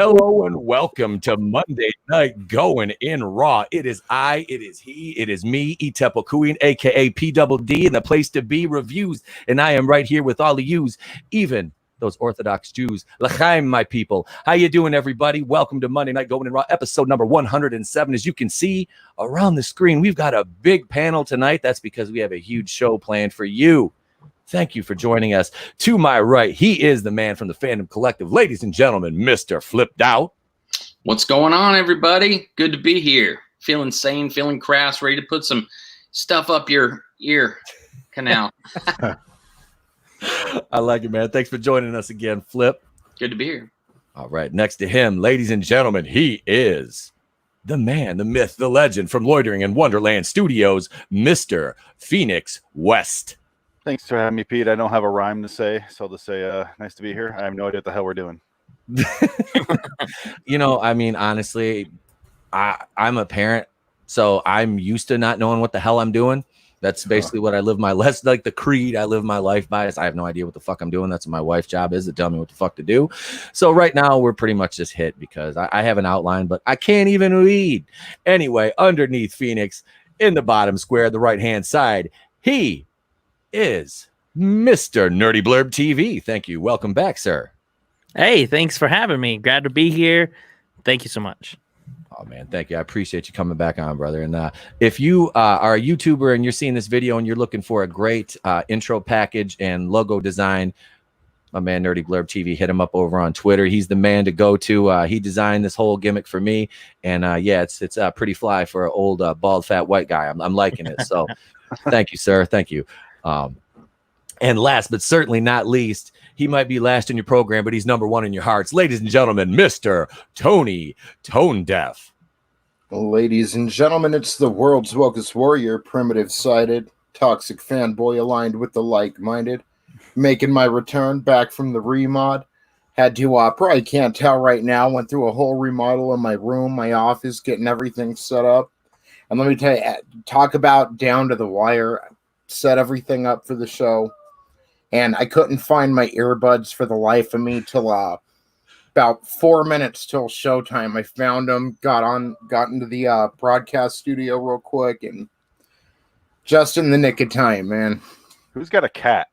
Hello and welcome to Monday Night Going in Raw. It is I, it is he, it is me, Etepokuin, aka PDD, and the place to be reviews. And I am right here with all of yous, even those Orthodox Jews. L'chaim, my people. How you doing, everybody? Welcome to Monday Night Going in Raw, episode number 107. As you can see around the screen, we've got a big panel tonight. That's because we have a huge show planned for you. Thank you for joining us. To my right, he is the man from the Fandom Collective. Ladies and gentlemen, Mr. Flipp Doubt. What's going on, everybody? Good to be here. Feeling sane, feeling crass, ready to put some stuff up your ear canal. I like it, man. Thanks for joining us again, Flipp. Good to be here. All right, next to him, ladies and gentlemen, he is the man, the myth, the legend from Loitering and Wonderland Studios, Mr. Phoenix West. Thanks for having me, Pete. I don't have a rhyme to say, so I'll just say nice to be here. I have no idea what the hell we're doing. You know, I mean, honestly, I'm a parent, so I'm used to not knowing what the hell I'm doing. That's basically what I live my life, like the creed I live my life by is I have no idea what the fuck I'm doing. That's what my wife's job is, to tell me what the fuck to do. So right now we're pretty much just hit because I have an outline, but I can't even read. Anyway, underneath Phoenix, in the bottom square, the right-hand side, he is Mr. Nerdy Blurb TV. Thank you. Welcome back, sir. Hey, thanks for having me. Glad to be here. Thank you so much. Oh, man, thank you. I appreciate you coming back on, brother. And if you are a YouTuber and you're seeing this video and you're looking for a great intro package and logo design, my man, Nerdy Blurb TV, hit him up over on Twitter. He's the man to go to. He designed this whole gimmick for me. And yeah, it's pretty fly for an old, bald, fat white guy. I'm liking it. So thank you, sir. Thank you. And last but certainly not least, he might be last in your program, but he's number one in your hearts. Ladies and gentlemen, Mr. Tony Tone Deaf. Ladies and gentlemen, it's the world's wokest warrior, primitive-sided, toxic fanboy aligned with the like-minded, making my return back from the remod. Had to, probably can't tell right now, went through a whole remodel in my room, my office, getting everything set up. And let me tell you, talk about down to the wire, set everything up for the show. And I couldn't find my earbuds for the life of me till about 4 minutes till showtime. I found them, got into the broadcast studio real quick, and just in the nick of time, man. Who's got a cat?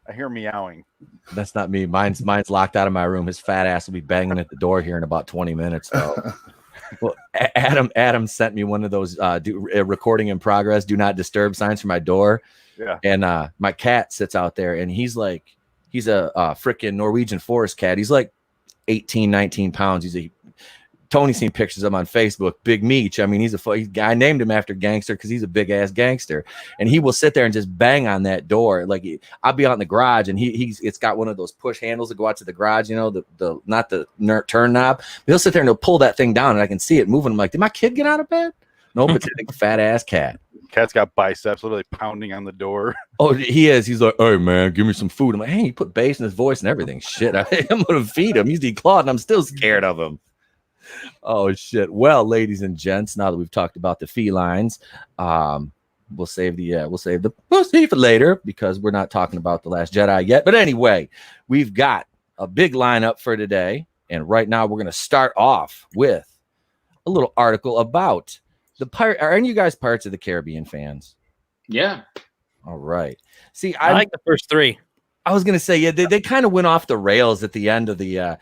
I hear meowing. That's not me. Mine's locked out of my room. His fat ass will be banging at the door here in about 20 minutes, though. Well, Adam sent me one of those recording in progress, do not disturb signs for my door. Yeah. And my cat sits out there, and he's a freaking Norwegian forest cat. He's like 18, 19 pounds. Tony's seen pictures of him on Facebook. Big Meech. I mean, I named him after gangster because he's a big ass gangster, and he will sit there and just bang on that door. Like I'll be out in the garage, and it's got one of those push handles that go out to the garage. You know, the not the turn knob. But he'll sit there and he'll pull that thing down, and I can see it moving. I'm like, did my kid get out of bed? Nope, it's a big fat ass cat. Cat's got biceps literally pounding on the door. Oh, he is. He's like, hey, man, give me some food. I'm like, hey, he put bass in his voice and everything. Shit, I'm going to feed him. He's declawed, and I'm still scared of him. Oh, shit. Well, ladies and gents, now that we've talked about the felines, we'll save the pussy for later because we're not talking about The Last Jedi yet. But anyway, we've got a big lineup for today. And right now we're going to start off with a little article about the pirate. Are any of you guys Pirates of the Caribbean fans? Yeah. All right. See, I like the first three. I was gonna say, yeah, they kind of went off the rails at the end of the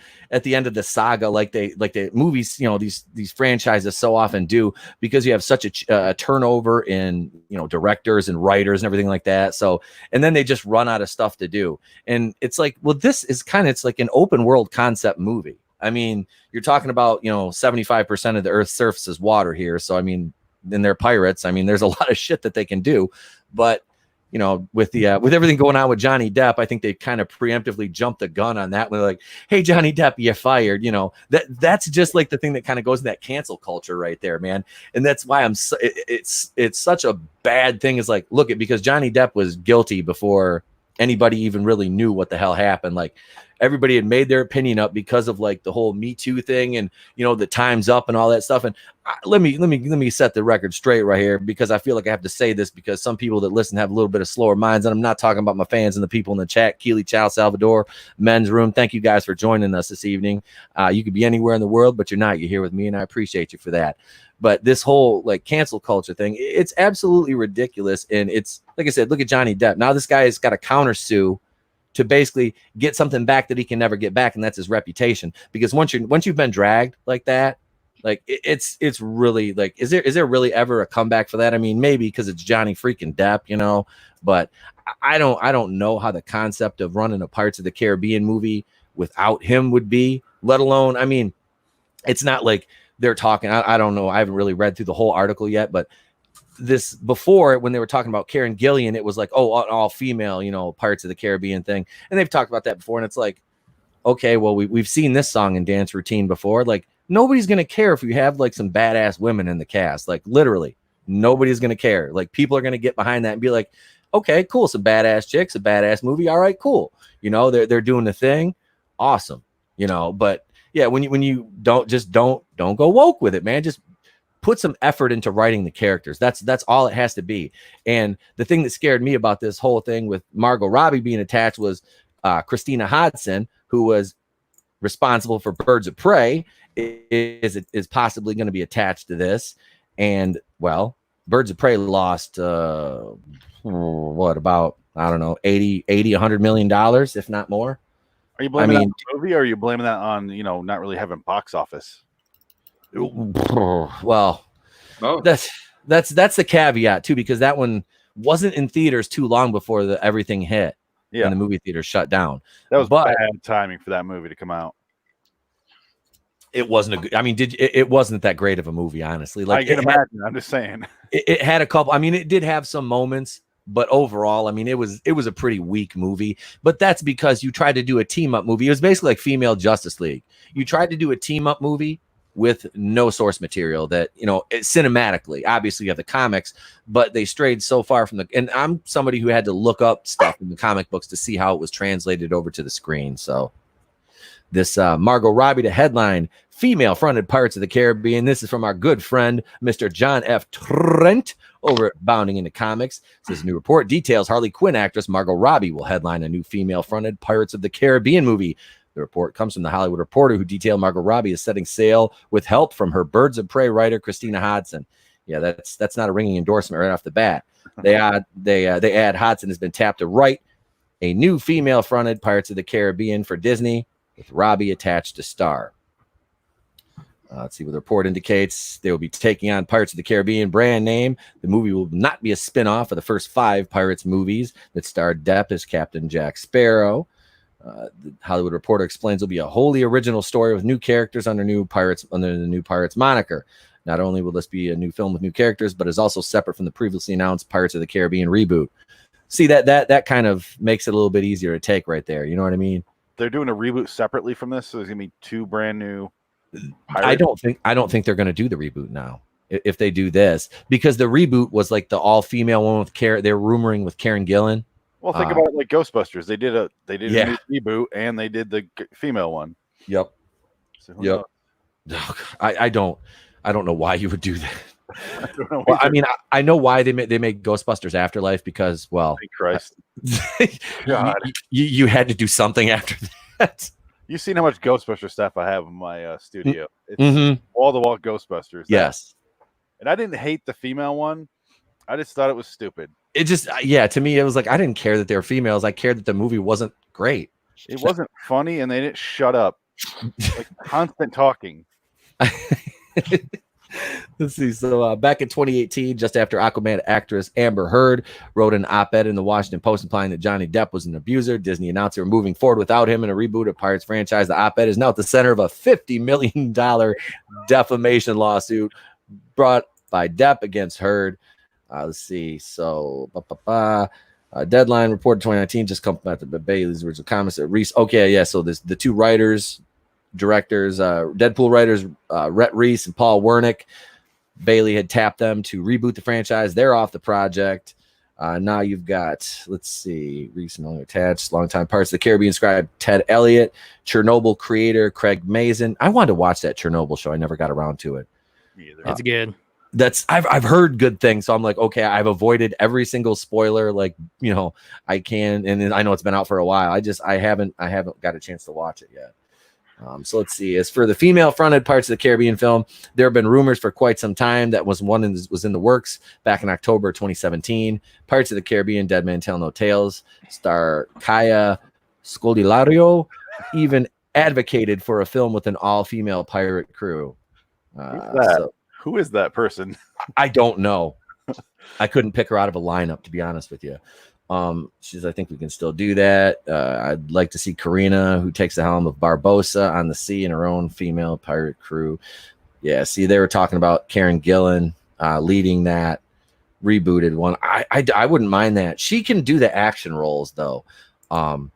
saga, like the movies, you know, these franchises so often do, because you have such a turnover in, you know, directors and writers and everything like that. So, and then they just run out of stuff to do, and it's like, well, this is it's like an open world concept movie. I mean, you're talking about, you know, 75% of the Earth's surface is water here. So, I mean, then they're pirates. I mean, there's a lot of shit that they can do. But, you know, with everything going on with Johnny Depp, I think they kind of preemptively jumped the gun on that. When they're like, hey, Johnny Depp, you're fired. You know, that's just like the thing that kind of goes in that cancel culture right there, man. And that's why it's such a bad thing. Is like, look, because Johnny Depp was guilty before anybody even really knew what the hell happened. Like, everybody had made their opinion up because of like the whole Me Too thing and the time's up and all that stuff. And let me set the record straight right here, because I feel like I have to say this because some people that listen have a little bit of slower minds, and I'm not talking about my fans and the people in the chat. Keely, Chow, Salvador, Men's Room, thank you guys for joining us this evening. You could be anywhere in the world, but you're not. You're here with me, and I appreciate you for that. But this whole like cancel culture thing, it's absolutely ridiculous. And it's like I said, look at Johnny Depp. Now this guy has got a countersue to basically get something back that he can never get back, and that's his reputation. Because once you've been dragged like that, like it's really like, is there really ever a comeback for that? I mean, maybe because it's Johnny freaking Depp, but I don't know how the concept of running a Pirates of the Caribbean movie without him would be, let alone, I mean, it's not like they're talking, I don't know, I haven't really read through the whole article yet, but this before, when they were talking about Karen Gillian, it was like, oh, an all female, Pirates of the Caribbean thing. And they've talked about that before. And it's like, okay, well, we've seen this song and dance routine before. Like, nobody's going to care if you have like some badass women in the cast. Like, literally, nobody's going to care. Like, people are going to get behind that and be like, okay, cool. Some badass chicks, a badass movie. All right, cool. They're doing the thing. Awesome. But yeah, when you don't go woke with it, man. Just put some effort into writing the characters. That's all it has to be. And the thing that scared me about this whole thing with Margot Robbie being attached was Christina Hodson, who was responsible for Birds of Prey, is possibly going to be attached to this. And well, Birds of Prey lost what about, I don't know, 80-100 million dollars, if not more. Are you blaming that on the movie, or are you blaming that on not really having box office? Well, that's the caveat too, because that one wasn't in theaters too long before everything hit. Yeah, and the movie theater shut down. That was bad timing for that movie to come out. It wasn't it wasn't that great of a movie, honestly. Like, I can imagine. I'm just saying it had a couple. I mean, it did have some moments, but overall, I mean, it was a pretty weak movie. But that's because you tried to do a team up movie. It was basically like Female Justice League. You tried to do a team up movie with no source material that, cinematically, obviously you have the comics, but they strayed so far from and I'm somebody who had to look up stuff in the comic books to see how it was translated over to the screen. So this Margot Robbie to headline female fronted Pirates of the Caribbean. This is from our good friend, Mr. John F. Trent over at Bounding into Comics. This new report details Harley Quinn actress Margot Robbie will headline a new female fronted Pirates of the Caribbean movie. The report comes from the Hollywood Reporter, who detailed Margot Robbie is setting sail with help from her Birds of Prey writer Christina Hodson. Yeah, that's not a ringing endorsement right off the bat. They add Hodson has been tapped to write a new female-fronted Pirates of the Caribbean for Disney, with Robbie attached to star. Let's see what the report indicates. They will be taking on Pirates of the Caribbean brand name. The movie will not be a spin-off of the first 5 Pirates movies that starred Depp as Captain Jack Sparrow. The Hollywood Reporter explains it'll be a wholly original story with new characters under the new Pirates moniker. Not only will this be a new film with new characters, but is also separate from the previously announced Pirates of the Caribbean reboot. See, that kind of makes it a little bit easier to take right there. You know what I mean? They're doing a reboot separately from this, so there's gonna be 2 brand new Pirates. I don't think they're gonna do the reboot now. If they do this, because the reboot was like the all female one with they're rumoring with Karen Gillan. Well, think about it like Ghostbusters. They did a new reboot, and they did the female one. Yep. So yep. I don't know why you would do that. Well, I mean, I know why they made Ghostbusters Afterlife, because, well, thank Christ, God, you had to do something after that. You've seen how much Ghostbuster stuff I have in my studio. It's all the wall Ghostbusters. Yes. And I didn't hate the female one. I just thought it was stupid. It just, to me, it was like, I didn't care that they were females. I cared that the movie wasn't great. It wasn't funny, and they didn't shut up. Like, constant talking. Let's see. So back in 2018, just after Aquaman actress Amber Heard wrote an op-ed in the Washington Post implying that Johnny Depp was an abuser, Disney announced they were moving forward without him in a reboot of Pirates franchise. The op-ed is now at the center of a $50 million defamation lawsuit brought by Depp against Heard. Let's see. So, Deadline reported 2019 just come back to Bailey's original comments at Reese. Okay, yeah. So the 2 writers, directors, Deadpool writers, Rhett Reese and Paul Wernick, Bailey had tapped them to reboot the franchise. They're off the project. Now you've got, let's see, recently attached, longtime Pirates of the Caribbean scribe Ted Elliott, Chernobyl creator Craig Mazin. I wanted to watch that Chernobyl show. I never got around to it. Me either. It's good. I've heard good things, so I'm like, okay, I've avoided every single spoiler, like, you know, I can, and I know it's been out for a while. I haven't got a chance to watch it yet. So let's see. As for the female-fronted Pirates of the Caribbean film, there have been rumors for quite some time that was in the works back in October 2017. Pirates of the Caribbean: Dead Men Tell No Tales star Kaya Scodelario even advocated for a film with an all-female pirate crew. Who is that person? I don't know. I couldn't pick her out of a lineup, to be honest with you. She says, I think we can still do that. I'd like to see Karina, who takes the helm of Barbossa on the sea, in her own female pirate crew. Yeah, see, they were talking about Karen Gillan leading that rebooted one. I wouldn't mind that. She can do the action roles, though. And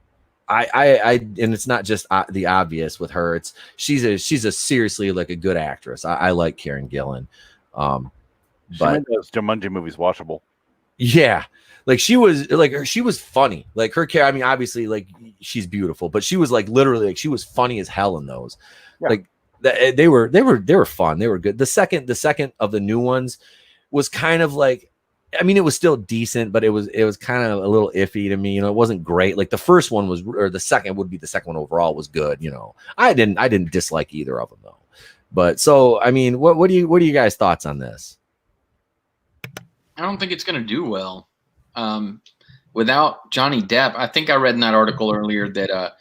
it's not just the obvious with her. She's a seriously like a good actress. I like Karen Gillan. She made those Jumanji movies watchable. Yeah. Like she was funny. Like her character, I mean, obviously, like she's beautiful, but she was like literally like she was funny as hell in those. Yeah. Like they were fun. They were good. The second of the new ones was kind of like, I mean, it was still decent, but it was kind of a little iffy to me. You know, it wasn't great. Like the first one was, or the second would be the second one overall was good. You know, I didn't dislike either of them though. But so, I mean, what are you guys' thoughts on this? I don't think it's going to do well. Without Johnny Depp, I think I read in that article earlier that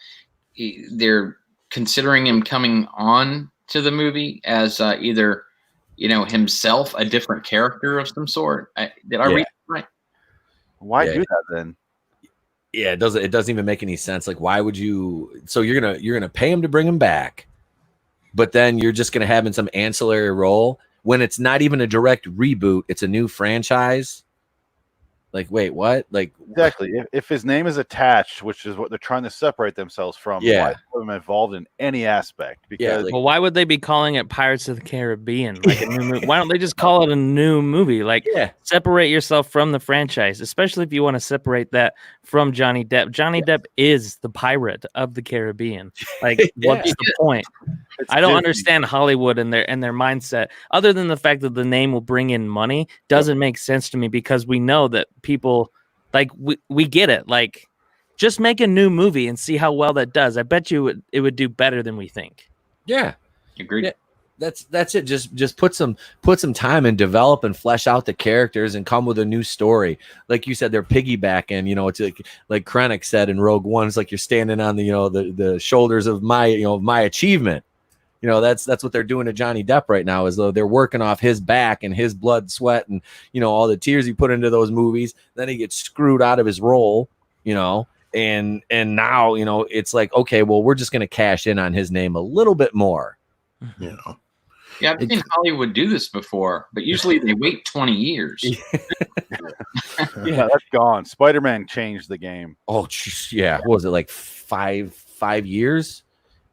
they're considering him coming on to the movie as either, you know, himself, a different character of some sort. Did I read that right? Why do that then? Yeah, it doesn't even make any sense. Like, why would you? So you're gonna pay him to bring him back, but then you're just gonna have him in some ancillary role when it's not even a direct reboot. It's a new franchise. Like, wait, what? Like, exactly. If his name is attached, which is what they're trying to separate themselves from, why put him involved in any aspect? Because well, why would they be calling it Pirates of the Caribbean? Like a new movie? Why don't they just call it a new movie? Like, separate yourself from the franchise, especially if you want to separate that from Johnny Depp. Johnny Depp is the pirate of the Caribbean. Like, what's the point? I don't understand Hollywood and their mindset. Other than the fact that the name will bring in money, doesn't make sense to me, because we know that people, like, we get it. Like, just make a new movie and see how well that does. I bet you it would do better than we think. Yeah, agreed. Yeah. That's it. Just put some time and develop and flesh out the characters and come with a new story. Like you said, they're piggybacking. You know, it's like Krennic said in Rogue One. It's like you're standing on the shoulders of my achievement. You know, that's what they're doing to Johnny Depp right now, is though they're working off his back and his blood, sweat, and, you know, all the tears he put into those movies. Then he gets screwed out of his role, you know, and now, you know, it's like, okay, well, we're just going to cash in on his name a little bit more. You know. Yeah, I've seen Hollywood do this before, but usually they wait 20 years. Yeah, that's gone. Spider-Man changed the game. Oh, yeah. What was it, like five years?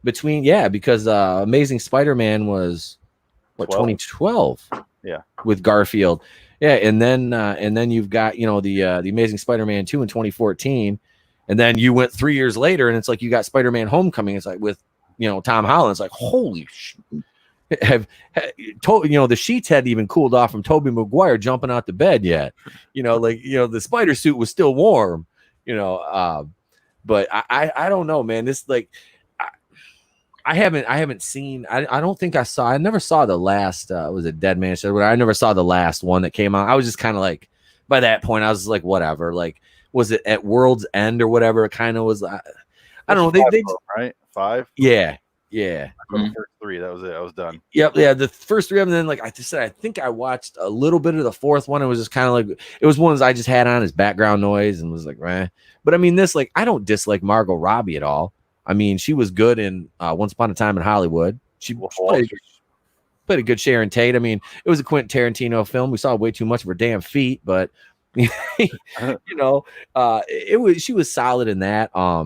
Between because Amazing Spider-Man was 2012, with Garfield, and then you've got, you know, the Amazing Spider-Man 2 in 2014, and then you went 3 years later, and it's like you got Spider-Man Homecoming. It's like with, you know, Tom Holland. It's like, holy the sheets hadn't even cooled off from Tobey Maguire jumping out the bed yet. You know, like, you know, the spider suit was still warm. You know, but I don't know, man. This, like, I haven't seen. I don't think I never saw the last. Was it Dead Man Show? I never saw the last one that came out. I was just kind of like, by that point, I was like, whatever. Like, was it at World's End or whatever? It kind of was. I don't know. They right 5. Yeah. The first 3. That was it. I was done. Yep. Yeah. The first 3 of them. Then, like I just said, I think I watched a little bit of the 4th one. It was just kind of like, it was ones I just had on as background noise and was like, eh. But I mean, this, like, I don't dislike Margot Robbie at all. I mean, she was good in Once Upon a Time in Hollywood. She played a good Sharon Tate. I mean, it was a Quentin Tarantino film. We saw way too much of her damn feet, but you know, she was solid in that. I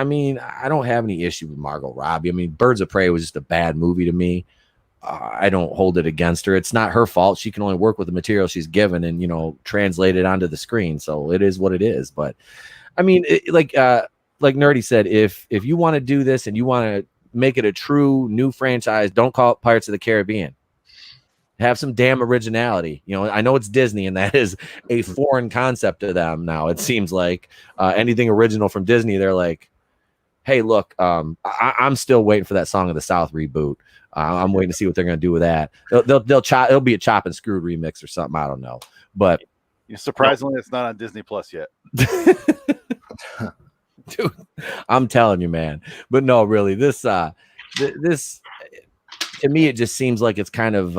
mean, I don't have any issue with Margot Robbie. I mean, Birds of Prey was just a bad movie to me. I don't hold it against her. It's not her fault. She can only work with the material she's given and, you know, translate it onto the screen. So it is what it is. But I mean, like Nerdy said, if you want to do this and you want to make it a true new franchise, don't call it Pirates of the Caribbean. Have some damn originality. You know, I know it's Disney and that is a foreign concept to them now. It seems like anything original from Disney, they're like, hey, look, I'm still waiting for that Song of the South reboot. I'm waiting to see what they're going to do with that. They'll chop. It'll be a chop and screwed remix or something. I don't know. But surprisingly, it's not on Disney Plus yet. Dude, I'm telling you, man. But no, really, this to me, it just seems like it's kind of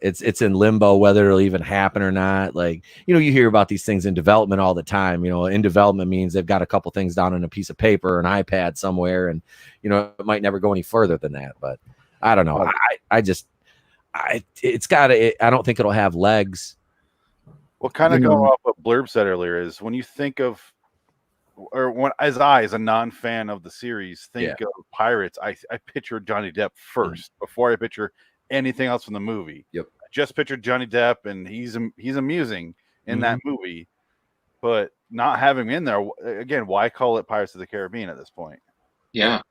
it's in limbo whether it'll even happen or not. Like, you know, you hear about these things in development all the time. You know, in development means they've got a couple things down on a piece of paper or an iPad somewhere, and you know, it might never go any further than that. But I don't know. I don't think it'll have legs. Well, kind of going off what Blurb said earlier is when you think of, or when as a non-fan of the series, think of Pirates, I picture Johnny Depp first before I picture anything else from the movie. Yep. I just pictured Johnny Depp, and he's amusing in that movie, but not having him in there again. Why call it Pirates of the Caribbean at this point? Yeah.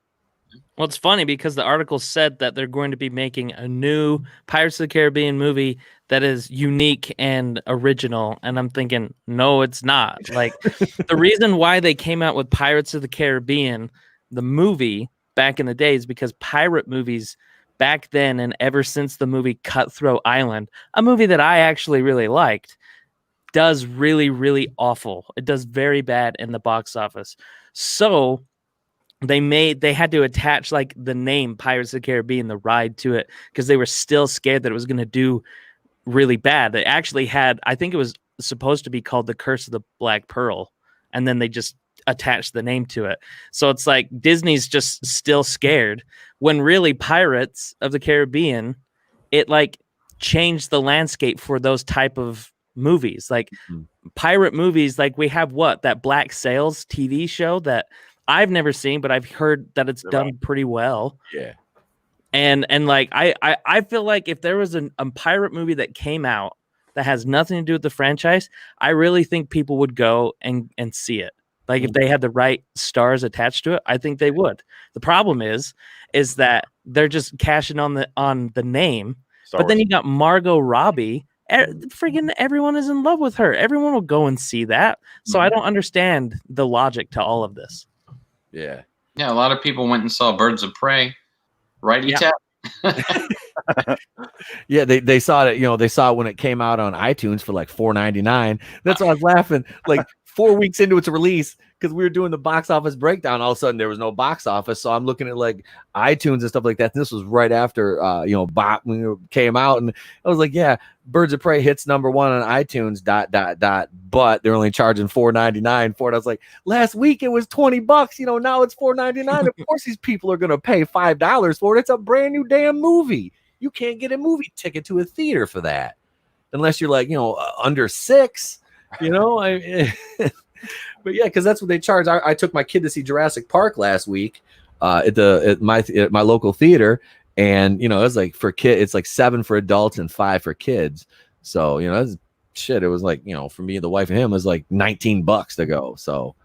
Well, it's funny because the article said that they're going to be making a new Pirates of the Caribbean movie that is unique and original. And I'm thinking, no, it's not. Like, the reason why they came out with Pirates of the Caribbean, the movie, back in the day is because pirate movies back then and ever since the movie Cutthroat Island, a movie that I actually really liked, does really, really awful. It does very bad in the box office. So they had to attach like the name Pirates of the Caribbean, the ride, to it because they were still scared that it was going to do really bad. They actually had, I think it was supposed to be called The Curse of the Black Pearl, and then they just attached the name to it. So it's like Disney's just still scared when really Pirates of the Caribbean, it like changed the landscape for those type of movies. Like pirate movies, like we have that Black Sails TV show that I've never seen, but I've heard that it's done pretty well. Yeah. And like I feel like if there was a pirate movie that came out that has nothing to do with the franchise, I really think people would go and see it. Like if they had the right stars attached to it, I think they would. The problem is that they're just cashing on the name. But then you got Margot Robbie. Freaking everyone is in love with her. Everyone will go and see that. So I don't understand the logic to all of this. Yeah. Yeah, a lot of people went and saw Birds of Prey. Right, Yeah, they saw it, you know, they saw it when it came out on iTunes for like $4.99. That's why I was laughing. Like 4 weeks into its release, because we were doing the box office breakdown, all of a sudden there was no box office. So I'm looking at like iTunes and stuff like that. And this was right after Bot came out, and I was like, yeah, Birds of Prey hits #1 on iTunes. ... But they're only charging $4.99 for it. I was like, last week it was $20. You know, now it's $4.99. Of course, these people are gonna pay $5 for it. It's a brand new damn movie. You can't get a movie ticket to a theater for that unless you're like, you know, under 6. You know, but yeah, because that's what they charge. I took my kid to see Jurassic Park last week at my local theater, and you know, it was like for kids, it's like $7 for adults and $5 for kids. So you know, that's shit. It was like, you know, for me, the wife and him, it was like $19 to go. So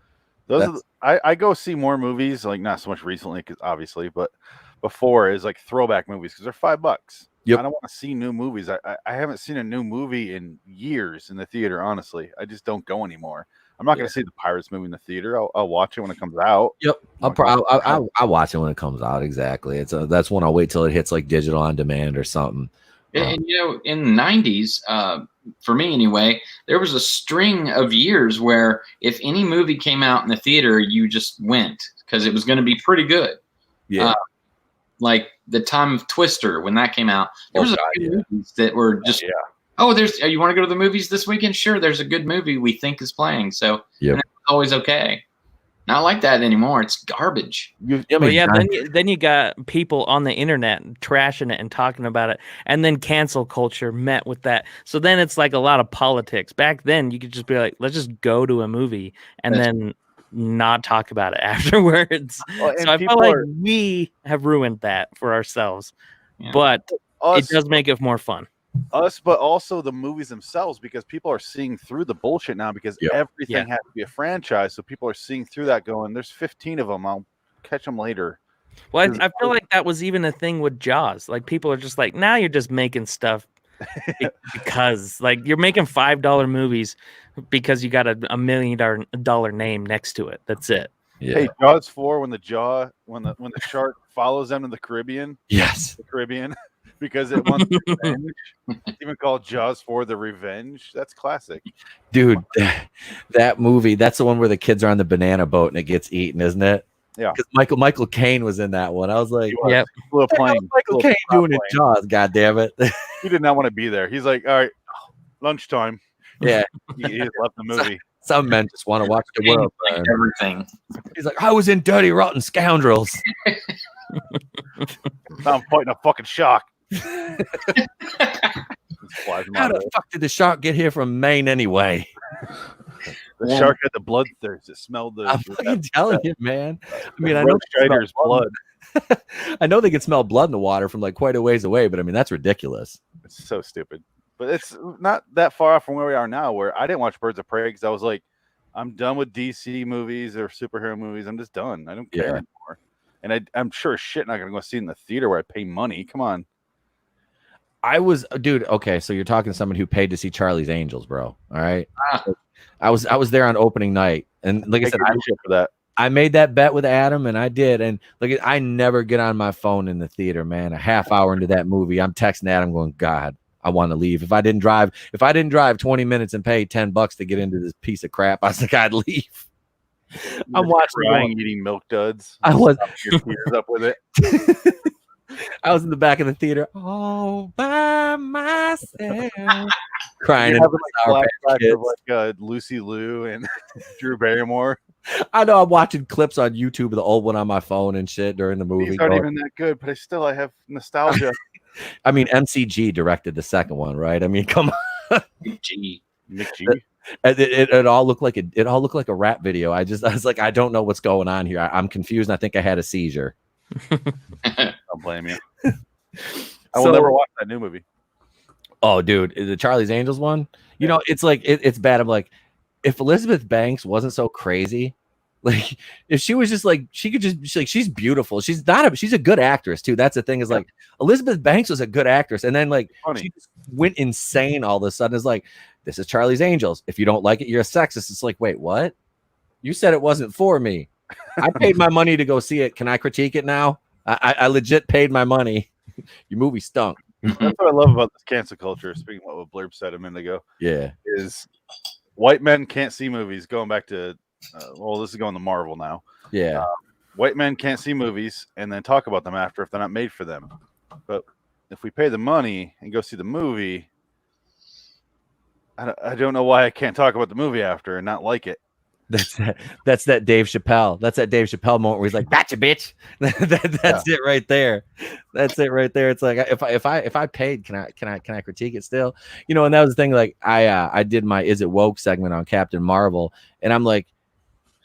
I go see more movies, like not so much recently, because obviously, but before is like throwback movies because they're $5. Yep. I don't want to see new movies. I haven't seen a new movie in years in the theater. Honestly, I just don't go anymore. I'm not going to see the Pirates movie in the theater. I'll watch it when it comes out. Yep, I'll watch it when it comes out. Exactly. That's when I'll wait till it hits like digital on demand or something. And you know, in the 90s, for me anyway, there was a string of years where if any movie came out in the theater, you just went because it was going to be pretty good. Yeah. Like the time of Twister, when that came out, there was a few movies that were just, you want to go to the movies this weekend? Sure, there's a good movie we think is playing. So it's always okay. Not like that anymore. It's garbage. Then you got people on the internet trashing it and talking about it, and then cancel culture met with that. So then it's like a lot of politics. Back then, you could just be like, let's just go to a movie and then not talk about it afterwards. So I feel like we have ruined that for ourselves. Yeah. But us, it does make it more fun. Us, but also the movies themselves, because people are seeing through the bullshit now because everything has to be a franchise. So people are seeing through that going, there's 15 of them. I'll catch them later. Well, I feel like that was even a thing with Jaws. Like people are just like, now you're just making stuff because like you're making $5 movies because you got a $1 million name next to it. That's it. Yeah. Hey, Jaws 4, when the shark follows them to the Caribbean. Yes. The Caribbean. Because it wants revenge. It's even called Jaws 4: The Revenge. That's classic. Dude, that movie, that's the one where the kids are on the banana boat and it gets eaten, isn't it? Yeah. Because Michael Caine was in that one. I was like, yep. Michael Caine doing it, Jaws, God damn it. He did not want to be there. He's like, all right, lunchtime. Yeah. He just left the movie. Some men just want to watch the world. Everything. He's like, I was in Dirty Rotten Scoundrels. Now I'm fighting a fucking shark. How the fuck did the shark get here from Maine anyway? The shark had the bloodthirst. It smelled the. I'm fucking telling you, man. I mean, I know know Strider's blood. I know they can smell blood in the water from like quite a ways away, but I mean that's ridiculous. It's so stupid. But it's not that far off from where we are now. Where I didn't watch Birds of Prey because I was like, I'm done with DC movies or superhero movies. I'm just done. I don't care anymore. And I'm sure as shit not gonna go see it in the theater where I pay money. Come on. Dude, okay, so you're talking to someone who paid to see Charlie's Angels, bro. All right. I was there on opening night, and like I said, I made that bet with Adam, and I did. And like I never get on my phone in the theater, man. A half hour into that movie, I'm texting Adam going, God, I want to leave. If I didn't drive 20 minutes and pay $10 to get into this piece of crap, I was like, I'd leave. I'm watching eating milk duds. I was your tears up with it. I was in the back of the theater all by myself, crying. Having like flashbacks of like Lucy Liu and Drew Barrymore. I know I'm watching clips on YouTube of the old one on my phone and shit during the movie. These aren't even that good, but I have nostalgia. I mean, MCG directed the second one, right? I mean, come on. McG. It all looked like a rap video. I was like, I don't know what's going on here. I'm confused. And I think I had a seizure. Don't blame you. I will never watch that new movie. Oh, dude, the Charlie's Angels one. You know, it's like it's bad. I'm like, if Elizabeth Banks wasn't so crazy, like if she was just like she's beautiful. She's a good actress too. That's the thing is like Elizabeth Banks was a good actress, and then like she just went insane all of a sudden. It's like, this is Charlie's Angels. If you don't like it, you're a sexist. It's like, wait, what? You said it wasn't for me. I paid my money to go see it. Can I critique it now? I legit paid my money. Your movie stunk. That's what I love about this cancel culture. Speaking of what Blurb said a minute ago, is white men can't see movies. Going back to, this is going to Marvel now. Yeah, white men can't see movies and then talk about them after if they're not made for them. But if we pay the money and go see the movie, I don't know why I can't talk about the movie after and not like it. That's that Dave Chappelle. That's that Dave Chappelle moment where he's like, "Gotcha, bitch." That's it right there. That's it right there. It's like if I paid, can I critique it still? You know, and that was the thing. Like I did my Is It Woke segment on Captain Marvel, and I'm like,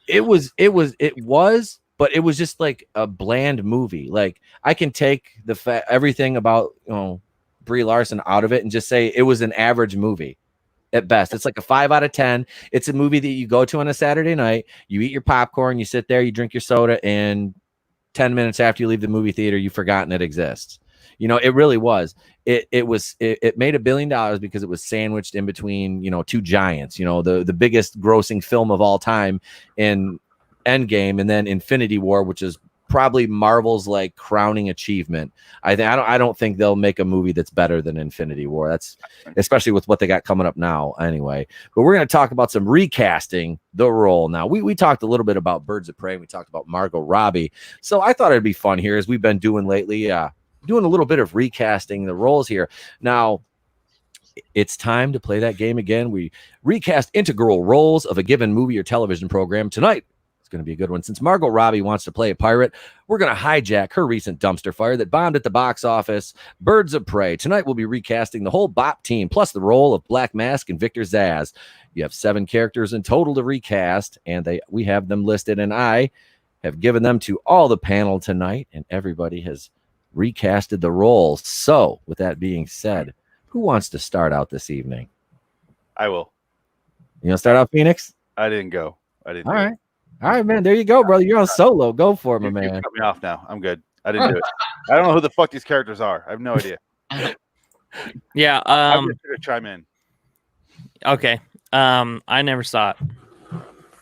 it was, but it was just like a bland movie. Like I can take everything about Brie Larson out of it and just say it was an average movie. At best, it's like a 5 out of 10. It's a movie that you go to on a Saturday night. You eat your popcorn, you sit there, you drink your soda, and 10 minutes after you leave the movie theater, you've forgotten it exists. You know, it really was. It made $1 billion because it was sandwiched in between, two giants. The biggest grossing film of all time in Endgame, and then Infinity War, which is probably Marvel's like crowning achievement. I don't think they'll make a movie that's better than Infinity War. That's especially with what they got coming up now anyway. But we're going to talk about some recasting the role. Now we talked a little bit about Birds of Prey, and we talked about Margot Robbie. So I thought it'd be fun here, as we've been doing lately, doing a little bit of recasting the roles here. Now it's time to play that game again. We recast integral roles of a given movie or television program. Tonight it's going to be a good one. Since Margot Robbie wants to play a pirate, we're going to hijack her recent dumpster fire that bombed at the box office, Birds of Prey. Tonight, we'll be recasting the whole Bop team, plus the role of Black Mask and Victor Zsasz. You have 7 characters in total to recast, and we have them listed, and I have given them to all the panel tonight, and everybody has recasted the role. So, with that being said, who wants to start out this evening? I will. You want to start out, Phoenix? I didn't go. All right, man. There you go, brother. You're on solo. Go for it, my man. Cut me off now. I'm good. I didn't do it. I don't know who the fuck these characters are. I have no idea. Yeah. I'm just gonna chime in. Okay. I never saw it.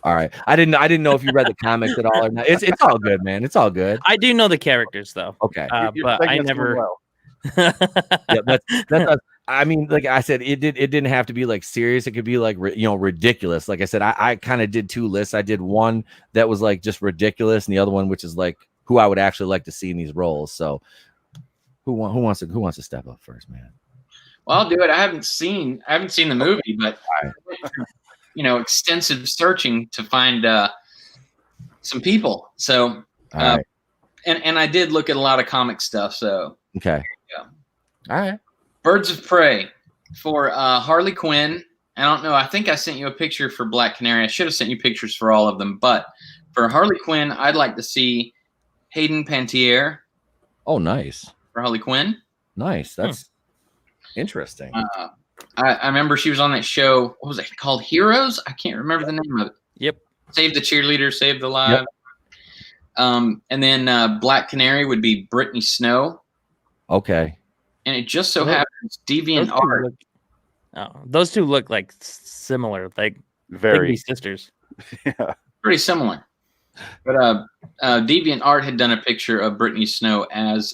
All right. I didn't know if you read the comics at all or not. It's all good, man. It's all good. I do know the characters though. Okay. But I never. Well. Yeah, that's I mean, like I said, it didn't have to be like serious. It could be like ridiculous. Like I said, I kind of did 2 lists. I did one that was like just ridiculous, and the other one which is like who I would actually like to see in these roles. So who wants to step up first, man? Well, I'll do it. I haven't seen the movie, but extensive searching to find some people. So right. and I did look at a lot of comic stuff. So okay. Yeah. All right. Birds of Prey for Harley Quinn. I don't know. I think I sent you a picture for Black Canary. I should have sent you pictures for all of them. But for Harley Quinn, I'd like to see Hayden Panettiere. Oh, nice. For Harley Quinn. Nice. That's interesting. I remember she was on that show. What was it called? Heroes? I can't remember the name of it. Yep. Save the Cheerleader, Save the Live. Yep. And then Black Canary would be Brittany Snow. Okay. And it just so happens DeviantArt. Those two look like similar, like very sisters. Yeah. Pretty similar. But DeviantArt had done a picture of Brittany Snow as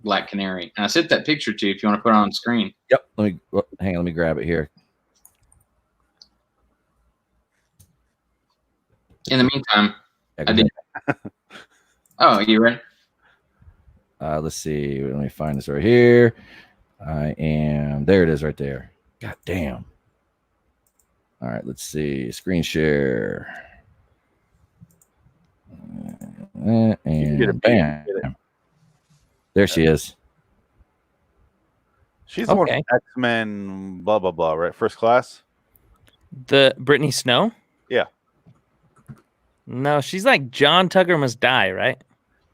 Black Canary. And I sent that picture to you if you want to put it on screen. Yep. Let me grab it here. In the meantime, I did. Oh, you ready? Let's see. Let me find this right here. There it is right there. God damn. All right, let's see. Screen share. And bam. There she is. She's the one from X-Men, blah, blah, blah, right? First Class? The Brittany Snow? Yeah. No, she's like John Tucker Must Die, right?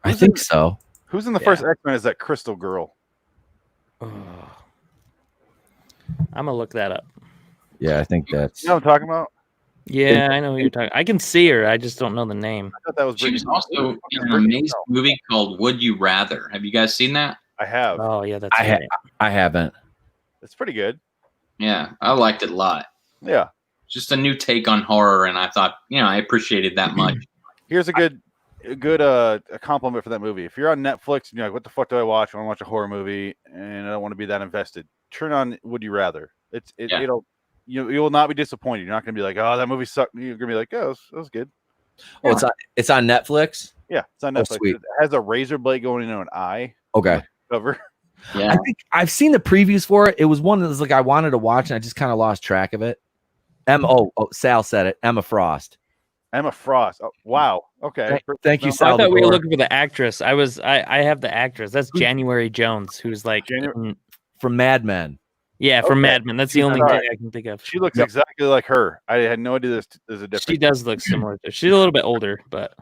I think so. Who's in the first X-Men is that Crystal Girl? Oh. I'm going to look that up. Yeah, I think that's... You know what I'm talking about? Yeah, I know who you're talking. I can see her. I just don't know the name. I thought that was She was also in an amazing movie called Would You Rather. Have you guys seen that? I have. Oh, yeah, that's I haven't. It's pretty good. Yeah, I liked it a lot. Yeah. Just a new take on horror, and I thought, I appreciated that much. Here's a good compliment for that movie. If you're on Netflix and you're like, what the fuck do I watch? I want to watch a horror movie and I don't want to be that invested. Turn on Would You Rather. It'll you will not be disappointed. You're not going to be like, oh, that movie sucked. You're going to be like, oh, that was good. Oh, it's on Netflix? Yeah, it's on Netflix. Sweet. It has a razor blade going into an eye. Okay. Cover. Yeah. I think I've seen the previews for it. It was one that was like I wanted to watch and I just kind of lost track of it. Sal said it. Emma Frost. Emma Frost. Oh, wow. Okay. Thank you, I Sal. thought we were looking for the actress. I have the actress. That's January Jones, who's like from Mad Men. Yeah, from Mad Men. That's the only thing I can think of. She looks exactly like her. I had no idea there's a difference. She does look similar. She's a little bit older, but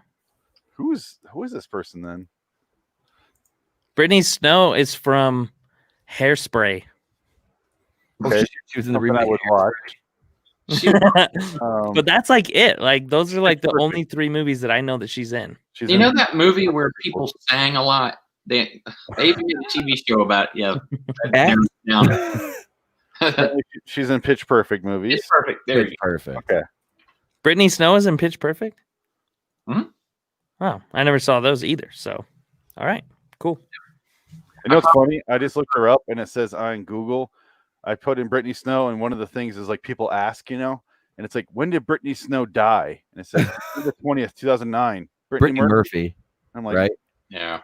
who is this person then? Brittany Snow is from Hairspray. Okay. She was in the remake. I would watch. But that's like it. Like those are like the only 3 movies that I know that she's in. You know that movie where people sang a lot? They even did a TV show about it. Yeah. She's in Pitch Perfect movies. Pitch Perfect. There you go. Perfect. Okay. Brittany Snow is in Pitch Perfect? Hmm? Wow. I never saw those either. So, all right. Cool. You know what's funny? I just looked her up and it says on Google, I put in Brittany Snow, and one of the things is like people ask, and it's like, when did Brittany Snow die? And it says December 20th, 2009. Brittany Murphy. I'm like, right? Yeah.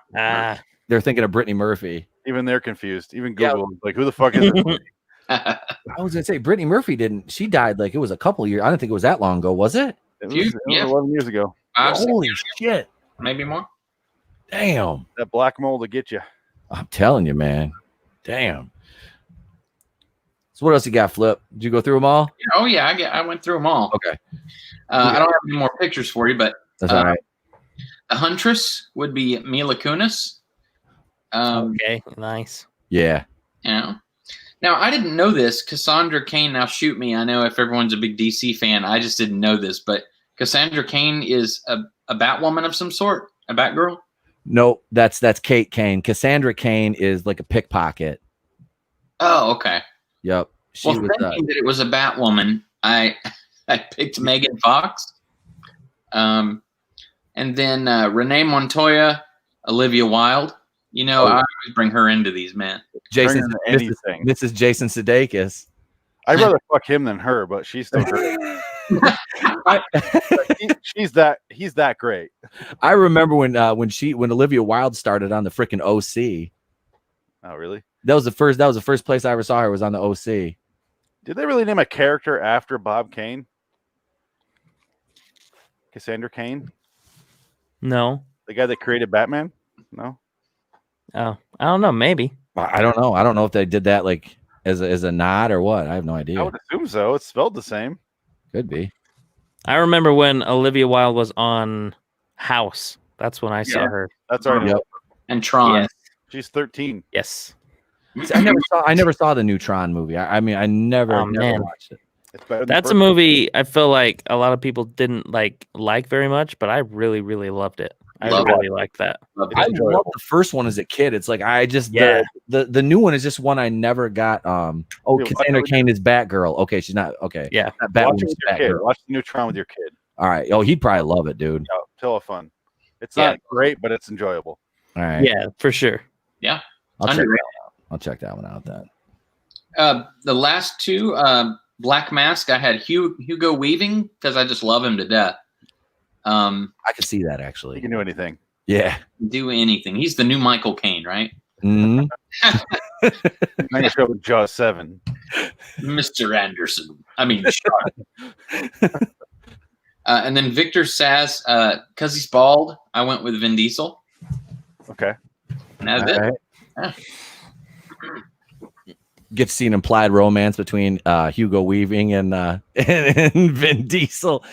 They're thinking of Brittany Murphy. Even they're confused. Even Google is like, who the fuck is it? I was gonna say Brittany Murphy she died like it was a couple years. I don't think it was that long ago, was it? It was 11 years ago. Holy shit. Maybe more. Damn. That black mold to get you. I'm telling you, man. Damn. So what else you got, Flip? Did you go through them all? Oh yeah, I went through them all. Okay. I don't have any more pictures for you, but that's all right. The Huntress would be Mila Kunis. Okay, nice. Yeah. You know. Now I didn't know this. Cassandra Cain. Now shoot me. I know if everyone's a big DC fan, I just didn't know this. But Cassandra Cain is a Batwoman of some sort, a Batgirl. No, that's Kate Kane. Cassandra Cain is like a pickpocket. Oh, okay. Yep. She was thinking that it was a Batwoman, I picked Megan Fox. And then Renee Montoya, Olivia Wilde. You know, I always bring her into these, man. Jason, this is Jason Sudeikis. I'd rather fuck him than her, but she's still great. He's that great. I remember when Olivia Wilde started on the freaking OC. Oh, really? That was the first place I ever saw her was on the OC. Did they really name a character after Bob Kane? Cassandra Cain? No. The guy that created Batman? No. Oh, I don't know. Maybe. I don't know. I don't know if they did that like as a nod or what. I have no idea. I would assume so. It's spelled the same. Could be. I remember when Olivia Wilde was on House. That's when I saw her. That's our Yep. And Tron. Yes. She's 13. Yes. See, I never saw the new Tron movie. I mean, I never watched it. It's better than That's a movie I feel like a lot of people didn't like very much, but I really, really loved it. I really liked that. I loved the first one as a kid. It's like the new one is just one I never got. Cassandra Cain is Batgirl. Okay, she's not okay. Yeah, not Batwoman. Watch the new Tron with your kid. All right. Oh, he'd probably love it, dude. Oh, still fun. It's not great, but it's enjoyable. All right. Yeah, for sure. Yeah. I'll check that one out then. The last two, Black Mask, I had Hugo Weaving because I just love him to death. I can see that actually. He can do anything. Yeah. Do anything. He's the new Michael Caine, right? Mm-hmm. Nice show with Jaws 7. Mr. Anderson. I mean, and then Victor Sass, because he's bald, I went with Vin Diesel. Okay. And that's it. Right. Yeah. Get to see an implied romance between Hugo Weaving and Vin Diesel.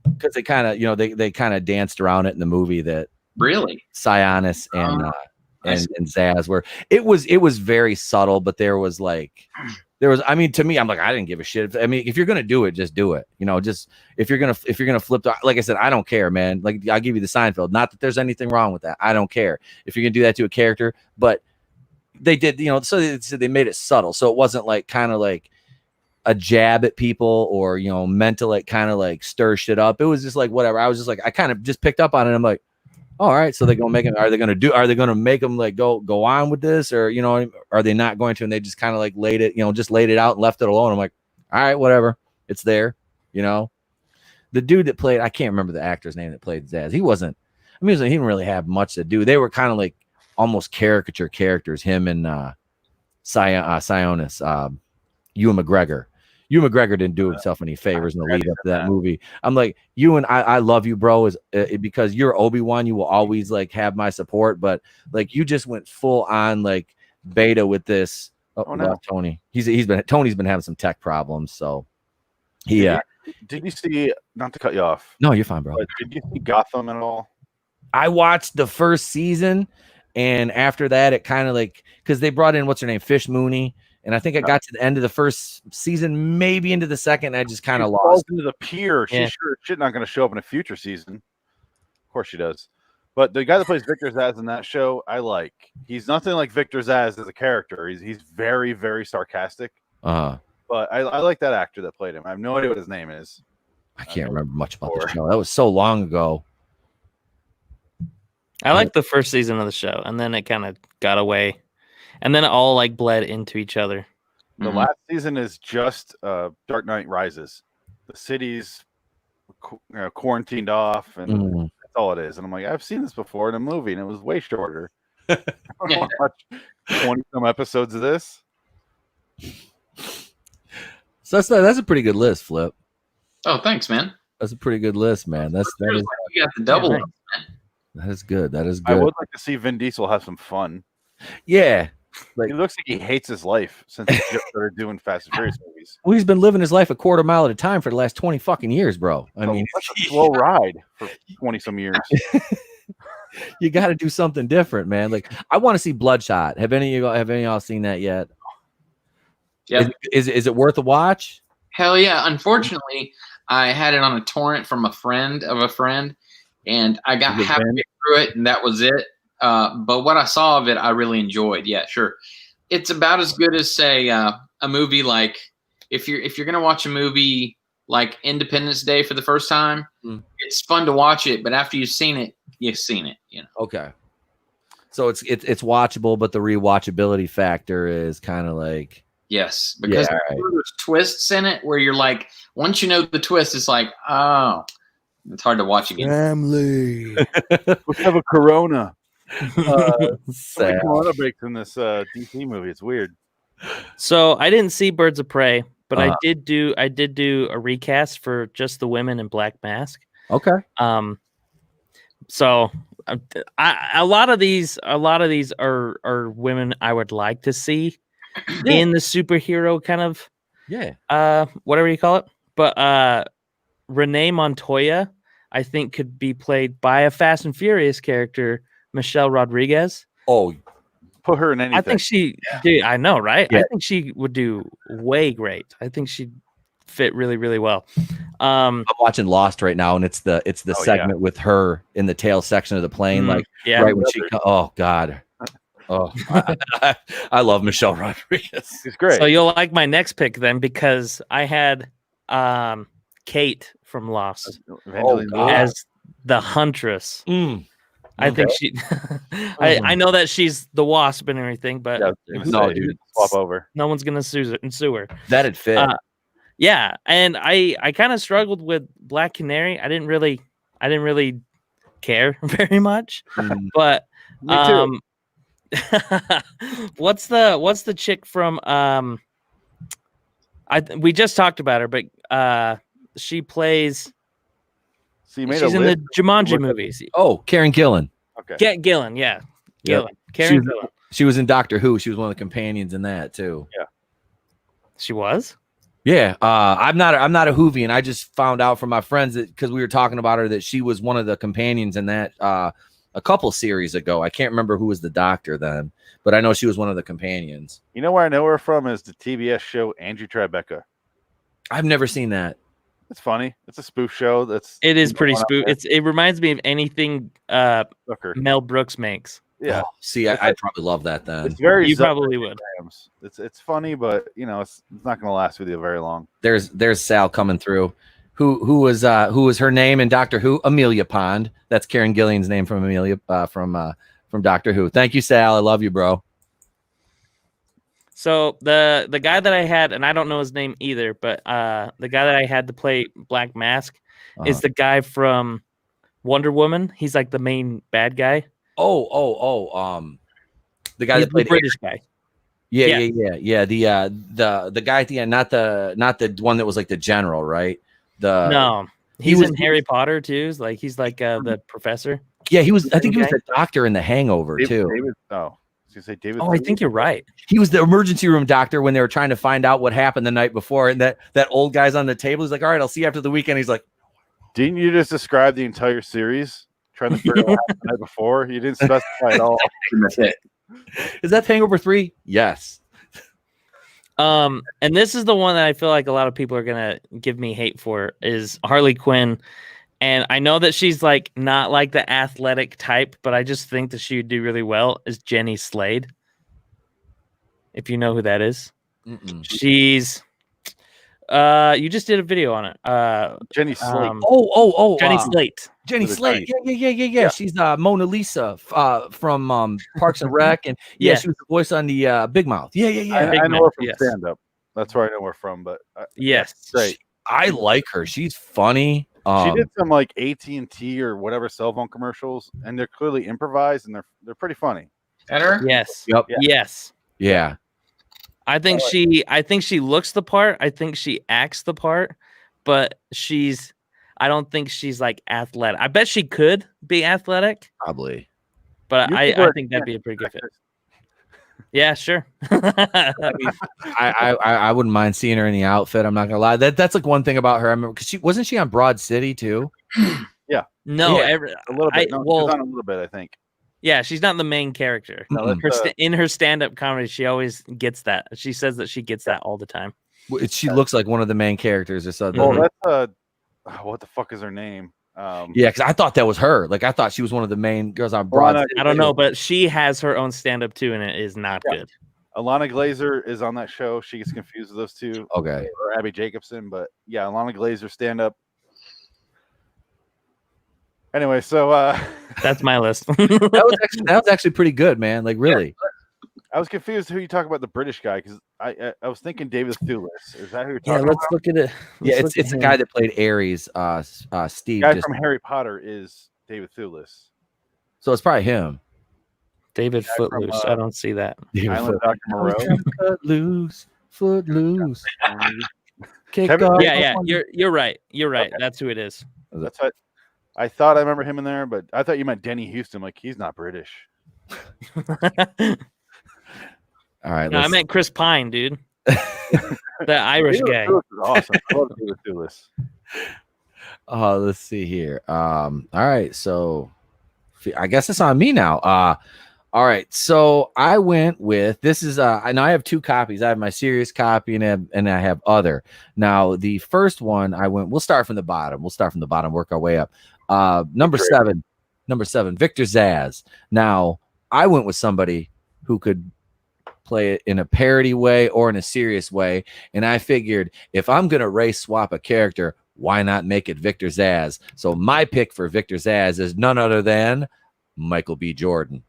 Because they kind of, they kind of danced around it in the movie that really Sionis and Zaz were. It was very subtle, but there was. I mean, to me, I'm like, I didn't give a shit. I mean, if you're gonna do it, just do it. Just if you're gonna flip, like I said, I don't care, man. Like I'll give you the Seinfeld. Not that there's anything wrong with that. I don't care if you're gonna do that to a character, but they did, so they made it subtle, so it wasn't like kind of like a jab at people or meant to like kind of like stir shit up. It was just like whatever. I was just like, I kind of just picked up on it. I'm like, all right, so they're gonna make him. Are they gonna make them like go on with this, or are they not going to? And they just kind of like laid it out and left it alone. I'm like, all right, whatever, it's there. The dude that played, I can't remember the actor's name that played Zaz. He didn't really have much to do. They were kind of like almost caricature characters. Him and Sionis, Ewan McGregor. Ewan McGregor didn't do himself any favors in the lead up to that movie. I'm like, Ewan, I love you, bro, because you're Obi-Wan. You will always like have my support, but like you just went full on like beta with this. Oh no, Tony. Tony's been having some tech problems, so he. Did you see? Not to cut you off. No, you're fine, bro. Did you see Gotham at all? I watched the first season, and after that, it kind of like because they brought in what's her name, Fish Mooney. And I think I got to the end of the first season, maybe into the second. I just kind of lost. Into the pier. She's not going to show up in a future season. Of course she does. But the guy that plays Victor Zaz in that show, I like. He's nothing like Victor Zaz as a character. He's very, very sarcastic. But I like that actor that played him. I have no idea what his name is. I can't remember much about the show. That was so long ago. I liked the first season of the show, and then it kind of got away. And then it all like bled into each other. The last season is just Dark Knight Rises. The city's quarantined off, and that's all it is. And I'm like, I've seen this before in a movie, and it was way shorter. I don't want to watch 20-some episodes of this. So that's a pretty good list, Flip. Oh, thanks, man. That's a pretty good list, man. That is. You got the double. Yeah, that is good. That is good. I would like to see Vin Diesel have some fun. Yeah. Like, he looks like he hates his life since he just started doing Fast and Furious movies. Well, he's been living his life a quarter mile at a time for the last 20 fucking years, bro. I mean, that's a slow ride for 20 some years. You got to do something different, man. Like I want to see Bloodshot. Have any of y'all seen that yet? Yeah. Is it worth a watch? Hell yeah. Unfortunately, I had it on a torrent from a friend of a friend, and I got halfway through it, and that was it. But what I saw of it, I really enjoyed. Yeah, sure. It's about as good as, say, a movie like if you're gonna watch a movie like Independence Day for the first time, it's fun to watch it, but after you've seen it, you've seen it. You know. Okay. So it's watchable, but the rewatchability factor is kind of like. Yes, because there's twists in it where you're like, once you know the twist, it's like, oh, it's hard to watch again. Family. Let's have a Corona. Corona breaks in this DC movie. It's weird. So I didn't see Birds of Prey, but I did do a recast for just the women in Black Mask. Okay. So a lot of these are women I would like to see in the superhero kind of whatever you call it. But Renee Montoya, I think, could be played by a Fast and Furious character, Michelle Rodriguez. Oh, put her in anything. I think dude, I know, right? Yeah. I think she would do way great. I think she'd fit really, really well. I'm watching Lost right now, and it's the segment with her in the tail section of the plane, right when she. Oh God. Oh, I love Michelle Rodriguez. She's great. So you'll like my next pick then, because I had Kate from Lost as the Huntress. I think she. I know that she's the Wasp and everything, but no, dude, swap over. No one's gonna sue her. That'd fit. Yeah, and I kind of struggled with Black Canary. I didn't really care very much, but Me too. what's the chick from we just talked about her, but she plays she's in the Jumanji movies. Oh, Karen Gillan. Okay. Gillan, yeah. Gillan. Karen Gillan. She was in Doctor Who. She was one of the companions in that too. Yeah. She was? Yeah. I'm not a Whovian. I just found out from my friends that because we were talking about her that she was one of the companions in that a couple series ago. I can't remember who was the doctor then, but I know she was one of the companions. You know where I know her from is the TBS show Andrew Tribeca. I've never seen that. It's funny. It's a spoof show. It is pretty spoof. It reminds me of anything Mel Brooks makes. Yeah. Oh, see, I'd probably love that then. It's very you probably would. It's funny, but it's not going to last with you very long. There's Sal coming through. Who was her name in Doctor Who? Amelia Pond. That's Karen Gillian's name from Amelia from Doctor Who. Thank you, Sal. I love you, bro. So the guy that I had, and I don't know his name either, but the guy that I had to play Black Mask is the guy from Wonder Woman. He's like the main bad guy. The guy that played the British guy. Yeah. The guy at the end, not the one that was like the general, right? No, he's in Harry Potter too. He's like the professor. Yeah, he was. I think he was the doctor in The Hangover too. David. I think you're right. He was the emergency room doctor when they were trying to find out what happened the night before, and that old guy's on the table. He's like, "All right, I'll see you after the weekend." He's like, "Didn't you just describe the entire series? Trying to figure out the night before? You didn't specify at all." Is that Hangover 3? Yes. And this is the one that I feel like a lot of people are gonna give me hate for is Harley Quinn. And I know that she's like not like the athletic type, but I just think that she would do really well as Jenny Slade. If you know who that is. She's you just did a video on it. Jenny Slate. Jenny Slate. Jenny Slate. Yeah. She's Mona Lisa from Parks and Rec, and she was the voice on the Big Mouth. Yeah. I know her from stand up. That's where I know her from. But yes, great. I like her. She's funny. She did some like AT&T or whatever cell phone commercials, and they're clearly improvised, and they're pretty funny. At her? Yes. Yep. Yeah. Yes. Yeah. I think she looks the part. I think she acts the part, but I don't think she's like athletic. I bet she could be athletic. Probably. But I think that'd be a pretty good fit. Yeah, sure. I wouldn't mind seeing her in the outfit. I'm not gonna lie. That's like one thing about her. I remember because wasn't she on Broad City too? Yeah, No, Yeah, a little bit. No, well, she's on a little bit, I think. yeah, she's not the main character. No, In her stand-up comedy, she always gets that. She says that she gets that all the time. She looks like one of the main characters or something. Well, that's what the fuck is her name? Yeah, because I thought that was her. Like I thought she was one of the main girls on Broad. I don't know, but she has her own stand-up too, and it is not good. Alana Glazer is on that show. She gets confused with those two. Okay. Or Abby Jacobson, but yeah, Alana Glazer stand-up. Anyway, so that's my list. that was actually pretty good, man. Like really. Yeah. I was confused who you talk about the British guy because I was thinking David Thewlis. Is that who you're talking about? Yeah, let's look at it. It's the guy that played Ares. Steve. The guy from Harry Potter is David Thewlis. So it's probably him. David Footloose. I don't see that. Island Dr. Moreau. Footloose. Yeah. You're right. You're right. Okay. That's who it is. That's what I thought. I remember him in there, but I thought you meant Denny Houston. Like he's not British. All right. No, I meant Chris Pine, dude. The Irish guy. Awesome. I love David Thewlis. Let's see here. All right. So I guess it's on me now. All right. So I went with this is and I have two copies. I have my serious copy and I have other. Now the first one we'll start from the bottom. Work our way up. Number seven, Victor Zsasz. Now I went with somebody who could play it in a parody way or in a serious way. And I figured if I'm going to race swap a character, why not make it Victor Zsasz? So my pick for Victor Zsasz is none other than Michael B. Jordan.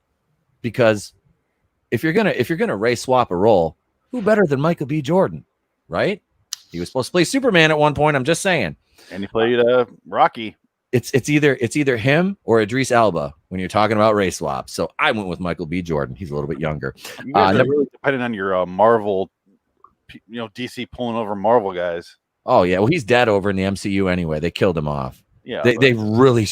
Because if you're gonna race swap a role, who better than Michael B. Jordan, right? He was supposed to play Superman at one point. I'm just saying. And he played Rocky. It's either him or Idris Elba when you're talking about race swaps. So I went with Michael B. Jordan. He's a little bit younger. You guys are really depending on your Marvel, DC pulling over Marvel guys. Oh yeah, well he's dead over in the MCU anyway. They killed him off. Yeah, they really.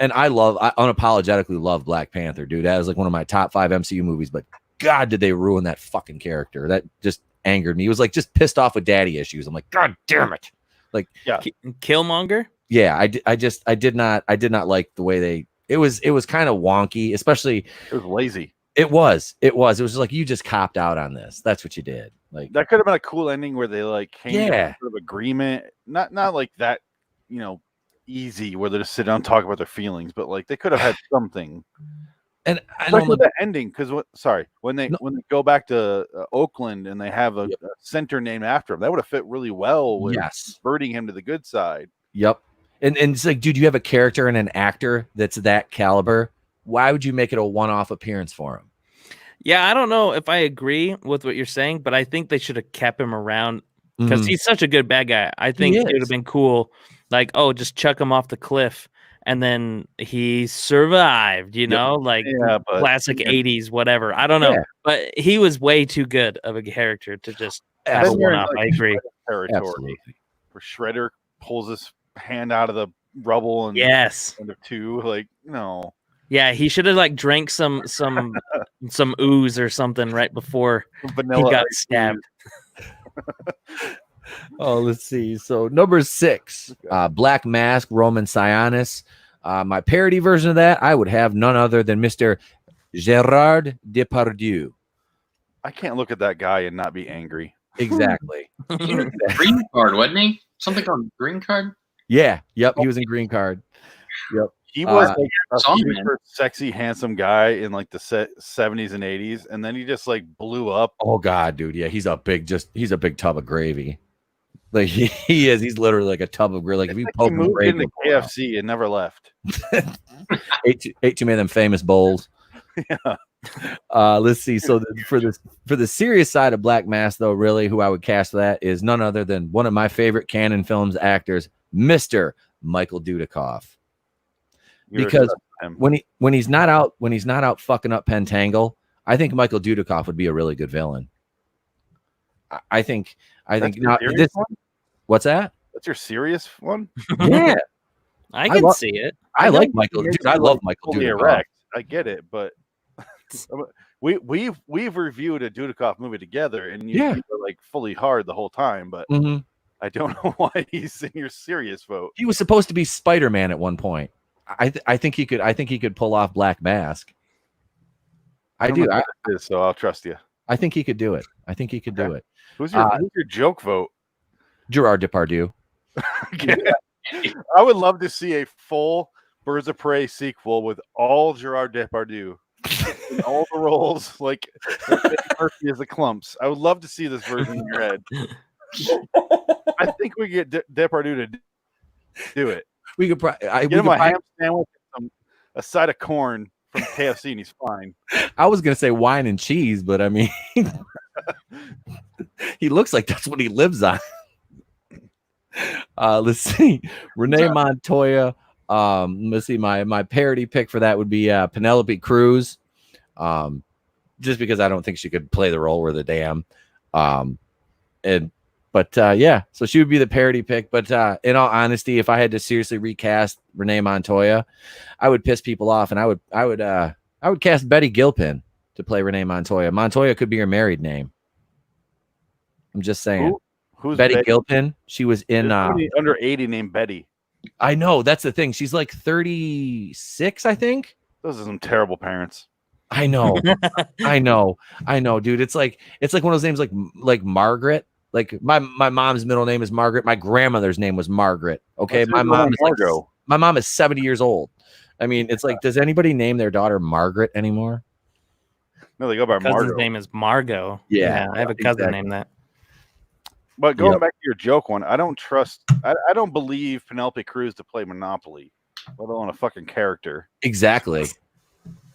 And I unapologetically love Black Panther, dude. That was like one of my top 5 MCU movies. But God, did they ruin that fucking character? That just angered me. He was like just pissed off with daddy issues. I'm like, God damn it! Like, yeah, Killmonger. Yeah, I did not like the way it was kind of wonky, especially it was lazy. It was just like you just copped out on this. That's what you did. Like that could have been a cool ending where they like came to a sort of agreement, not like that, easy where they just sit down and talk about their feelings, but like they could have had something. And I don't know the ending because when they go back to Oakland and they have a center named after him, that would have fit really well with spurting him to the good side. Yep. And it's like, dude, you have a character and an actor that's that caliber. Why would you make it a one-off appearance for him? Yeah, I don't know if I agree with what you're saying, but I think they should have kept him around because he's such a good bad guy. I think it would have been cool. Like, just chuck him off the cliff, and then he survived, classic 80s, whatever. I don't know, but he was way too good of a character to just have a one-off. I agree. Territory where Shredder pulls his hand out of the rubble and under two, like no. Yeah, he should have like drank some ooze or something right before he got stabbed. Oh, let's see. So number 6, Black Mask, Roman Sionis. My parody version of that, I would have none other than Mr. Gerard Depardieu. I can't look at that guy and not be angry. Exactly. Green Card, wasn't he? Something called Green Card? Yeah. Yep. He was in Green Card. Yep. He was like a super sexy, handsome guy in like the 70s and 80s, and then he just like blew up. Oh God, dude. Yeah, he's a big tub of gravy. Like he is. He's literally like a tub of gravy. Like if you poke him in the KFC and never left. ate too many of them famous bowls. Yeah. Let's see. So for the serious side of Black Mask, though, really, who I would cast that is none other than one of my favorite Canon Films actors, Mr. Michael Dudikoff. Because when he's not out fucking up Pentangle, I think Michael Dudikoff would be a really good villain. I think now this one? What's that? That's your serious one? Yeah. I can see it. I like Michael. Dude, I love Michael Dudikoff. I get it, but we've reviewed a Dudikoff movie together, and you were like fully hard the whole time. But I I don't know why he's in your serious vote. He was supposed to be Spider-Man at one point. I think he could pull off Black Mask. I do. So I'll trust you. I think he could do it. I think he could do it. Who's your joke vote? Gerard Depardieu. I would love to see a full Birds of Prey sequel with all Gerard Depardieu in all the roles, like Eddie Murphy as the Clumps. I would love to see this version in your head. I think we get Depardieu to do it. We could get him a ham sandwich and a side of corn from KFC, and he's fine. I was gonna say wine and cheese, but I mean, he looks like that's what he lives on. Let's see, Renee Montoya. Let's see, my parody pick for that would be Penelope Cruz, just because I don't think she could play the role worth a damn. Yeah, so she would be the parody pick. But in all honesty, if I had to seriously recast Renee Montoya, I would piss people off, and I would cast Betty Gilpin to play Renee Montoya. Montoya could be her married name. I'm just saying. Who's Betty Gilpin? She was in under 80 named Betty. I know, that's the thing. She's like 36, I think. Those are some terrible parents. I know, I know, dude. It's like one of those names, like Margaret. Like my mom's middle name is Margaret. My grandmother's name was Margaret. Okay, my mom is Margot. My mom is 70 years old. I mean, it's like, does anybody name their daughter Margaret anymore? No, they go by Margot. His name is Margot. Yeah, I have a cousin named that. But going back to your joke one, I don't believe Penelope Cruz to play Monopoly, let alone a fucking character. Exactly.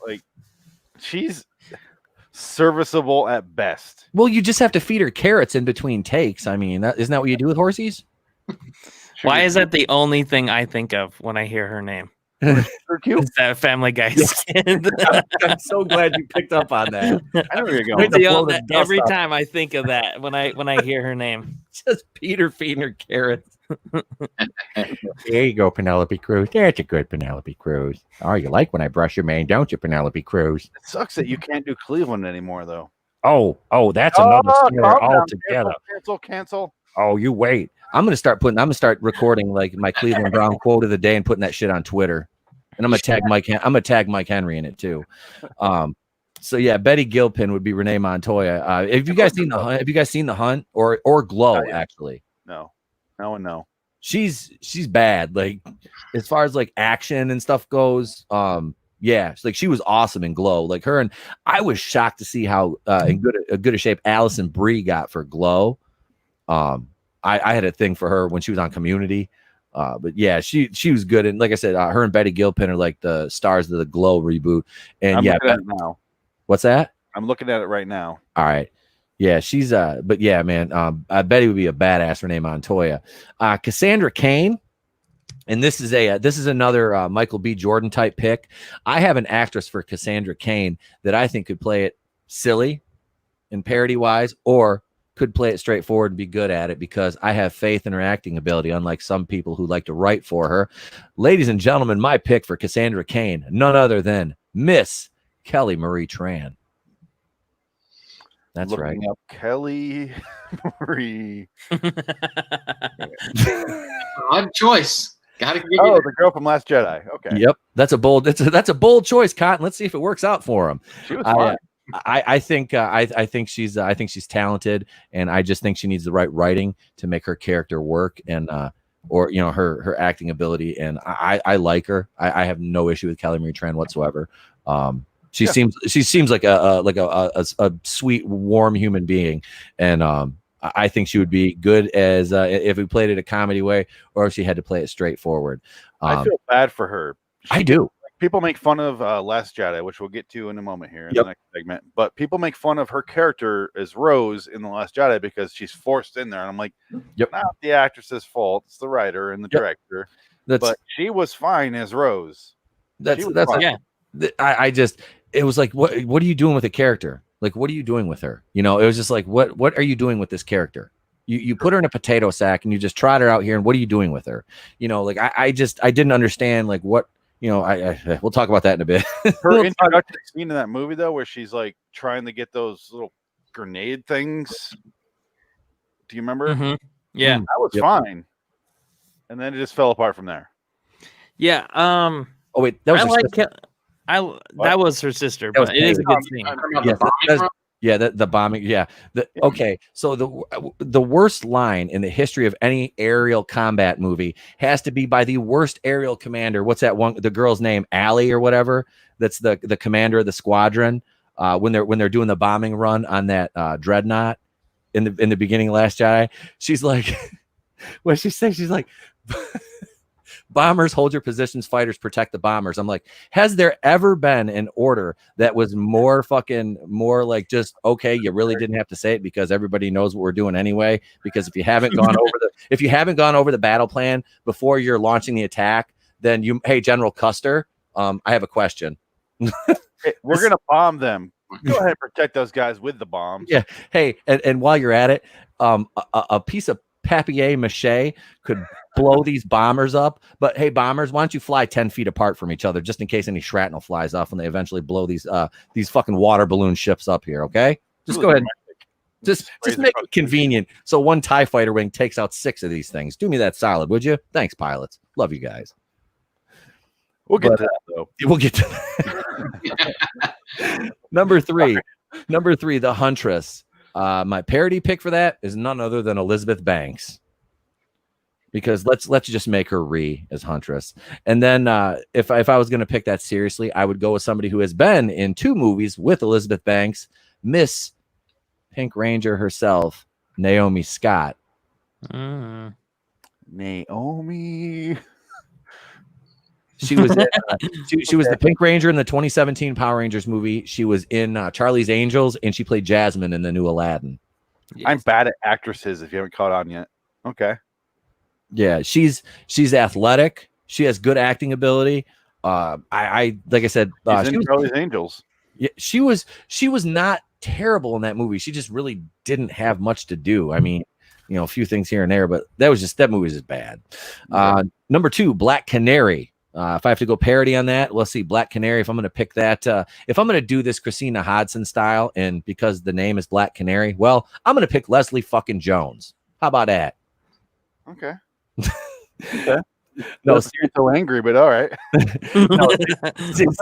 Like, she's serviceable at best. Well, you just have to feed her carrots in between takes. I mean, isn't that what you do with horsies? Why is that the only thing I think of when I hear her name? It's that Family Guy skin. I'm so glad you picked up on that. I know where you're going. Every time I think of that when I hear her name. Just Peter feeding her carrots. There you go, Penelope Cruz. That's a good Penelope Cruz. Oh, you like when I brush your mane, don't you, Penelope Cruz? It sucks that you can't do Cleveland anymore, though. Oh, that's another story altogether. Cancel. Oh, you wait. I'm gonna start recording like my Cleveland Brown quote of the day and putting that shit on Twitter. And I'm gonna tag Mike Henry in it too. So yeah, Betty Gilpin would be Renee Montoya. Have you guys seen the Hunt or Glow? Actually, no. She's bad. Like as far as like action and stuff goes. Yeah, like she was awesome in Glow. Like her, and I was shocked to see how in good a shape Allison Brie got for Glow. I had a thing for her when she was on Community. But yeah, she was good. And like I said, her and Betty Gilpin are like the stars of the Glow reboot. And now. What's that? I'm looking at it right now. All right. Yeah, she's but yeah, man, Betty would be a badass Renee Montoya. Cassandra Cain, and this is another Michael B. Jordan type pick. I have an actress for Cassandra Cain that I think could play it silly and parody wise, or could play it straightforward and be good at it, because I have faith in her acting ability, unlike some people who like to write for her. Ladies and gentlemen, my pick for Cassandra Cain, none other than Miss Kelly Marie Tran. That's looking right. Up Kelly Marie. Odd choice. Gotta give you the girl from Last Jedi. Okay. Yep. That's a bold choice, Cotton. Let's see if it works out for him. She was fine. I think she's talented, and I just think she needs the right writing to make her character work, and or her acting ability. And I like her. I have no issue with Kelly Marie Tran whatsoever. She seems like a sweet, warm human being, and I think she would be good as if we played it a comedy way, or if she had to play it straightforward. I feel bad for her. I do. People make fun of Last Jedi, which we'll get to in a moment here in the next segment. But people make fun of her character as Rose in The Last Jedi because she's forced in there. And I'm like, not the actress's fault. It's the writer and the director. But she was fine as Rose. I just, it was like, what are you doing with the character? Like, what are you doing with her? It was just like, what are you doing with this character? You put her in a potato sack and you just trot her out here. And what are you doing with her? Like, I didn't understand like what, we'll talk about that in a bit. Her introduction scene in that movie, though, where she's like trying to get those little grenade things. Do you remember? Mm-hmm. Yeah, that was fine, and then it just fell apart from there. Yeah. Oh wait, that was that was her sister, but it is a good scene. The bombing. Yeah. Okay. So the worst line in the history of any aerial combat movie has to be by the worst aerial commander. What's that one? The girl's name, Allie or whatever. That's the commander of the squadron. When they're doing the bombing run on that dreadnought in the beginning of Last Jedi, she's like, what she say? She's like, bombers hold your positions, fighters protect the bombers. I'm like, has there ever been an order that was more like just, okay, you really didn't have to say it because everybody knows what we're doing anyway? Because if you haven't gone over the battle plan before you're launching the attack, then hey, General Custer, I have a question. Hey, we're gonna bomb them. Go ahead and protect those guys with the bombs. Yeah. Hey, and while you're at it, a piece of papier-mâché could blow these bombers up. But hey, bombers, why don't you fly 10 feet apart from each other just in case any shrapnel flies off when they eventually blow these fucking water balloon ships up here, okay? Just go ahead. Just make it convenient so one TIE fighter wing takes out 6 of these things. Do me that solid, would you? Thanks, pilots. Love you guys. We'll get to that, though. We'll get to that. Number three, The Huntress. My parody pick for that is none other than Elizabeth Banks, because let's just make her as Huntress. And then if I was going to pick that seriously, I would go with somebody who has been in 2 movies with Elizabeth Banks, Miss Pink Ranger herself, Naomi Scott. Naomi. She was she was the Pink Ranger in the 2017 Power Rangers movie. She was in Charlie's Angels, and she played Jasmine in the new Aladdin. Yes. I'm bad at actresses if you haven't caught on yet. Okay. Yeah, she's athletic. She has good acting ability. I like I said, she was Charlie's Angels. Yeah, she was not terrible in that movie. She just really didn't have much to do. I mean, a few things here and there, but that movie was just bad. Number 2, Black Canary. If I have to go parody on that, let's see, Black Canary. If I'm going to pick that, if I'm going to do this Christina Hodson style, and because the name is Black Canary, well, I'm going to pick Leslie fucking Jones. How about that? Okay. No, you're so angry, but all right. No,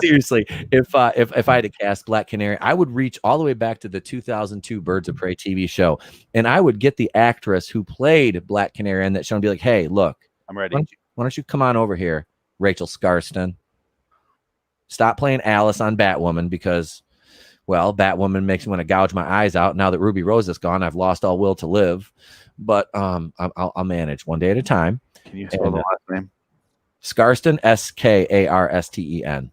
seriously, if I had to cast Black Canary, I would reach all the way back to the 2002 Birds of Prey TV show, and I would get the actress who played Black Canary in that show and be like, "Hey, look, I'm ready. Why don't you come on over here, Rachel Scarston? Stop playing Alice on Batwoman because, well, Batwoman makes me want to gouge my eyes out. Now that Ruby Rose is gone, I've lost all will to live. But I'll manage one day at a time." Can you spell the last name? Scarston, Skarsten.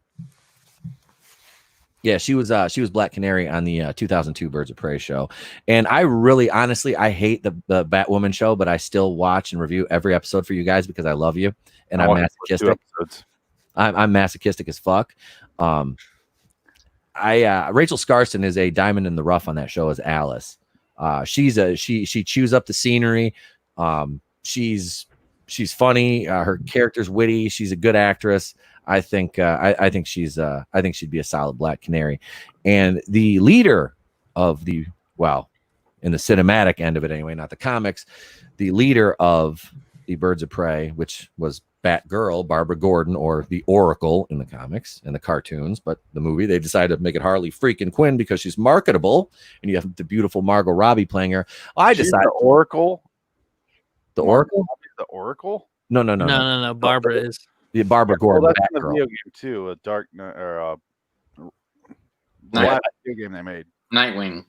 Yeah, she was Black Canary on the 2002 Birds of Prey show. And I really, honestly, I hate the Batwoman show, but I still watch and review every episode for you guys because I love you and I'm masochistic. I'm masochistic as fuck. Rachel Scarston is a diamond in the rough on that show as Alice. She chews up the scenery. She's funny. Her character's witty. She's a good actress. I think she'd be a solid Black Canary. And the leader of in the cinematic end of it anyway, not the comics, the leader of the Birds of Prey, which was Batgirl, Barbara Gordon, or the Oracle in the comics and the cartoons, but the movie, they decided to make it Harley freaking Quinn because she's marketable, and you have the beautiful Margot Robbie playing her. She's the Oracle. The Oracle? The Oracle? No. Barbara is. The Barbara Gordon. That's in the video game too. A Dark or video game they made. Nightwing.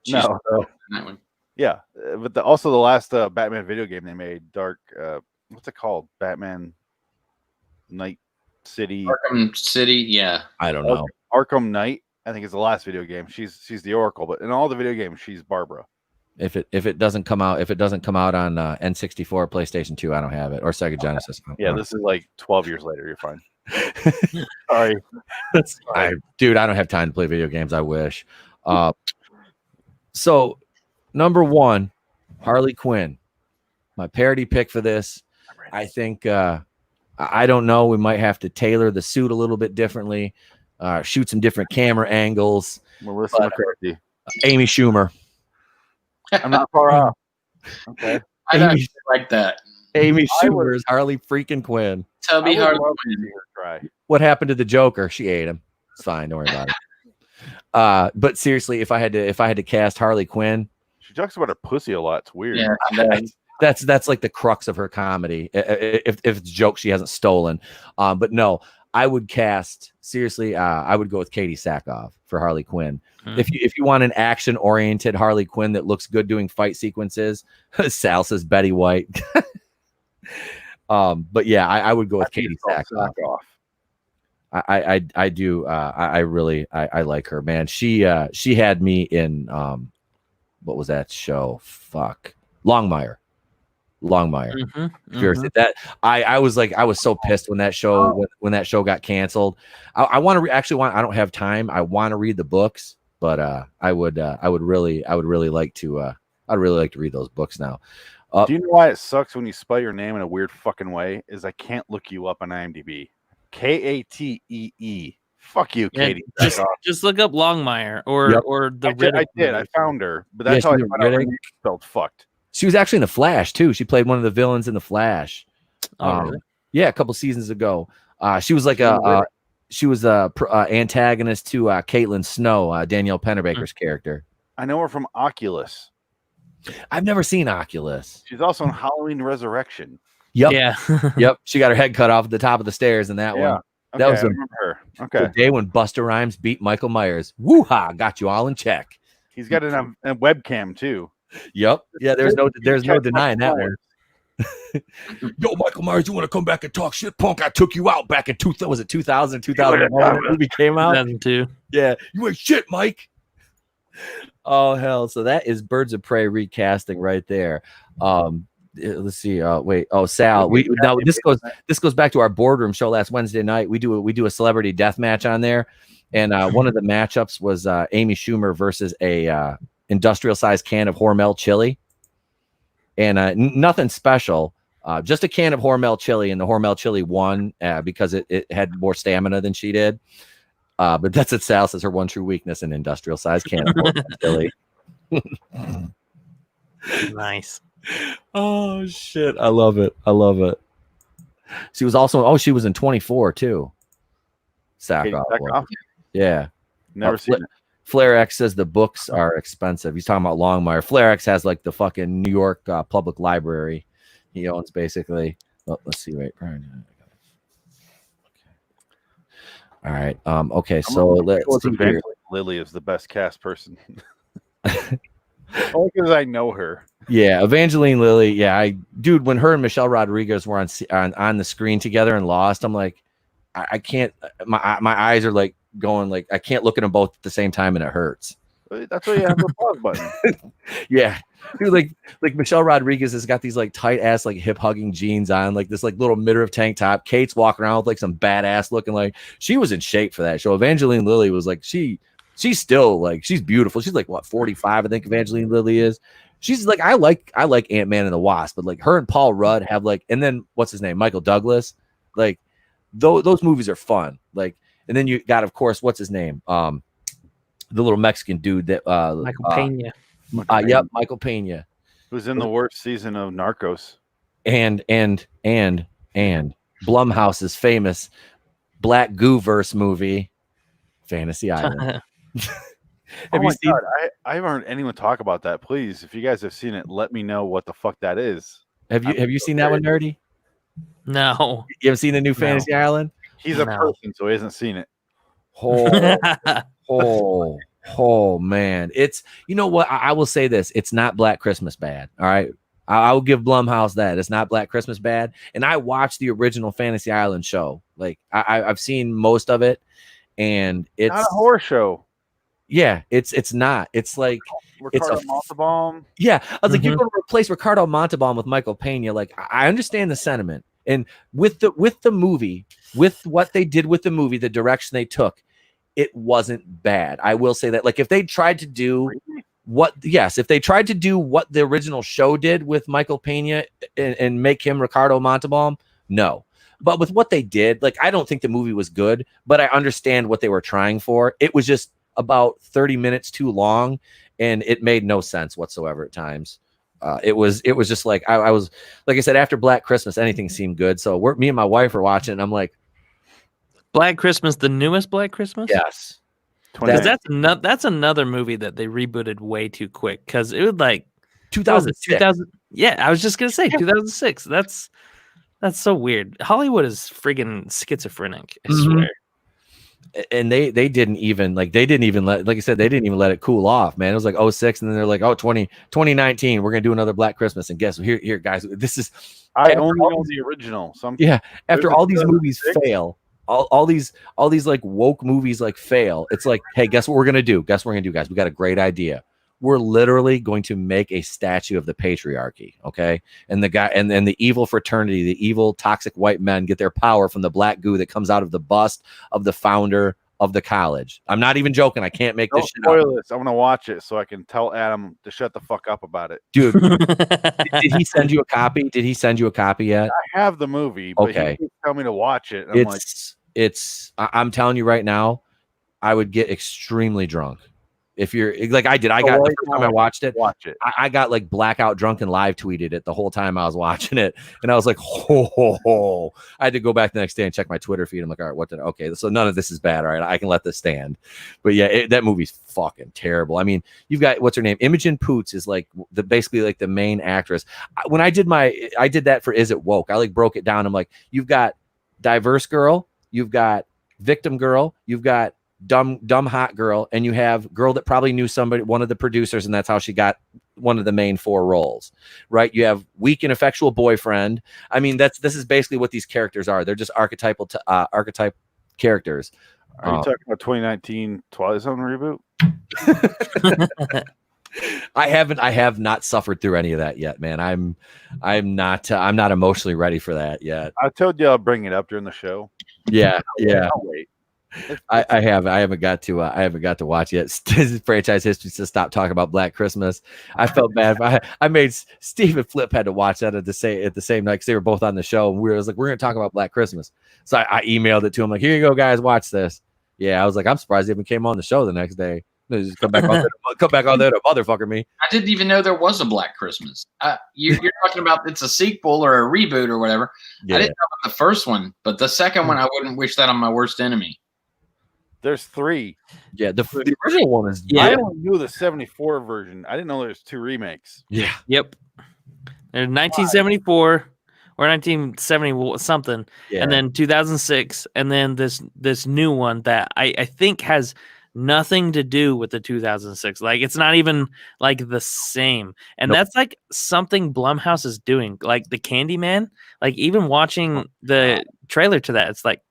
Nightwing. Yeah, but also the last Batman video game they made, Dark. What's it called? Batman Night City. Arkham City. Yeah. I don't know. Arkham Knight. I think is the last video game. She's the Oracle, but in all the video games, she's Barbara. If it doesn't come out on N64, PlayStation 2, I don't have it, or Sega Genesis. Yeah, this is like 12 years later. You're fine. Sorry. Dude, I don't have time to play video games. I wish. So, number 1, Harley Quinn. My parody pick for this. I think I don't know. We might have to tailor the suit a little bit differently, shoot some different camera angles. Melissa McCarthy. Amy Schumer. I'm not far off. Okay. I'd actually like that. Amy Schumer's Harley freaking Quinn. Tubby Harley Quinn. What happened to the Joker? She ate him. It's fine. Don't worry about it. But seriously, if I had to cast Harley Quinn, she talks about her pussy a lot. It's weird. Yeah, that's like the crux of her comedy. If it's jokes she hasn't stolen. But no, I would cast seriously. I would go with Katie Sackhoff for Harley Quinn. If you want an action oriented Harley Quinn that looks good doing fight sequences, Sal says Betty White. But yeah, I would go with Katie Sackhoff. I do. I really like her, man. She had me in what was that show? Fuck, Longmire. That I was so pissed when that show got canceled. I want to I don't have time. I want to read the books, but I would really like to read those books now. Do you know why it sucks when you spell your name in a weird fucking way? Is I can't look you up on IMDb. Katee. Fuck you, Katie. Just look up Longmire or the Riddick. I did. I found her, but that's how I found out her name spelled fucked. She was actually in The Flash too. She played one of the villains in The Flash. Really? Yeah, a couple seasons ago. She was like she was a antagonist to Caitlin Snow, Danielle Pennebaker's character. I know her from Oculus. I've never seen Oculus. She's also in Halloween Resurrection. Yep. Yeah. Yep. She got her head cut off at the top of the stairs in that one. Okay, that was I remember her. Okay. The day when Busta Rhymes beat Michael Myers. Woo-ha! Got you all in check. He's got a webcam too. Yep. Yeah. There's no denying that one. Yo, Michael Myers, you want to come back and talk shit, punk? I took you out back in 2000, 2001 when the movie came out. 2002. Yeah, you ain't shit, Mike. Oh hell! So that is Birds of Prey recasting right there. Let's see. Wait. Oh, Sal. This goes back to our boardroom show last Wednesday night. We do a celebrity death match on there, and one of the matchups was Amy Schumer versus a industrial sized can of Hormel chili, and nothing special. Just a can of Hormel chili, and the Hormel chili won because it had more stamina than she did. But that's what Sal says her one true weakness: an industrial sized can of Hormel chili. Nice. Oh shit! I love it. She was also she was in 24 too. Sackhoff. Yeah. Never seen it. Flair X says the books are expensive. He's talking about Longmire. Flair X has like the fucking New York Public Library. He owns basically. Let's see. Wait. Okay. All right. Okay. So let's see here. Lily is the best cast person. Only because I know her. Yeah, Evangeline Lilly. Yeah, dude, when her and Michelle Rodriguez were on the screen together and Lost, I'm like, I can't. My eyes are like going like I can't look at them both at the same time, and it hurts. That's why you have the pause button. Yeah, dude, like Michelle Rodriguez has got these like tight ass like hip hugging jeans on, like this like little midriff tank top. Kate's walking around with like some badass looking like she was in shape for that show. Evangeline Lilly was like she's still like she's beautiful. She's like what 45, I think Evangeline Lilly is. She's like I like Ant-Man and the Wasp, but like her and Paul Rudd have like, and then what's his name, Michael Douglas, like those movies are fun. Like, and then you got of course what's his name, the little Mexican dude that Michael Pena. Yep, Michael Pena, who's in the worst season of Narcos, and Blumhouse's famous Black Goo-verse movie, Fantasy Island. Have you seen? God, I haven't heard anyone talk about that. Please, if you guys have seen it, let me know what the fuck that is. Have you seen that one, Nerdy? No. You haven't seen the new Fantasy Island? He's a person, so he hasn't seen it. Oh man. It's, you know what? I will say this. It's not Black Christmas bad. All right. I will give Blumhouse that. It's not Black Christmas bad. And I watched the original Fantasy Island show. Like I've seen most of it, and it's not a horror show. Yeah, it's not. It's like Ricardo Montalban. Yeah, I was like, you're going to replace Ricardo Montalban with Michael Pena. Like, I understand the sentiment, and with the movie, with what they did with the movie, the direction they took, it wasn't bad. I will say that. Like, if they tried to do if they tried to do what the original show did with Michael Pena and make him Ricardo Montalban, no. But with what they did, like, I don't think the movie was good, but I understand what they were trying for. It was just about 30 minutes too long, and it made no sense whatsoever at times. it was just like I was, like I said, after Black Christmas, anything seemed good. So me and my wife are watching, and I'm like, Black Christmas, the newest Black Christmas. yes, that's another movie that they rebooted way too quick because it was like 2006. 2000. Yeah, I was just gonna say 2006. That's so weird. Hollywood is friggin' schizophrenic. I swear. And they didn't even let, like I said, they didn't even let it cool off, man. It was like 06, and then they're like, 2019, we're gonna do another Black Christmas. And guess here, guys, this is I only know the original. After all these movies fail, all these like woke movies like fail, it's like, hey, guess what we're gonna do? Guess what we're gonna do, guys? We got a great idea. We're literally going to make a statue of the patriarchy, okay? And the guy and the evil fraternity, the evil toxic white men get their power from the black goo that comes out of the bust of the founder of the college. I'm not even joking. I can't make this shit up. Spoil this. I'm gonna watch it so I can tell Adam to shut the fuck up about it. Dude, did he send you a copy? Did he send you a copy yet? I have the movie, but okay. He tell me to watch it. And I'm telling you right now, I would get extremely drunk. If you're like I did, the first time I watched it, I got like blackout drunk and live tweeted it the whole time I was watching it. And I was like, ho. I had to go back the next day and check my Twitter feed. I'm like, all right, okay, so none of this is bad. All right, I can let this stand. But yeah, that movie's fucking terrible. I mean, you've got, what's her name? Imogen Poots is like basically like the main actress. When I did that for Is It Woke, I like broke it down. I'm like, you've got diverse girl, you've got victim girl, you've got dumb hot girl, and you have girl that probably knew one of the producers, and that's how she got one of the main 4 roles, right? You have weak and effectual boyfriend. I mean, this is basically what these characters are. They're just archetype characters. Are you talking about 2019 Twilight Zone reboot? I have not suffered through any of that yet, man. I'm not emotionally ready for that yet. I told you I'll bring it up during the show. Yeah. I'll wait. I haven't got to watch yet. Franchise history says stop talking about Black Christmas. I felt bad. I made Steve and Flipp had to watch that at the same night because they were both on the show, and we were like, we're gonna talk about Black Christmas. So I emailed it to him like, here you go, guys, watch this. Yeah, I was like, I'm surprised they even came on the show the next day. Just come back on there to motherfucker me. I didn't even know there was a Black Christmas. You're talking about it's a sequel or a reboot or whatever. Yeah. I didn't know about the first one, but the second one, I wouldn't wish that on my worst enemy. There's 3. Yeah, the original one is. I only knew the 74 version. I didn't know there's 2 remakes. Yeah. Yep. There's 1974 or 1970 something, and then 2006, and then this new one that I think has nothing to do with the 2006. Like, it's not even like the same, and that's like something Blumhouse is doing. Like the Candyman. Like, even watching the trailer to that, it's like,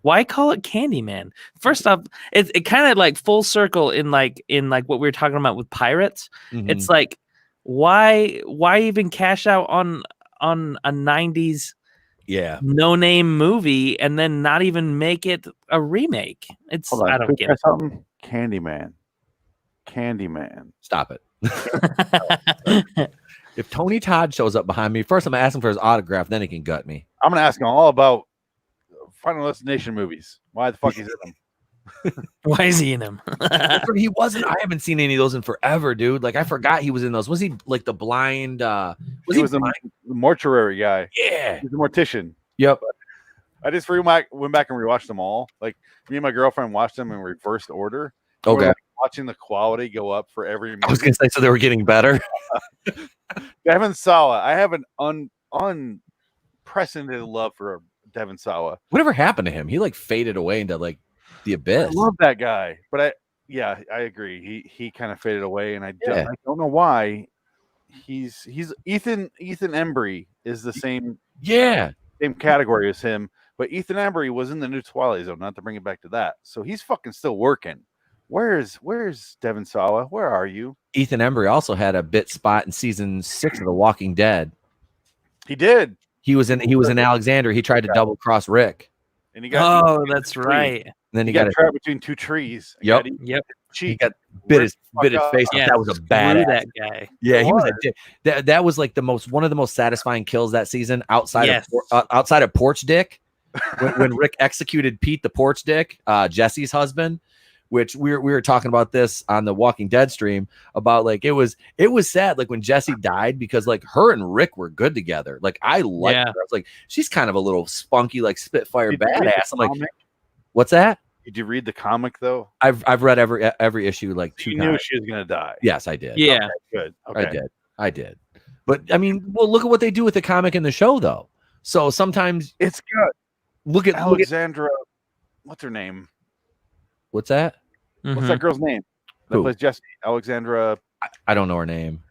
why call it Candyman? First off, it kind of like full circle in like what we were talking about with Pirates. Mm-hmm. It's like, why even cash out on a 90s no name movie and then not even make it a remake? It's I don't get it. Something? Candyman. Stop it. If Tony Todd shows up behind me, first I'm gonna ask him for his autograph, then he can gut me. I'm gonna ask him all about Final Destination movies. Why the fuck is in them? Why is he in them? He wasn't. I haven't seen any of those in forever, dude. Like, I forgot he was in those. Was he like the blind? He was the mortuary guy. Yeah, he's a mortician. Yep. I just went back and rewatched them all. Like, me and my girlfriend watched them in reverse order. Okay. We're, like, watching the quality go up for every movie. I was gonna say, so they were getting better. Devon Sawa. I have an unprecedented love for Devon Sawa. Whatever happened to him? He like faded away into like the abyss. I love that guy, but I agree. He kind of faded away, and I don't know why. He's Ethan Embry is the same category as him, but Ethan Embry was in the new Twilight Zone. Not to bring it back to that, so he's fucking still working. Where's Devon Sawa? Where are you? Ethan Embry also had a bit spot in season 6 of The Walking Dead. He did. He was in Alexander. He tried to double cross Rick. And he got that's right. And then he got trapped between 2 trees. Yep. He got bit his face. Yeah, that was a bad that guy. Yeah, he was a dick. That was like one of the most satisfying kills that season outside of Porch Dick. when Rick executed Pete the Porch Dick, Jesse's husband. which we were talking about this on the Walking Dead stream about like it was sad like when Jesse died because like her and Rick were good together. Like I liked her. I was like, she's kind of a little spunky, like Spitfire badass. I'm like, what's that? Did you read the comic though? I've read every issue like 2 times. You knew she was gonna die. Yes, I did. Yeah, okay, good. Okay. I did. But I mean, well, look at what they do with the comic and the show though. So sometimes it's good. Look at Alexandra. What's her name? What's that? What's that girl's name? That plays Jesse. Alexandra. I don't know her name.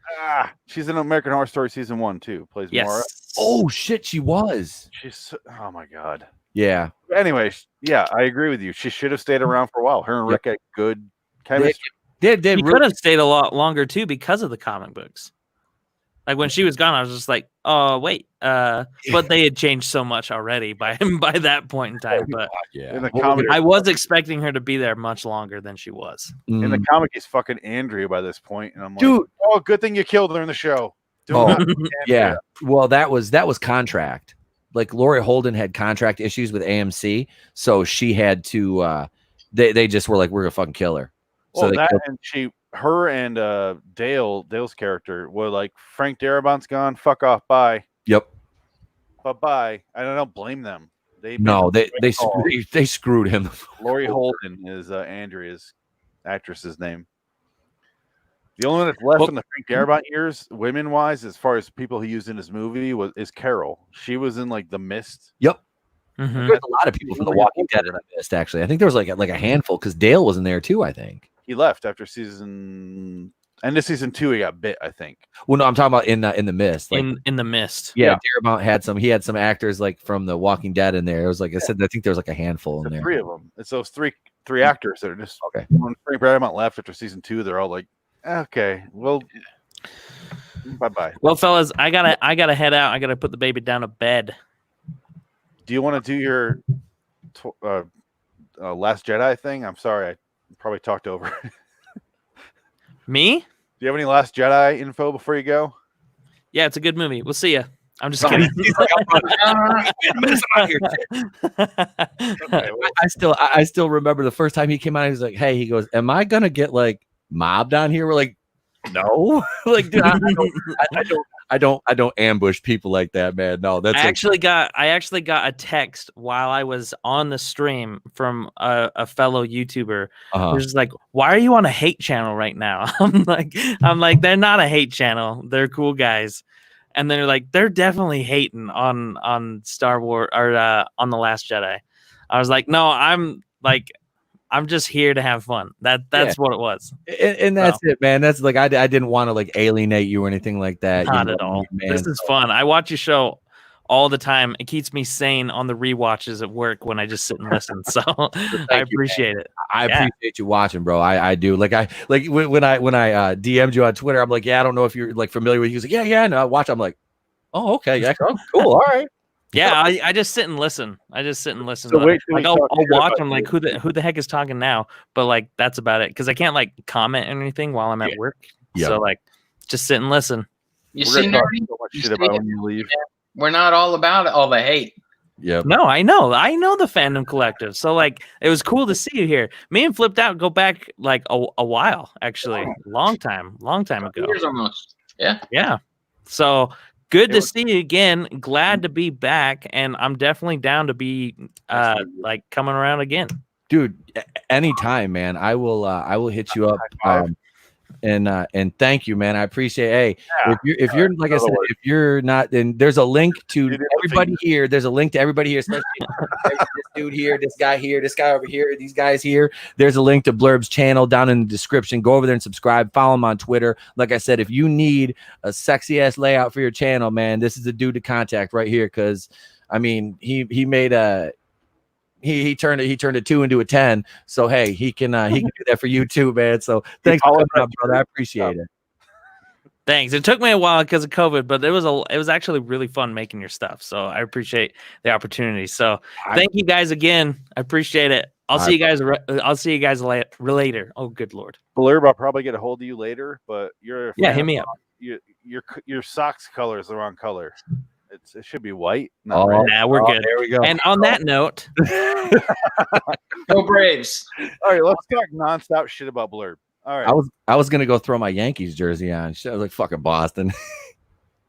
She's in American Horror Story season 1 too. Plays Maura. Oh shit, she was. She's. Oh my god. Yeah. Anyways, yeah, I agree with you. She should have stayed around for a while. Her and Rick had good chemistry. He could have stayed a lot longer too because of the comic books. Like when she was gone, I was just like, "Oh wait," but they had changed so much already by that point in time. But in the comic, I was expecting her to be there much longer than she was. In the comic, he's fucking Andrea by this point, and I'm like, dude, oh, good thing you killed her in the show. Yeah. Well, that was contract. Like Laurie Holden had contract issues with AMC, so she had to. They just were like, we're gonna fucking kill her. Well, so her and Dale's character were like, Frank Darabont's gone. Fuck off. Bye. Yep. Bye. I don't blame them. They screwed him. Laurie Holden is Andrea's actress's name. The only one that's left in the Frank Darabont years, women wise, as far as people he used in his movie, is Carol. She was in like The Mist. Yep. Mm-hmm. There's a lot of people from The Walking Dead in The Mist. Actually, I think there was like a handful because Dale was in there too. I think he left after end of season 2. He got bit. I think. Well, no, I'm talking about in The Mist. Like, in The Mist. Yeah, Darabont had some. He had some actors like from The Walking Dead in there. It was like I said. I think there was like a handful in there. 3 of them. It's those three actors that are just okay. When Frank Darabont left after season 2, they're all like, okay, well, bye. Well, fellas, I gotta head out. I gotta put the baby down to bed. Do you want to do your Last Jedi thing? I'm sorry, I probably talked over. Me? Do you have any Last Jedi info before you go? Yeah, it's a good movie. We'll see ya. I'm just kidding. I still remember the first time he came out. He was like, "Hey," he goes, "Am I gonna get like mobbed on here?" We're like, "No." Like, dude, I don't ambush people like that, man. No, that's. I actually got a text while I was on the stream from a fellow YouTuber who's just like, "Why are you on a hate channel right now?" I'm like, they're not a hate channel. They're cool guys. And they're like, they're definitely hating on Star Wars or on The Last Jedi. I was like, no, I'm just here to have fun. That's what it was. And that's it, man. That's like I didn't want to like alienate you or anything like that. Not at all. Man. This is fun. I watch your show all the time. It keeps me sane on the rewatches at work when I just sit and listen. So I appreciate it. I appreciate you watching, bro. I do. When I DM'd you on Twitter, I'm like, yeah, I don't know if you're like familiar with. He was like, yeah, no, I watch. I'm like, oh, okay, yeah, cool, all right. Yeah, I just sit and listen. So wait, like I'll watch. I'm like, who the heck is talking now? But like that's about it because I can't like comment or anything while I'm at work. Yeah. So like, just sit and listen. You see, nerdy? So much shit about when you leave. We're not all about all the hate. Yeah. No, I know the fandom collective. So like, it was cool to see you here. Me and Flipp Doubt go back like a while, actually, long time ago. Years almost. Yeah. Yeah. So good to see you again. Glad to be back, and I'm definitely down to be like coming around again, dude. Anytime, man. I will hit you up. And thank you, man. I appreciate. Hey, if you're like I said, if you're not, then there's a link to everybody here. There's a link to everybody here, especially this dude here, this guy here, this guy over here, these guys here. There's a link to Blurb's channel down in the description. Go over there and subscribe. Follow him on Twitter. Like I said, if you need a sexy ass layout for your channel, man, this is the dude to contact right here. Because I mean, he made a. He turned a 2 into a 10. So hey, he can do that for you too, man. So thanks for coming up, brother. I appreciate it. Thanks. It took me a while because of COVID, but it was actually really fun making your stuff. So I appreciate the opportunity. So thank you guys again. I appreciate it. I'll see you guys later. Oh, good Lord. Blurb, I'll probably get a hold of you later, but hit me up. Your socks color is the wrong color. It should be white. Oh, red. Nah, we're good. There we go. And on that note, Go Braves. All right, let's talk nonstop shit about Blurb. All right. I was gonna go throw my Yankees jersey on. Shit, I was like fucking Boston.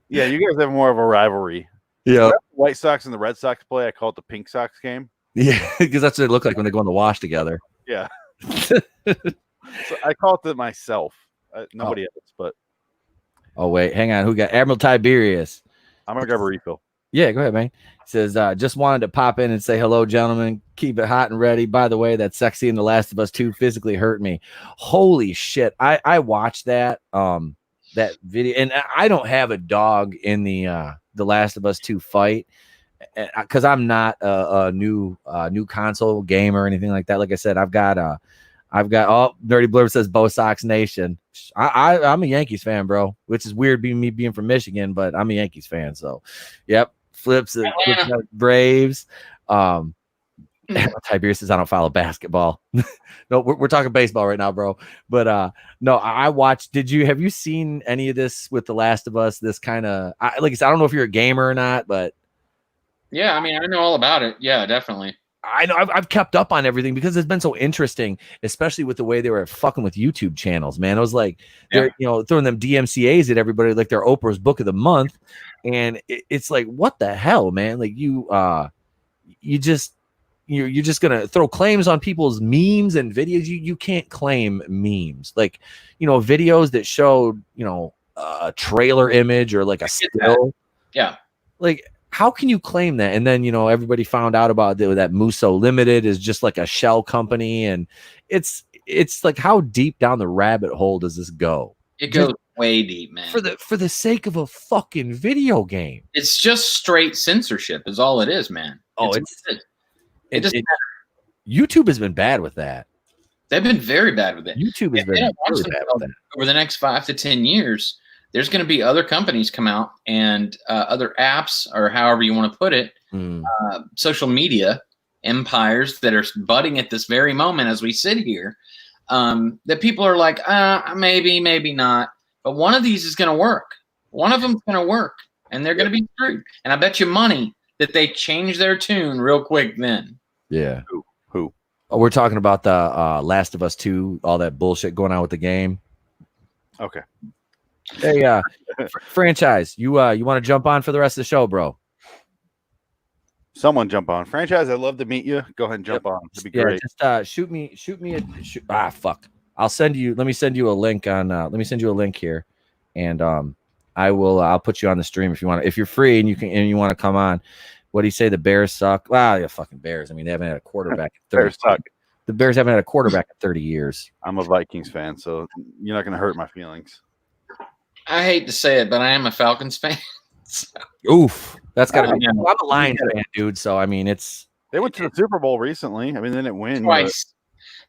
Yeah, you guys have more of a rivalry. Yeah, The White Sox and the Red Sox play. I call it the Pink Sox game. yeah, because that's what it looked like when they go in the wash together. Yeah. So I call it to myself. Nobody else, but Oh wait, hang on. Who got Admiral Tiberius? I'm gonna grab a refill. Yeah, go ahead, man. Says, just wanted to pop in and say hello, gentlemen. Keep it hot and ready. By the way, that sex scene in The Last of Us 2 physically hurt me. Holy shit. I watched that that video, and I don't have a dog in the Last of Us 2 fight because I'm not a new console gamer or anything like that. Like I said, I've got Nerdy Blurb says Bo Sox Nation. I'm a Yankees fan, bro, which is weird being from Michigan, but I'm a Yankees fan. So, yep. Flips Braves. Tiberius says I don't follow basketball. No, we're talking baseball right now, bro. But no, I watched. Have you seen any of this with The Last of Us? This kind of like I said, I don't know if you're a gamer or not, but Yeah, I mean, I know all about it. Yeah, definitely. I know I've kept up on everything because it's been so interesting, especially with the way they were fucking with YouTube channels, man. It was like they're throwing them DMCAs at everybody like they're Oprah's Book of the Month. And it's like, what the hell, man? Like you're just gonna throw claims on people's memes and videos. You can't claim memes, like videos that showed a trailer image or like a still. Yeah, like how can you claim that? And then everybody found out about that Musso Limited is just like a shell company, and it's like how deep down the rabbit hole does this go? It goes way deep, man. For the sake of a fucking video game. It's just straight censorship is all it is, man. Oh, it doesn't matter. YouTube has been bad with that. They've been very bad with it. YouTube has been really bad with that. Over the next 5 to 10 years, there's going to be other companies come out and other apps, or however you want to put it, social media empires that are budding at this very moment as we sit here, that people are like, maybe not. But one of these is going to work. One of them's going to work, and they're going to be screwed. And I bet you money that they change their tune real quick then. Yeah. Who? Oh, we're talking about the Last of Us 2, all that bullshit going on with the game. Okay. Hey, franchise, you want to jump on for the rest of the show, bro? Someone jump on. Franchise, I'd love to meet you. Go ahead and jump on. It'd be great. Just shoot me fuck. Let me send you a link on let me send you a link here, and I'll put you on the stream if you want. If you're free and you want to come on. What do you say? The Bears suck? Wow, yeah, fucking Bears. I mean, they haven't had a quarterback in 30 Bears suck. The Bears haven't had a quarterback in 30 years. I'm a Vikings fan, so you're not going to hurt my feelings. I hate to say it, but I am a Falcons fan. So. Oof. That's got to be. I'm a Lions fan, dude. So, I mean, They went to the Super Bowl recently. I mean, they didn't win. Twice. But...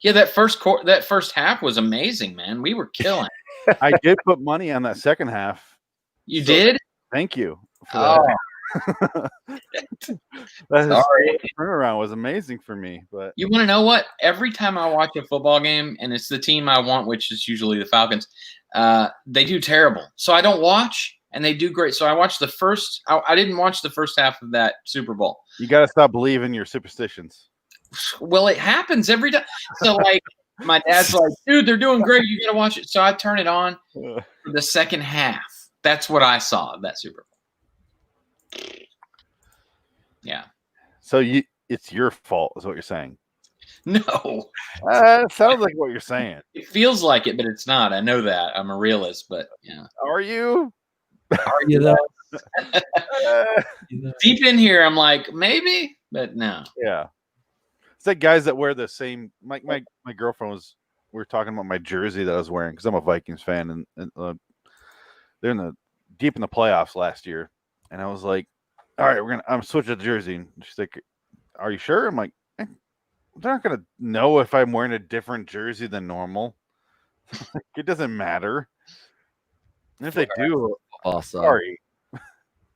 Yeah, that first half was amazing, man. We were killing. I did put money on that second half. You did? Thank you. That turnaround was amazing for me. But you want to know what? Every time I watch a football game and it's the team I want, which is usually the Falcons, they do terrible. So I don't watch, and they do great. So I watched the first. I didn't watch the first half of that Super Bowl. You got to stop believing your superstitions. Well, it happens every time. So like, my dad's like, "Dude, they're doing great. You got to watch it." So I turn it on for the second half. That's what I saw of that Super Bowl. Yeah. So it's your fault, is what you're saying? No. It sounds like what you're saying. It feels like it, but it's not. I know that. I'm a realist, but yeah. Are you? Are you though? Deep in here, I'm like, maybe, but no. Yeah. It's like guys that wear the same. My girlfriend was. We were talking about my jersey that I was wearing because I'm a Vikings fan, and they're deep in the playoffs last year, and I was like, all right, I'm switching the jersey. And she's like, are you sure? I'm like, they're not going to know if I'm wearing a different jersey than normal. It doesn't matter. And if they do, sorry.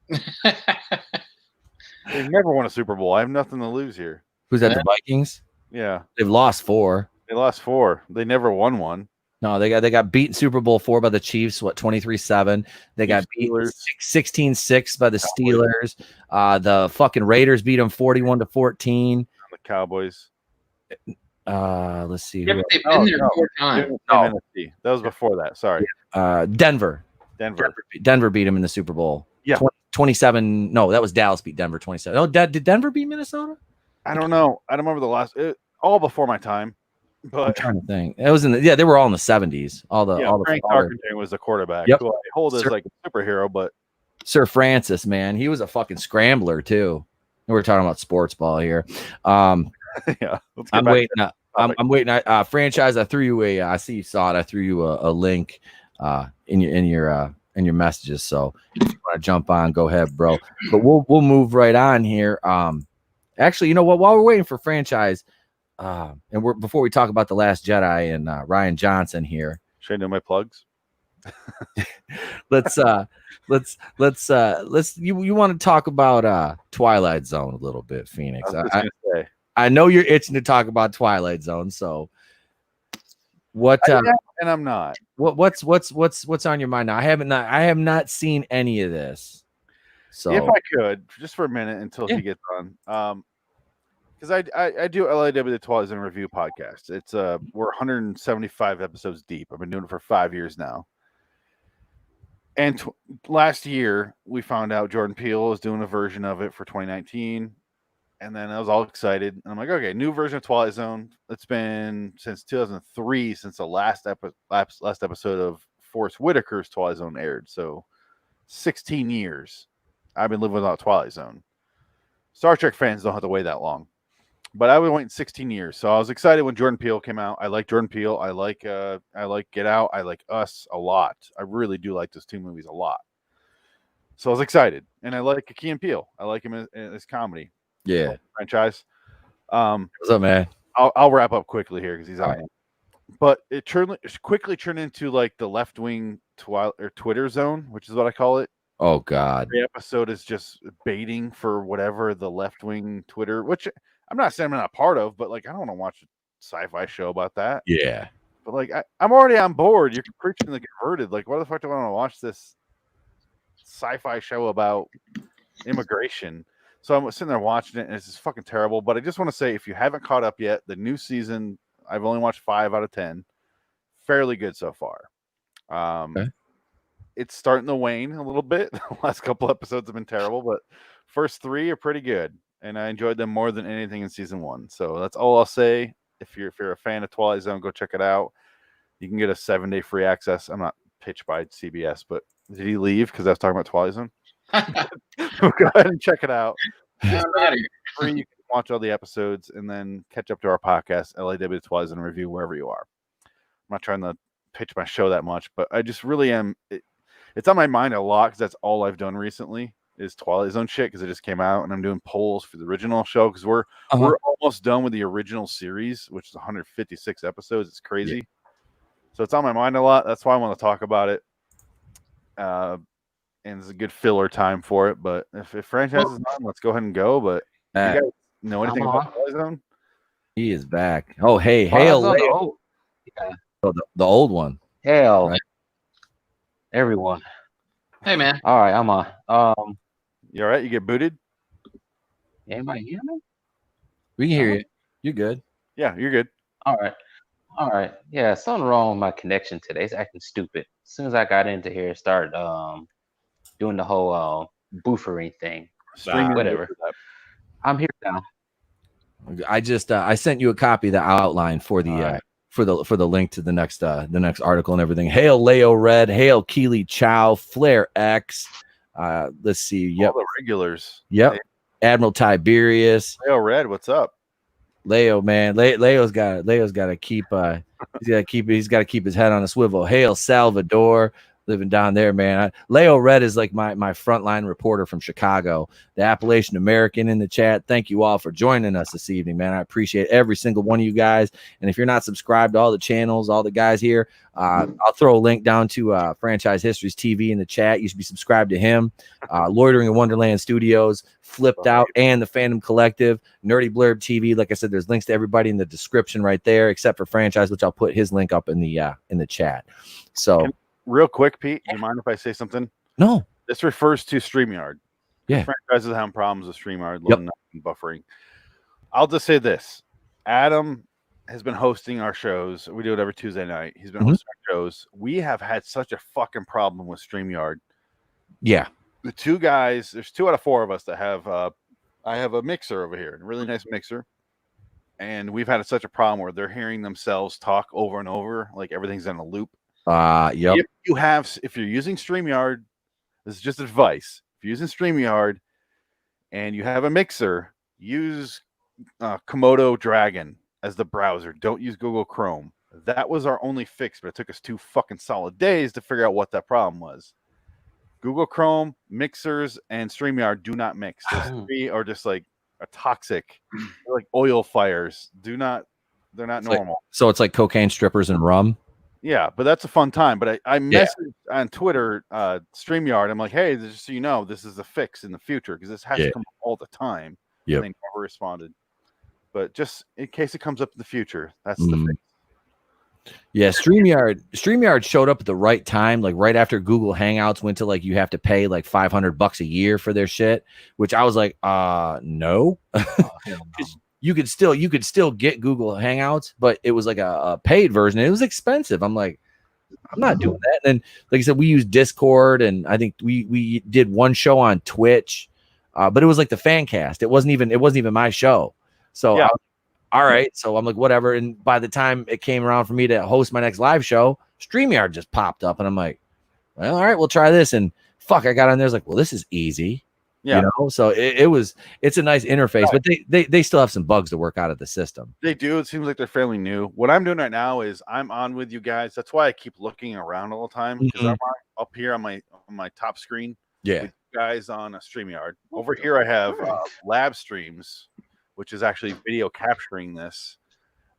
They've never won a Super Bowl. I have nothing to lose here. Who's that, the Vikings? Yeah. They've lost 4. They lost 4. They never won one. No, they got beaten Super Bowl 4 by the Chiefs. What 23-7. They got beat 16-6 by the Steelers. The fucking Raiders beat them 41-14. The Cowboys. Let's see. Yeah, they've been there 4 times. No. That was before that. Sorry. Denver beat them in the Super Bowl. Yeah. 27. No, that was Dallas beat Denver 27. Oh, did Denver beat Minnesota? I don't know. I don't remember the last. All before my time. But I'm trying to think. It was they were all in the 70s. All the Frank Tarkenton was the quarterback. Yep. Who I hold as like a superhero, but Sir Francis, man, he was a fucking scrambler too. We're talking about sports ball here. Yeah. I'm waiting. I'm waiting. Franchise. I threw you I see you saw it. I threw you a link in your messages. So if you want to jump on, go ahead, bro. But we'll move right on here. Actually, you know what? While we're waiting for franchise, and before we talk about The Last Jedi and Rian Johnson here, should I do my plugs? let's you want to talk about Twilight Zone a little bit, Phoenix. I know you're itching to talk about Twilight Zone, so what and I'm not. What's on your mind now? I have not seen any of this. So if I could, just for a minute until he gets on, because I do LAW the Twilight Zone review podcast. It's we're 175 episodes deep. I've been doing it for 5 years now. And last year we found out Jordan Peele was doing a version of it for 2019, and then I was all excited. And I'm like, okay, new version of Twilight Zone. It's been since 2003 since the last episode of Forrest Whitaker's Twilight Zone aired. So 16 years I've been living without Twilight Zone. Star Trek fans don't have to wait that long. But I've been waiting 16 years, so I was excited when Jordan Peele came out. I like Jordan Peele. I like Get Out. I like Us a lot. I really do like those two movies a lot. So I was excited, and I like Key and Peele. I like him in his comedy. Yeah, franchise. What's up, man? I'll wrap up quickly here because he's on. But it quickly turned into like the left wing Twitter zone, which is what I call it. Oh God, every episode is just baiting for whatever the left wing Twitter, which I'm not saying I'm not a part of, but like I don't want to watch a sci-fi show about that. Yeah. But like I'm already on board. You're preaching the converted. Like, why the fuck do I want to watch this sci-fi show about immigration? So I'm sitting there watching it, and it's just fucking terrible. But I just want to say, if you haven't caught up yet, the new season, I've only watched 5 out of 10. Fairly good so far. Okay. It's starting to wane a little bit. The last couple episodes have been terrible, but first 3 are pretty good. And I enjoyed them more than anything in season 1. So that's all I'll say. If you're a fan of Twilight Zone, go check it out. You can get a 7-day free access. I'm not pitched by CBS, but did he leave because I was talking about Twilight Zone? Go ahead and check it out. Free. You can watch all the episodes and then catch up to our podcast, LAW Twilight Zone review, wherever you are. I'm not trying to pitch my show that much, but I just really am. It's on my mind a lot because that's all I've done recently is Twilight Zone shit because it just came out, and I'm doing polls for the original show because we're almost done with the original series, which is 156 episodes. It's crazy. Yeah. So it's on my mind a lot. That's why I want to talk about it. And it's a good filler time for it. But if franchise is on, let's go ahead and go. But you guys know anything about Twilight Zone? He is back. Oh, hey, hail. Yeah. Oh, the old one. Hail. Right. Everyone. Hey, man. All right, I'm on. You all right? You get booted? Anybody hear me? We can hear you. You're good. Yeah, you're good. All right. Yeah, something wrong with my connection today. It's acting stupid. As soon as I got into here, it started doing the whole buffering thing. Whatever. I'm here now. I just I sent you a copy of the outline for the for the link to the next article and everything. Hail Leo Red, hail Keely Chow, Flare X. Let's see. Yep. All the regulars. Yep. Hey. Admiral Tiberius. Leo Red, what's up? Leo, man. Leo's got to keep he's got to keep his head on a swivel. Hail Salvador. living down there, man. Leo Red is like my frontline reporter from Chicago, the Appalachian American in the chat. Thank you all for joining us this evening, man. I appreciate every single one of you guys. And if you're not subscribed to all the channels, all the guys here, I'll throw a link down to Franchise Histories TV in the chat. You should be subscribed to him. Loitering in Wonderland Studios, Flipp Doubt, and the Fandom Collective, Nerdy Blurb TV. Like I said, there's links to everybody in the description right there, except for Franchise, which I'll put his link up in the chat. So real quick, Pete, do you mind if I say something? No. This refers to StreamYard. Yeah. Franchises having problems with StreamYard, loading up and buffering. I'll just say this. Adam has been hosting our shows. We do it every Tuesday night. He's been hosting our shows. We have had such a fucking problem with StreamYard. Yeah. The two guys, there's 2 out of 4 of us that have I have a mixer over here, a really nice mixer. And we've had such a problem where they're hearing themselves talk over and over, like everything's in a loop. Yep. If you're using StreamYard, this is just advice. If you're using StreamYard and you have a mixer, use Komodo Dragon as the browser. Don't use Google Chrome. That was our only fix, but it took us 2 fucking solid days to figure out what that problem was. Google Chrome, mixers, and StreamYard do not mix. Those 3 are just like a toxic, like oil fires. They're not normal. So it's like cocaine strippers and rum. Yeah, but that's a fun time. But I messaged on Twitter, StreamYard. I'm like, hey, just so you know, this is a fix in the future because this has to come up all the time. Yeah. They never responded. But just in case it comes up in the future, that's the fix. Yeah, StreamYard showed up at the right time, like right after Google Hangouts went to like you have to pay like $500 a year for their shit, which I was like, no. You could still get Google Hangouts, but it was like a paid version. It was expensive. I'm like, I'm not doing that. And then, like I said, we used Discord, and I think we did one show on Twitch, but it was like the fan cast. It wasn't even my show. So yeah. All right. So I'm like, whatever. And by the time it came around for me to host my next live show, StreamYard just popped up, and I'm like, well, all right, we'll try this. And fuck, I got on there. I was like, well, this is easy. Yeah. You know, so it's a nice interface, but they still have some bugs to work out of the system. They do. It seems like they're fairly new. What I'm doing right now is I'm on with you guys. That's why I keep looking around all the time, because I'm up here on my top screen. Yeah. With you guys on a StreamYard. Over here I have Lab Streams, which is actually video capturing this.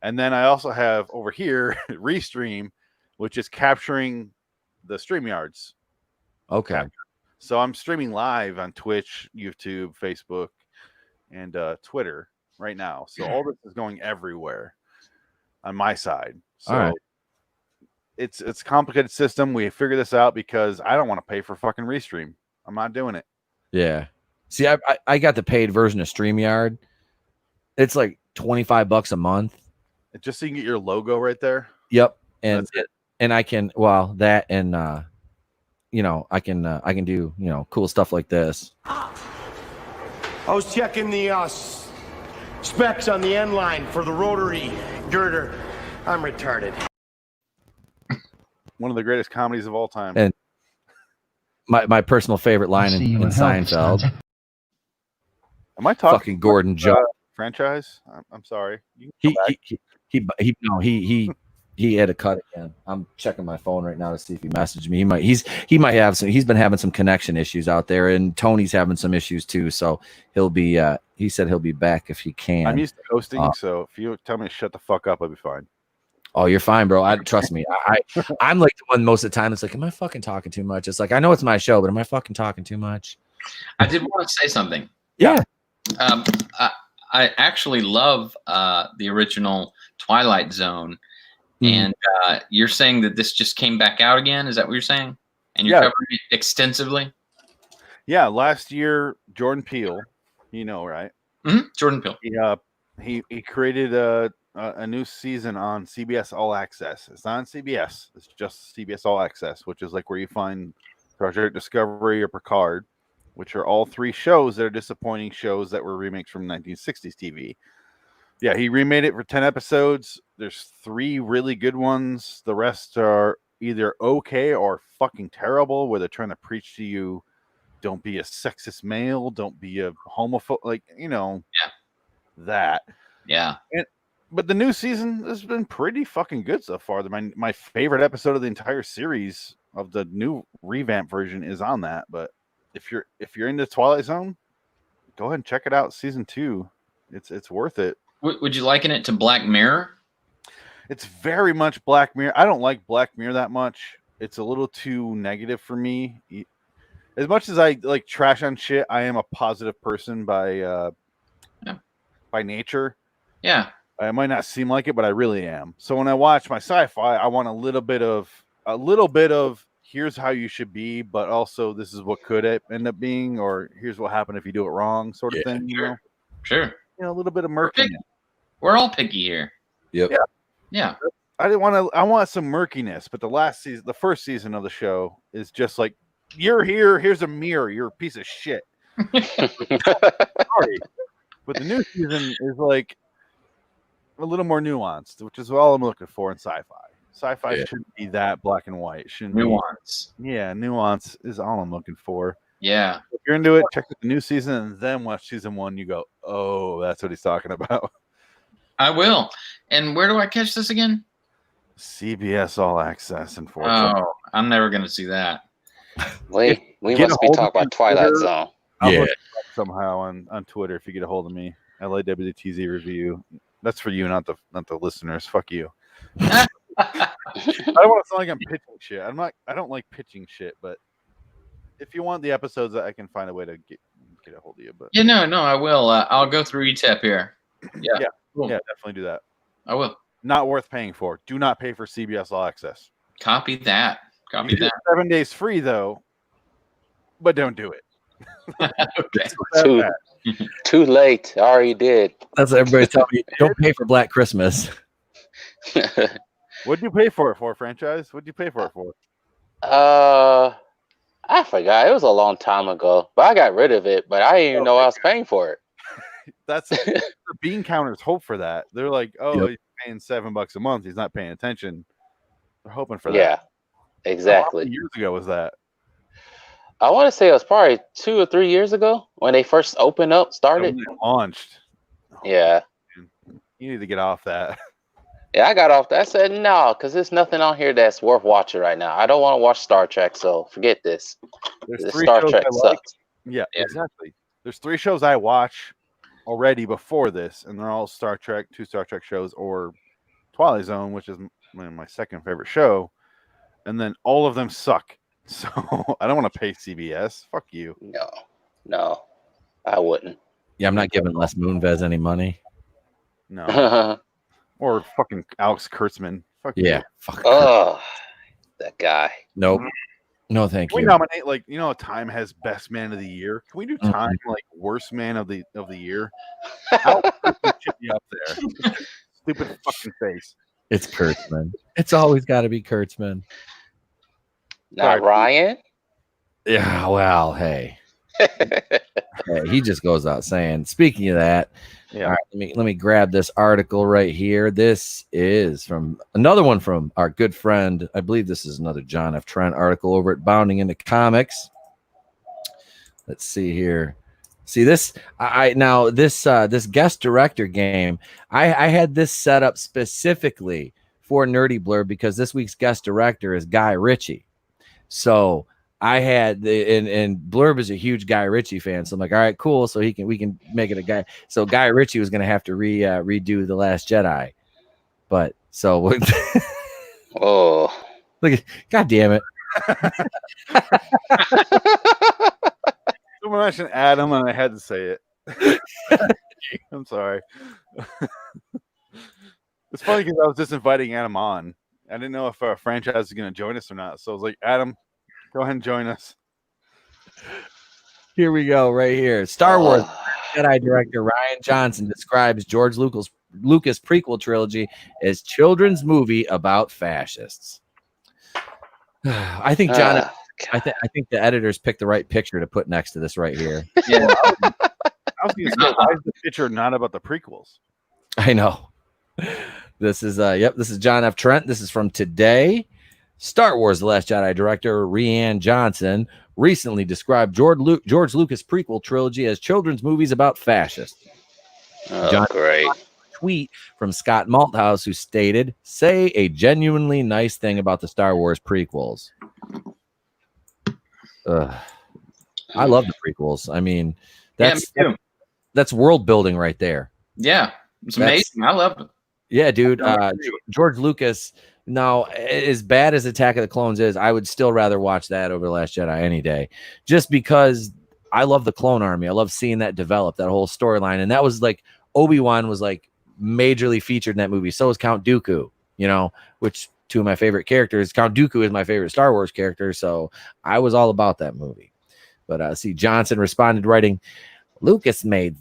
And then I also have over here Restream, which is capturing the StreamYards. Okay. So I'm streaming live on Twitch, YouTube, Facebook, and Twitter right now. So all this is going everywhere on my side. So all right. It's a complicated system. We figured this out because I don't want to pay for fucking Restream. I'm not doing it. Yeah. See, I got the paid version of StreamYard. It's like $25 a month. Just so you can get your logo right there. Yep. And I can, well, that and you know, I can do, you know, cool stuff like this. I was checking the specs on the end line for the rotary girder. I'm retarded. One of the greatest comedies of all time. And my personal favorite line in Seinfeld. Am I talking fucking Gordon Joe franchise? I'm sorry. He had a cut again. I'm checking my phone right now to see if he messaged me. He might have some. He's been having some connection issues out there, and Tony's having some issues too. So he'll be. He said he'll be back if he can. I'm used to hosting, so if you tell me to shut the fuck up, I'll be fine. Oh, you're fine, bro. Trust me. I'm like the one most of the time. It's like, am I fucking talking too much? It's like, I know it's my show, but am I fucking talking too much? I did want to say something. Yeah. I actually love the original Twilight Zone. And you're saying that this just came back out again? Is that what you're saying? And you're covering it extensively? Yeah, last year, Jordan Peele, you know, right? Jordan Peele. He created a new season on CBS All Access. It's not on CBS. It's just CBS All Access, which is like where you find Project Discovery or Picard, which are all 3 shows that are disappointing shows that were remakes from 1960s TV. Yeah, he remade it for 10 episodes. There's 3 really good ones. The rest are either okay or fucking terrible, where they're trying to preach to you, don't be a sexist male, don't be a homophobe, like, you know, that. Yeah. But the new season has been pretty fucking good so far. My favorite episode of the entire series of the new revamp version is on that. But if you're into Twilight Zone, go ahead and check it out. Season 2, it's worth it. Would you liken it to Black Mirror? It's very much Black Mirror. I don't like Black Mirror that much. It's a little too negative for me. As much as I like trash on shit, I am a positive person by nature. Yeah. I might not seem like it, but I really am. So when I watch my sci-fi, I want a little bit of here's how you should be, but also this is what could end up being, or here's what happened if you do it wrong, sort of thing. You know? Sure. You know, a little bit of murkiness. We're all picky here. Yep. Yeah. I want some murkiness, but the first season of the show is just like, you're here, here's a mirror, you're a piece of shit. Sorry. But the new season is like a little more nuanced, which is all I'm looking for in sci-fi. Sci-fi shouldn't be that black and white. It shouldn't Nuance. Nuance is all I'm looking for. Yeah. If you're into it, check out the new season and then watch season 1. You go, oh, that's what he's talking about. I will. And where do I catch this again? CBS All Access, unfortunately. Oh, I'm never going to see that. We must be talking about Twilight Zone. I'll look it up somehow on Twitter if you get a hold of me. LAWTZ review. That's for you, not the listeners. Fuck you. I don't want to sound like I'm pitching shit. I don't like pitching shit, but if you want the episodes, I can find a way to get a hold of you. But no, I will. I'll go through ETEP here. Yeah. Cool. Yeah, definitely do that. I will. Not worth paying for. Do not pay for CBS All Access. Copy that. You get 7 days free though, but don't do it. Okay. Too late. I already did. That's what everybody's telling me. Don't pay for Black Christmas. What'd you pay for it for, franchise? What'd you pay for it for? I forgot. It was a long time ago, but I got rid of it. But I didn't even know I was paying for it. That's the bean counters hope for that. They're like, oh, he's paying $7 a month. He's not paying attention. They're hoping for that. Yeah, exactly. How many years ago was that? I want to say it was probably 2 or 3 years ago when they first started. When it launched. Yeah. You need to get off that. Yeah, I got off that. I said no, because there's nothing on here that's worth watching right now. I don't want to watch Star Trek, so forget this. There's Star Trek sucks. Yeah, exactly. There's 3 shows I watch already before this, and they're all Star Trek, 2 Star Trek shows, or Twilight Zone, which is my second favorite show, and then all of them suck. So I don't want to pay CBS. Fuck you. No, I wouldn't. Yeah, I'm not giving Les Moonves any money. No. Or fucking Alex Kurtzman. Fuck you. Fuck. Oh, that guy. Nope. No, thank Can you. we nominate, like, you know, Time has Best Man of the Year? Can we do Time like Worst Man of the Year? Alex Kurtzman should be up there. Stupid fucking face. It's Kurtzman. It's always got to be Kurtzman. Not Ryan. Yeah. Well, hey. He just goes out saying. Speaking of that, all right, let me grab this article right here. This is from another one from our good friend. I believe this is another John F. Trent article over at Bounding Into Comics. Let's see here. See this? This guest director game. I had this set up specifically for Nerdy Blurb because this week's guest director is Guy Ritchie. So I had and Blurb is a huge Guy Ritchie fan, so I'm like, all right, cool. So we can make it a guy. So Guy Ritchie was going to have to redo The Last Jedi, but so oh, look, God damn it! Someone mentioned Adam, and I had to say it. I'm sorry. It's funny because I was just inviting Adam on. I didn't know if our franchise is going to join us or not. So I was like, Adam, go ahead and join us. Here we go, right here. Star Wars Jedi director Rian Johnson describes George Lucas prequel trilogy as children's movie about fascists. I think John. I think the editors picked the right picture to put next to this right here. Yeah, I was going to say, why is the picture not about the prequels? I know. This is this is John F. Trent. This is from today. Star Wars The Last Jedi director Rian Johnson recently described George Lucas prequel trilogy as children's movies about fascists. Oh, great. Tweet from Scott Malthouse, who stated, "Say a genuinely nice thing about the Star Wars prequels." I love the prequels. I mean, that's world building right there. Yeah, it's amazing. I love it. Yeah, dude. George Lucas. Now, as bad as Attack of the Clones is, I would still rather watch that over The Last Jedi any day, just because I love the clone army. I love seeing that develop, that whole storyline, and that was like Obi-Wan was like majorly featured in that movie. So is Count Dooku, which two of my favorite characters. Count Dooku is my favorite Star Wars character, so I was all about that movie. But see, Johnson responded writing, Lucas made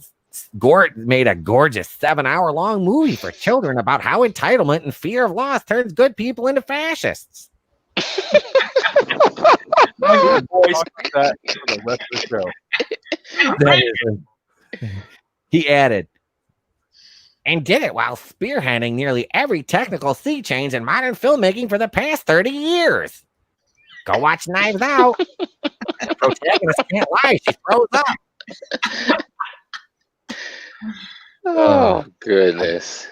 a gorgeous 7-hour-long movie for children about how entitlement and fear of loss turns good people into fascists. He added, and did it while spearheading nearly every technical sea change in modern filmmaking for the past 30 years. Go watch Knives Out. The protagonist can't lie. She throws up. Oh, goodness.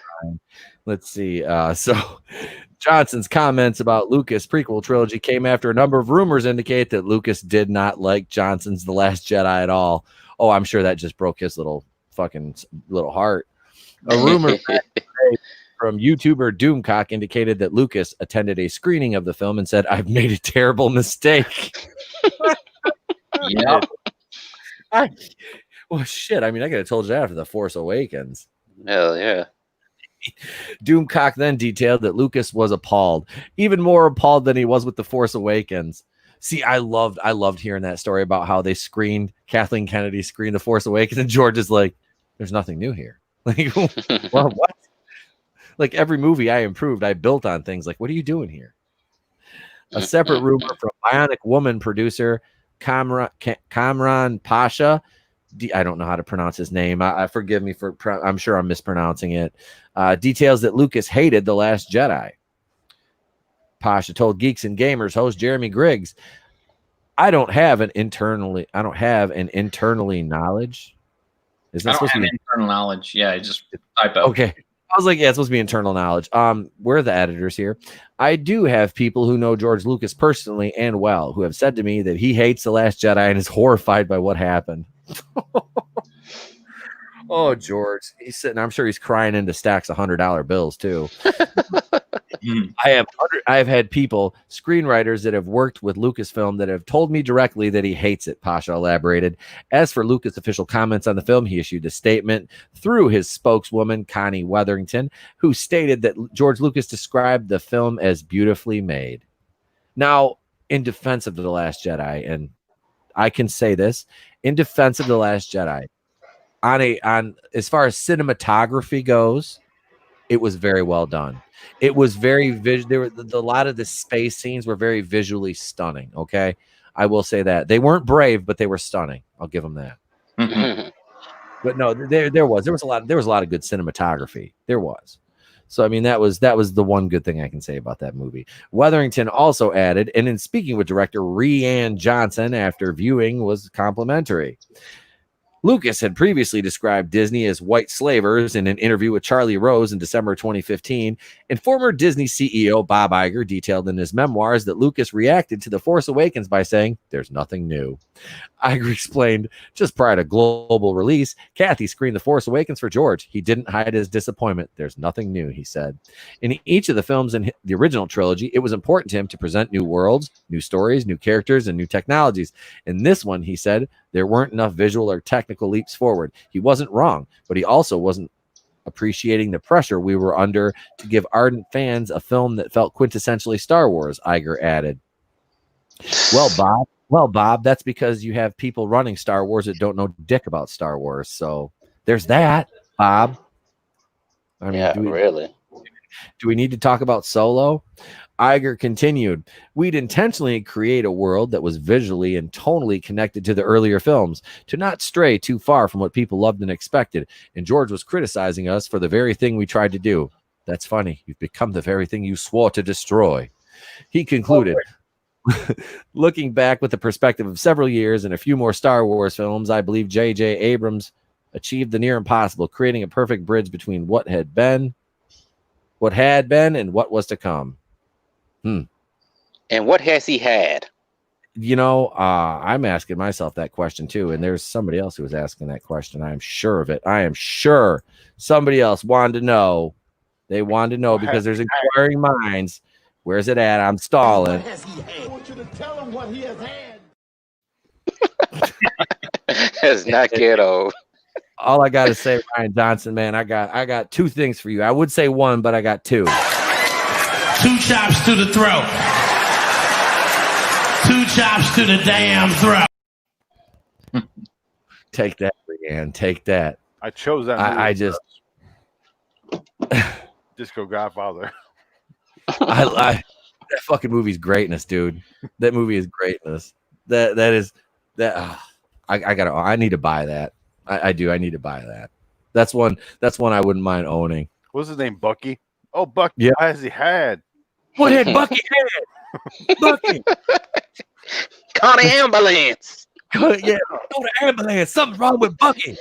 Let's see. So Johnson's comments about Lucas' prequel trilogy came after a number of rumors indicate that Lucas did not like Johnson's The Last Jedi at all. Oh, I'm sure that just broke his little heart. A rumor from YouTuber Doomcock indicated that Lucas attended a screening of the film and said, I've made a terrible mistake. Yeah. Well, shit. I mean, I could have told you that after The Force Awakens. Hell yeah. Doomcock then detailed that Lucas was appalled, even more appalled than he was with The Force Awakens. See, I loved hearing that story about how Kathleen Kennedy screened The Force Awakens, and George is like, there's nothing new here. Like, well, what? Like every movie I improved, I built on things. Like, what are you doing here? A separate rumor from Bionic Woman producer Kamran Pasha. I don't know how to pronounce his name. Forgive me for. I'm sure I'm mispronouncing it. Details that Lucas hated The Last Jedi. Pasha told Geeks and Gamers host Jeremy Griggs, I don't have an internally knowledge. Is that supposed to be internal knowledge? Yeah, just typo. Okay. I was like, yeah, it's supposed to be internal knowledge. We're the editors here. I do have people who know George Lucas personally and well, who have said to me that he hates The Last Jedi and is horrified by what happened. Oh, George, he's sitting. I'm sure he's crying into stacks of $100 bills too. I have had people, screenwriters that have worked with Lucasfilm, that have told me directly that he hates it. Pasha elaborated. As for Lucas' official comments on the film, he issued a statement through his spokeswoman Connie Weatherington, who stated that George Lucas described the film as beautifully made. Now, in defense of The Last Jedi, and I can say this, in defense of The Last Jedi, on as far as cinematography goes, it was very well done. It was very visual. A lot of the space scenes were very visually stunning. Okay, I will say that they weren't brave, but they were stunning. I'll give them that. Mm-hmm. But no, there was a lot of good cinematography. There was. So I mean, that was the one good thing I can say about that movie. Weatherington also added, and in speaking with director Rian Johnson after viewing, was complimentary. Lucas had previously described Disney as white slavers in an interview with Charlie Rose in December 2015, and former Disney CEO Bob Iger detailed in his memoirs that Lucas reacted to The Force Awakens by saying, "There's nothing new." Iger explained, just prior to global release, Kathy screened The Force Awakens for George. He didn't hide his disappointment. There's nothing new, he said. In each of the films in the original trilogy, it was important to him to present new worlds, new stories, new characters, and new technologies. In this one, he said, there weren't enough visual or technical leaps forward. He wasn't wrong, but he also wasn't appreciating the pressure we were under to give ardent fans a film that felt quintessentially Star Wars, Iger added. Well, Bob, that's because you have people running Star Wars that don't know dick about Star Wars. So there's that, Bob. I mean, yeah, really. Do we need to talk about Solo? Iger continued, we'd intentionally create a world that was visually and tonally connected to the earlier films, to not stray too far from what people loved and expected. And George was criticizing us for the very thing we tried to do. That's funny. You've become the very thing you swore to destroy. He concluded, looking back with the perspective of several years and a few more Star Wars films, I believe J.J. Abrams achieved the near impossible, creating a perfect bridge between what had been, and what was to come. And what has he had? I'm asking myself that question too, and there's somebody else who was asking that question. I'm sure of it. I am sure somebody else wanted to know. They wanted to know because there's inquiring minds. Where's it at? I'm stalling. I want you to tell him what he has had. It's not ghetto. All I got to say, Ryan Johnson, man, I got two things for you. I would say one, but I got two. 2 chops to the throat. 2 chops to the damn throat. Take that, Leanne. Take that. I chose that. I just Disco Godfather. that fucking movie's greatness, dude. That movie is greatness. That is that. I need to buy that. I do. I need to buy that. That's one I wouldn't mind owning. What's his name? Bucky. Oh, Bucky. Yeah. Why has he had? What had Bucky had? Bucky. Call the ambulance. Go to ambulance. Something's wrong with Bucky.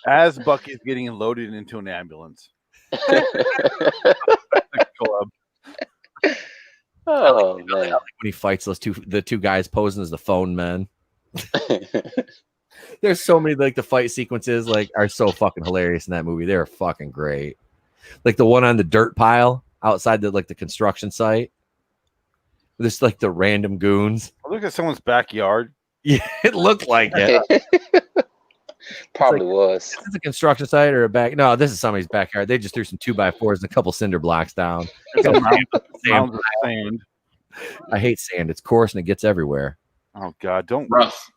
As Bucky's getting loaded into an ambulance. Club. Oh man! When he fights the two guys posing as the phone men. There's so many the fight sequences are so fucking hilarious in that movie. They're fucking great. Like the one on the dirt pile outside the construction site. There's the random goons. I look at someone's backyard. Yeah, it looked like it. Probably was. Is this a construction site or a back? No, this is somebody's backyard. They just threw some 2x4s and a couple cinder blocks down. Mounds of sand. I hate sand. It's coarse and it gets everywhere. Oh God! Don't Rough.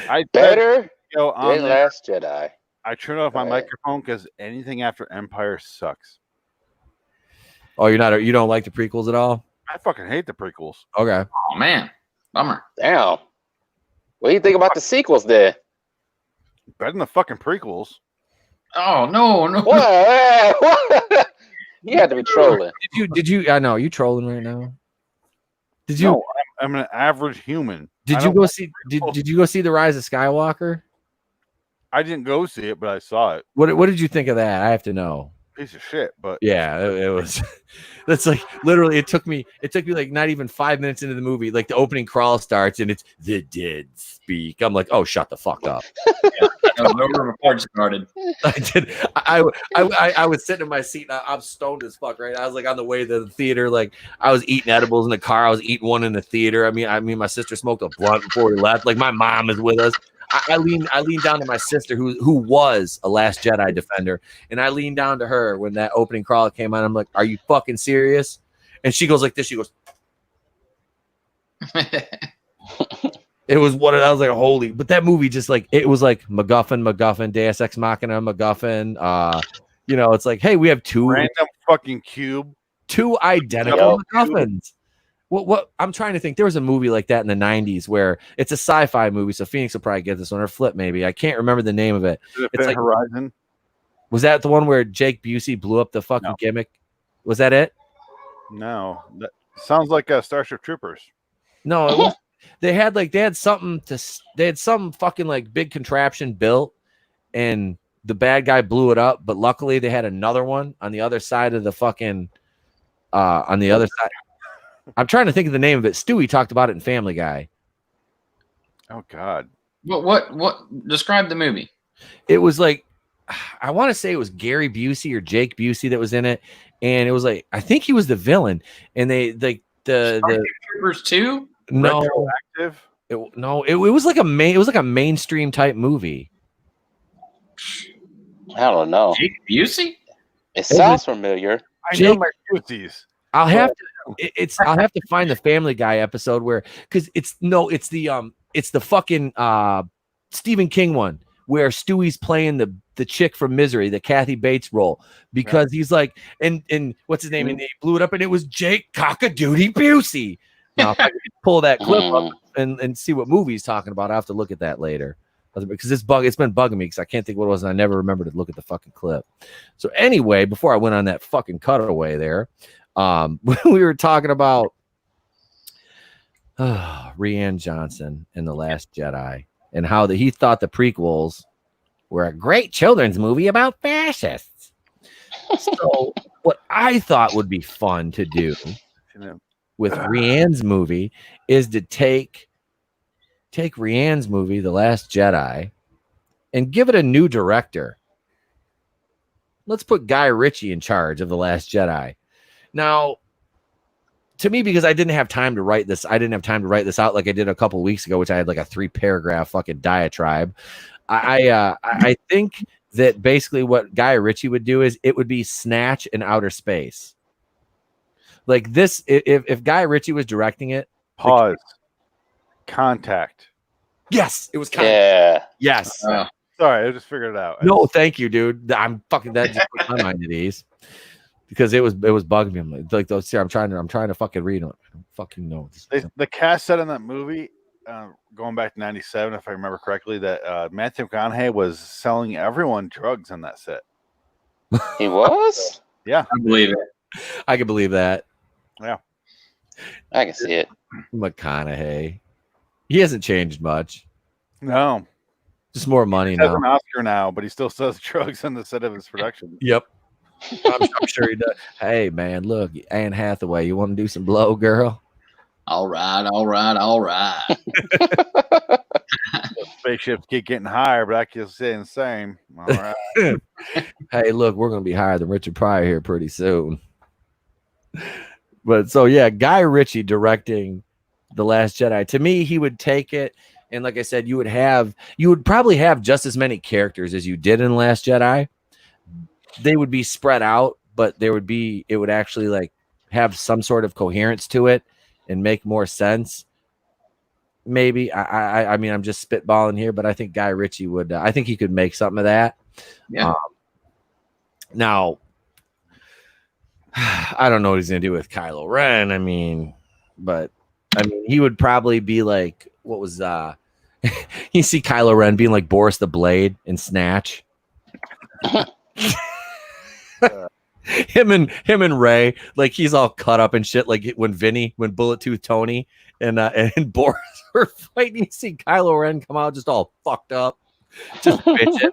I Better go on than there. Last Jedi. I turn off my Right. microphone because anything after Empire sucks. Oh, you don't like the prequels at all? I fucking hate the prequels. Okay. Oh man, bummer. Damn. What do you think about the sequels then? Better than the fucking prequels. Oh no. What? You had to be trolling. Did you? I know you trolling right now. Did you? No, I'm an average human. Did I you don't go like see? prequels. Did you go see the Rise of Skywalker? I didn't go see it, but I saw it. What did you think of that? I have to know. Piece of shit, but Yeah, it was. That's literally. It took me not even 5 minutes into the movie. The opening crawl starts and it's the dead speak. I'm like, oh, shut the fuck up. Before it started. I did. I was sitting in my seat. And I'm stoned as fuck, right? I was on the way to the theater. I was eating edibles in the car. I was eating one in the theater. I mean, my sister smoked a blunt before we left. My mom is with us. I leaned down to my sister who was a Last Jedi defender, and I leaned down to her when that opening crawl came on. I'm like, "Are you fucking serious?" And she goes like this. She goes. It was what I was like, holy! But that movie just it was MacGuffin, Deus Ex Machina, MacGuffin. It's hey, we have two random fucking cube, two identical MacGuffins. What I'm trying to think. There was a movie like that in the 90s where it's a sci-fi movie. So Phoenix will probably get this one, or Flipp maybe. I can't remember the name of it. It's Horizon. Was that the one where Jake Busey blew up the fucking gimmick? Was that it? No, that sounds like Starship Troopers. No, it was, they had some fucking big contraption built, and the bad guy blew it up. But luckily, they had another one on the other side of the fucking on the other side. I'm trying to think of the name of it. Stewie talked about it in Family Guy. Oh God! What? Describe the movie. It was I want to say it was Gary Busey or Jake Busey that was in it, and it was I think he was the villain. And they the Troopers 2? No, Retroactive? it was like a mainstream type movie. I don't know. Jake Busey? It sounds familiar. I know my Buseys. I'll have to find the Family Guy episode because it's the fucking Stephen King one where Stewie's playing the chick from Misery, the Kathy Bates role, because he's and what's his name, and they blew it up, and it was Jake Cockadoodie Busey. Now if I could pull that clip up and see what movie he's talking about, I will have to look at that later because it's been bugging me because I can't think what it was and I never remember to look at the fucking clip. So anyway, before I went on that fucking cutaway there. We were talking about Rian Johnson in The Last Jedi and how he thought the prequels were a great children's movie about fascists. So what I thought would be fun to do with Rianne's movie is to take Rianne's movie, The Last Jedi, and give it a new director. Let's put Guy Ritchie in charge of The Last Jedi. Now, to me, because I didn't have time to write this, out like I did a couple of weeks ago, which I had like a 3-paragraph fucking diatribe. I think that basically what Guy Ritchie would do is it would be Snatch in outer space. Like this, if Guy Ritchie was directing it. Pause. Contact. Yes, it was Contact. Yeah. Yes. Sorry, I just figured it out. No, thank you, dude. That just put my mind at ease. Because it was bugging me. I'm like those here. I'm trying to fucking read them. I don't fucking know. The cast said in that movie, going back to '97, if I remember correctly, that Matthew McConaughey was selling everyone drugs on that set. He was? Yeah, I believe it. I can believe that. Yeah, I can see it. McConaughey. He hasn't changed much. No, just more money he now. has an Oscar now, but he still sells drugs on the set of his production. Yep. I'm sure he does. Hey man, look, Anne Hathaway, you want to do some blow, girl? All right. Spaceships keep getting higher, but I can say the same. All right. Hey, look, we're gonna be higher than Richard Pryor here pretty soon. But so yeah, Guy Ritchie directing The Last Jedi. To me, he would take it, and like I said, you would probably have just as many characters as you did in Last Jedi. They would be spread out, but it would actually like have some sort of coherence to it and make more sense. Maybe I mean, I'm just spitballing here, but I think Guy Ritchie would. I think he could make something of that. Yeah. Now, I don't know what he's gonna do with Kylo Ren. I mean, he would probably be like, what was you see Kylo Ren being like Boris the Blade in Snatch. Him and Ray, like he's all cut up and shit. Like when Bullet Tooth Tony and Boris were fighting, you see Kylo Ren come out just all fucked up, just bitching.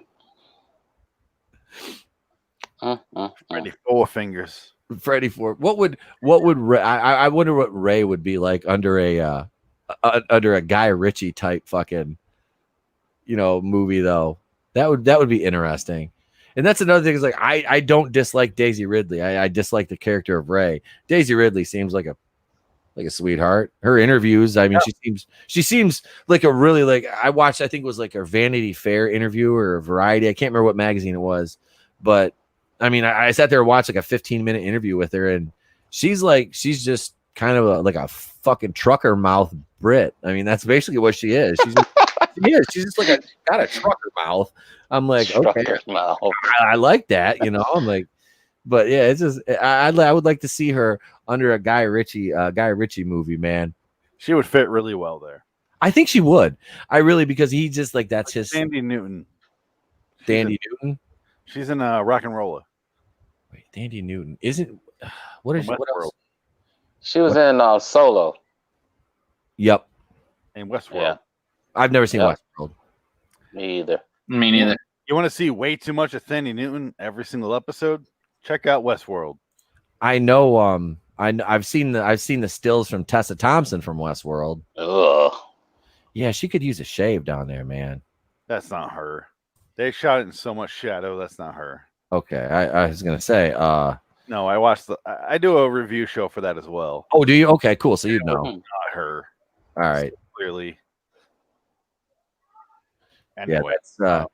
Freddy Four Fingers. Freddy Four. What would Ray, I wonder what Ray would be like under a Guy Ritchie type fucking movie though. That would be interesting. And that's another thing is like I don't dislike Daisy Ridley. I dislike the character of Ray. Daisy Ridley seems like a sweetheart. Her interviews, I mean, she seems like a really like I watched. I think it was like a Vanity Fair interview or a Variety. I can't remember what magazine it was, but I mean, I sat there and watched like a 15-minute interview with her, and she's just kind of like a fucking trucker mouth Brit. I mean, that's basically what she is. She's just like got a trucker mouth. I'm like, okay, I like that, I'm like, but yeah, it's just I would like to see her under a Guy Ritchie movie, man. She would fit really well there. I think she would. Because he just like that's his Sandy Newton. Dandy Newton. She's in Rock and Roller. Wait, Dandy Newton isn't. What is she? What else? She was in Solo. Yep. In Westworld. Yeah. I've never seen Westworld. Me either. Me neither. You want to see way too much of Sandy Newton every single episode? Check out Westworld. I know. I've seen the stills from Tessa Thompson from Westworld. Ugh. Yeah, she could use a shave down there, man. That's not her. They shot it in so much shadow. That's not her. Okay, I was gonna say. No, I watched I do a review show for that as well. Oh, do you? Okay, cool. So you know. Not her. All right. Clearly. Anyway, yeah,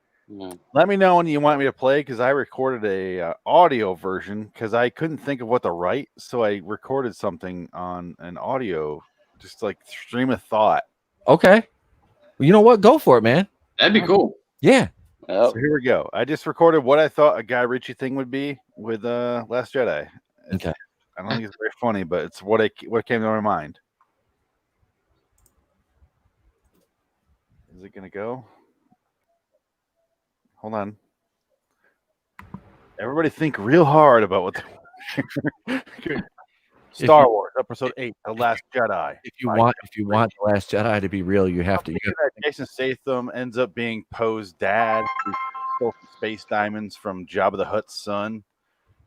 let me know when you want me to play because I recorded a audio version because I couldn't think of what to write, so I recorded something on an audio, just like stream of thought. Okay, well, you know what? Go for it, man. That'd be cool. Yeah. So here we go. I just recorded what I thought a Guy Ritchie thing would be with Last Jedi. Okay. I don't think it's very funny, but it's what came to my mind. Is it gonna go? Hold on. Everybody think real hard about what Star Wars Episode 8, The Last Jedi. If you want The Last Jedi to be real, you have to. Jason Statham ends up being Poe's dad, who stole some space diamonds from Jabba the Hutt's son,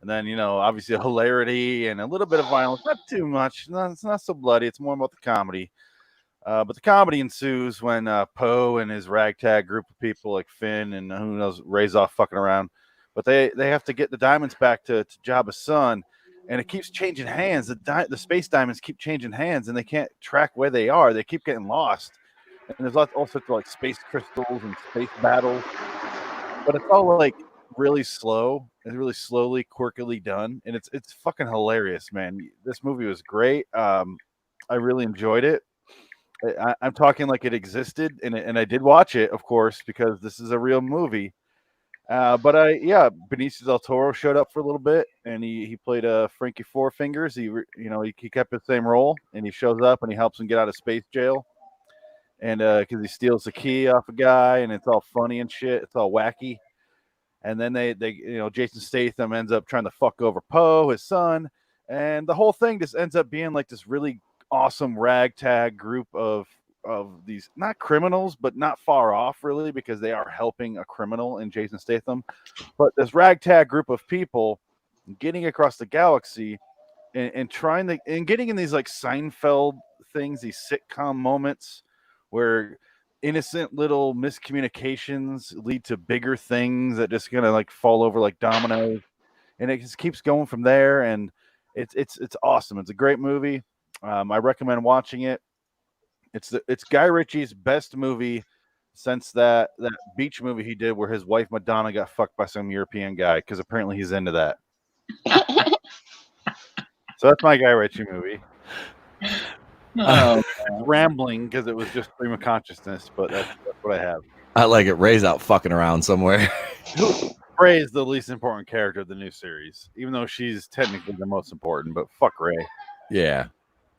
And then, obviously hilarity and a little bit of violence, not too much. No, it's not so bloody. It's more about the comedy. But the comedy ensues when Poe and his ragtag group of people like Finn and who knows, Ray's off fucking around. But they have to get the diamonds back to Jabba's son, and it keeps changing hands. The space diamonds keep changing hands, and they can't track where they are. They keep getting lost. And there's all sorts of like space crystals and space battles. But it's all like really slow and really slowly, quirkily done, and it's fucking hilarious, man. This movie was great. I really enjoyed it. I'm talking like it existed, and I did watch it, of course, because this is a real movie. But Benicio del Toro showed up for a little bit, and he played Frankie Four Fingers. He kept the same role, and he shows up and he helps him get out of space jail, and because he steals the key off a guy, and it's all funny and shit. It's all wacky. And then they Jason Statham ends up trying to fuck over Poe, his son, and the whole thing just ends up being like this really awesome ragtag group of these, not criminals, but not far off really, because they are helping a criminal in Jason Statham. But this ragtag group of people getting across the galaxy and getting in these like Seinfeld things, these sitcom moments where innocent little miscommunications lead to bigger things that just gonna like fall over like dominoes, and it just keeps going from there. And it's awesome. It's a great movie. I recommend watching it. It's Guy Ritchie's best movie since that beach movie he did where his wife Madonna got fucked by some European guy, because apparently he's into that. So that's my Guy Ritchie movie. Rambling because it was just stream of consciousness, but that's what I have. I like it. Ray's out fucking around somewhere. Ray is the least important character of the new series, even though she's technically the most important. But fuck Ray. Yeah,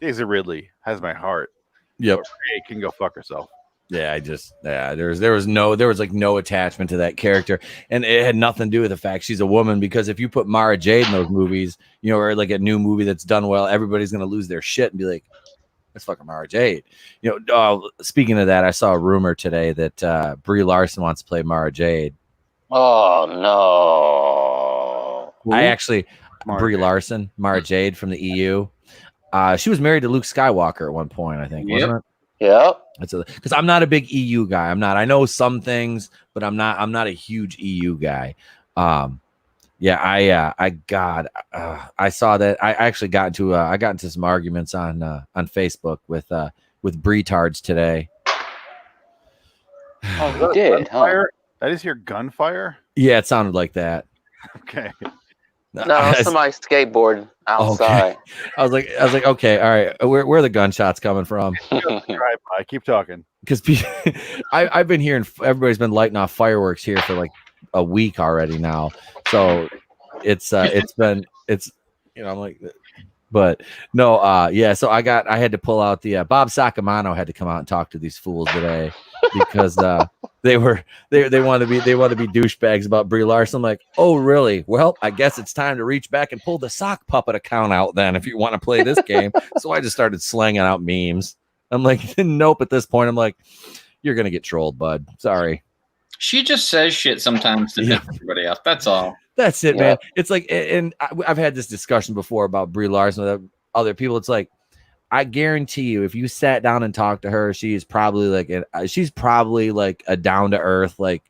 Daisy Ridley has my heart. Yep. But Ray can go fuck herself. Yeah, there was no attachment to that character, and it had nothing to do with the fact she's a woman. Because if you put Mara Jade in those movies, or like a new movie that's done well, everybody's gonna lose their shit and be like, "That's fucking Mara Jade." Speaking of that, I saw a rumor today that Brie Larson wants to play Mara Jade. Oh no! Brie Larson, Mara Jade from the EU. She was married to Luke Skywalker at one point, I think, wasn't it? Yeah. Because I'm not a big EU guy. I know some things, but I'm not a huge EU guy. I saw that. I actually got into some arguments on Facebook with Bretards today. Oh, you did, huh? I just hear gunfire. Yeah, it sounded like that. Okay. No, somebody skateboarding outside. Okay. I was like, okay, all right. Where are the gunshots coming from? I keep talking because I've been hearing everybody's been lighting off fireworks here for like a week already now. So I'm like, but no, yeah. So I had to pull out the Bob Sacamano had to come out and talk to these fools today because they want to be douchebags about Brie Larson. I'm like, oh really? Well, I guess it's time to reach back and pull the sock puppet account out then if you want to play this game. So I just started slanging out memes. I'm like, nope. At this point, I'm like, you're gonna get trolled, bud. Sorry. She just says shit sometimes to piss everybody off. That's all. That's it, man. It's like, and I've had this discussion before about Brie Larson with other people. It's like, I guarantee you, if you sat down and talked to her, she's probably like a down to earth, like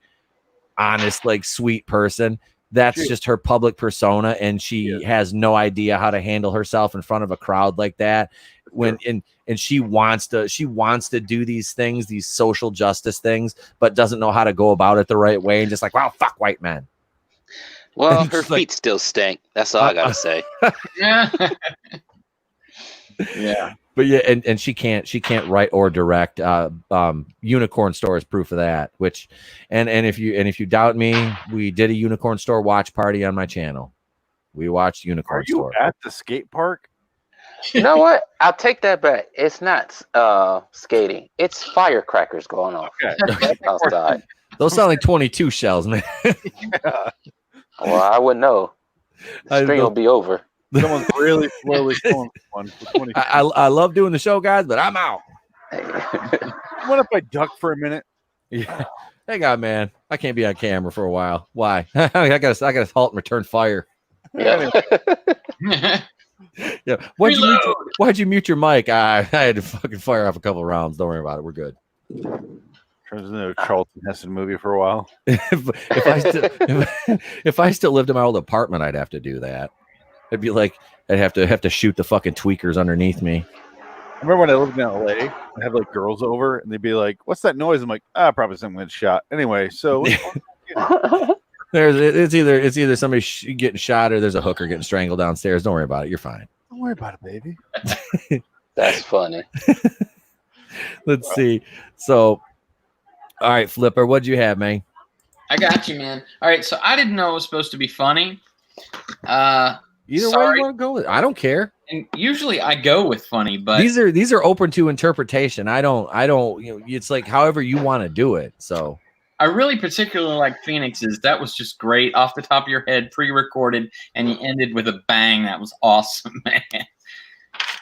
honest, like sweet person. That's just her public persona, and she has no idea how to handle herself in front of a crowd like that. And she wants to do these things, these social justice things, but doesn't know how to go about it the right way, and just like, wow, fuck white men. Well, her feet still stink. That's all I gotta say. Yeah. Yeah. But yeah, and she can't write or direct. Unicorn Store is proof of that. Which, and if you doubt me, we did a Unicorn Store watch party on my channel. We watched Unicorn Store. Are you at the skate park? You know what? I'll take that back. It's not skating. It's firecrackers going on outside. Those sound like 22 shells, man. Yeah. Well, I wouldn't know. The stream will be over. Someone's really slowly pulling one for 20. I love doing the show, guys, but I'm out. What if I duck for a minute? Yeah. Hang on, man. I can't be on camera for a while. Why? I gotta halt and return fire. Yeah. Yeah. Why'd you mute your mic? I had to fucking fire off a couple rounds. Don't worry about it. We're good. Turns into a Charlton Heston movie for a while. if I still lived in my old apartment, I'd have to do that. It'd be like I'd have to shoot the fucking tweakers underneath me. I remember when I lived in LA, I'd have like girls over and they'd be like, "What's that noise?" I'm like, probably someone getting shot. Anyway, so it's either somebody getting shot or there's a hooker getting strangled downstairs. Don't worry about it. You're fine. Don't worry about it, baby. That's funny. Let's see. So, all right, Flipper, what'd you have, man? I got you, man. All right, so I didn't know it was supposed to be funny. Either way you want to go with it. I don't care. And usually I go with funny, but these are open to interpretation. I don't, it's like however you want to do it. So I really particularly like Phoenix's. That was just great off the top of your head, pre-recorded, and you ended with a bang. That was awesome, man.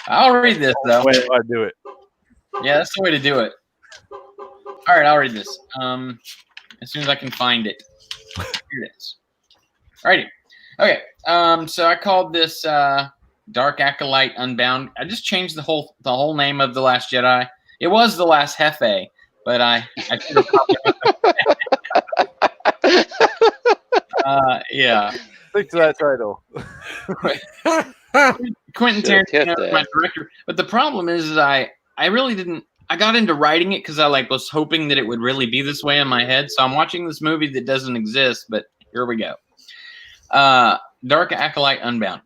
I'll read this though. Wait, I do it. Yeah, that's the way to do it. All right, I'll read this. As soon as I can find it. Here it is. All righty. Okay. So I called this Dark Acolyte Unbound. I just changed the whole name of The Last Jedi. It was The Last Hefe, but I should have called it. Yeah. Stick to that title. Quentin Tarantino is my director. But the problem is I really didn't. I got into writing it because I was hoping that it would really be this way in my head. So I'm watching this movie that doesn't exist, but here we go. Dark Acolyte Unbound.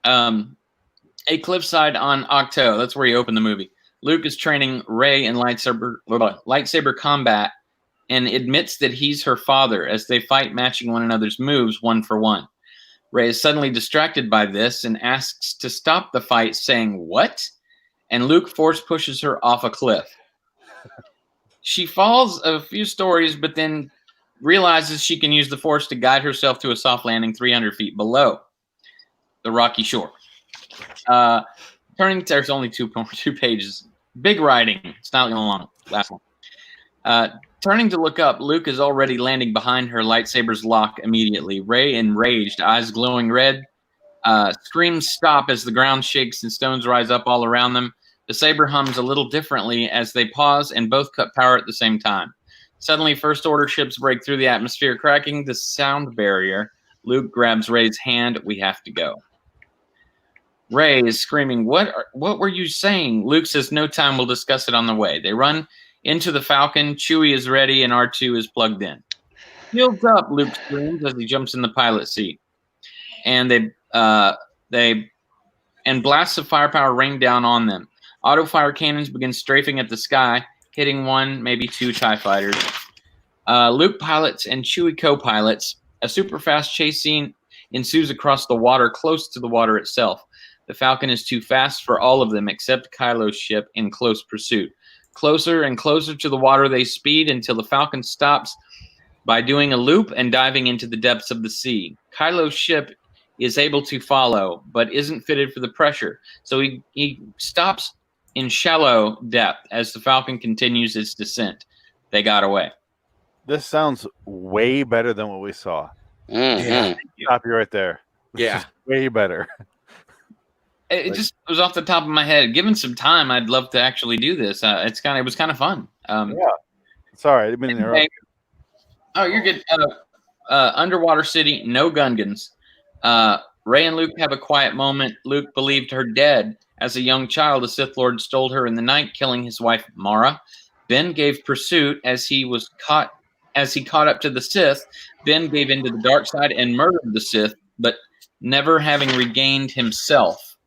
A cliffside on Octo. That's where you open the movie. Luke is training Rey in lightsaber combat and admits that he's her father as they fight, matching one another's moves one for one. Rey is suddenly distracted by this and asks to stop the fight, saying, "What?" And Luke force pushes her off a cliff. She falls a few stories, but then realizes she can use the Force to guide herself to a soft landing 300 feet below the rocky shore. There's only two pages. Big writing. It's not long. Last one. Turning to look up, Luke is already landing behind her. Lightsabers lock immediately. Rey, enraged, eyes glowing red, screams stop as the ground shakes and stones rise up all around them. The saber hums a little differently as they pause and both cut power at the same time. Suddenly, First Order ships break through the atmosphere, cracking the sound barrier. Luke grabs Rey's hand. We have to go. Rey is screaming, What were you saying? Luke says, no time. We'll discuss it on the way. They run into the Falcon. Chewie is ready, and R2 is plugged in. Shields up, Luke screams as he jumps in the pilot seat. And blasts of firepower rain down on them. Auto-fire cannons begin strafing at the sky, hitting one, maybe two TIE fighters. Luke pilots and Chewie co-pilots. A super fast chase scene ensues across the water, close to the water itself. The Falcon is too fast for all of them except Kylo's ship in close pursuit. Closer and closer to the water they speed until the Falcon stops by doing a loop and diving into the depths of the sea. Kylo's ship is able to follow, but isn't fitted for the pressure. So he stops in shallow depth as the Falcon continues its descent. They got away. This sounds way better than what we saw. Mm-hmm. Yeah, stop you right there. Yeah, way better. It just was off the top of my head. Given some time, I'd love to actually do this. It was kind of fun. Yeah, sorry, I've been interrupted. Oh, you're good. Underwater city, no Gungans. Rey and Luke have a quiet moment. Luke believed her dead. As a young child, a Sith Lord stole her in the night, killing his wife Mara. Ben gave pursuit as he caught up to the Sith. Ben gave into the dark side and murdered the Sith, but never having regained himself.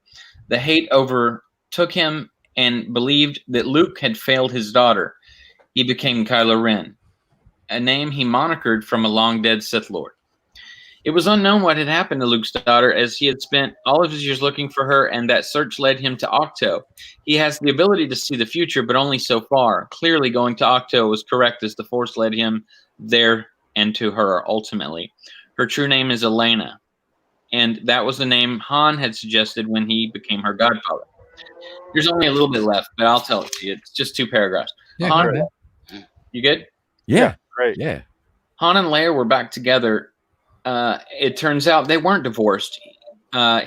The hate overtook him and believed that Luke had failed his daughter. He became Kylo Ren, a name he monikered from a long-dead Sith Lord. It was unknown what had happened to Luke's daughter, as he had spent all of his years looking for her, and that search led him to Octo. He has the ability to see the future, but only so far. Clearly, going to Octo was correct, as the Force led him there and to her, ultimately. Her true name is Elena, and that was the name Han had suggested when he became her godfather. There's only a little bit left, but I'll tell it to you. It's just 2 paragraphs. Yeah, Han, you good? Yeah, great. Yeah. Han and Leia were back together. It turns out they weren't divorced.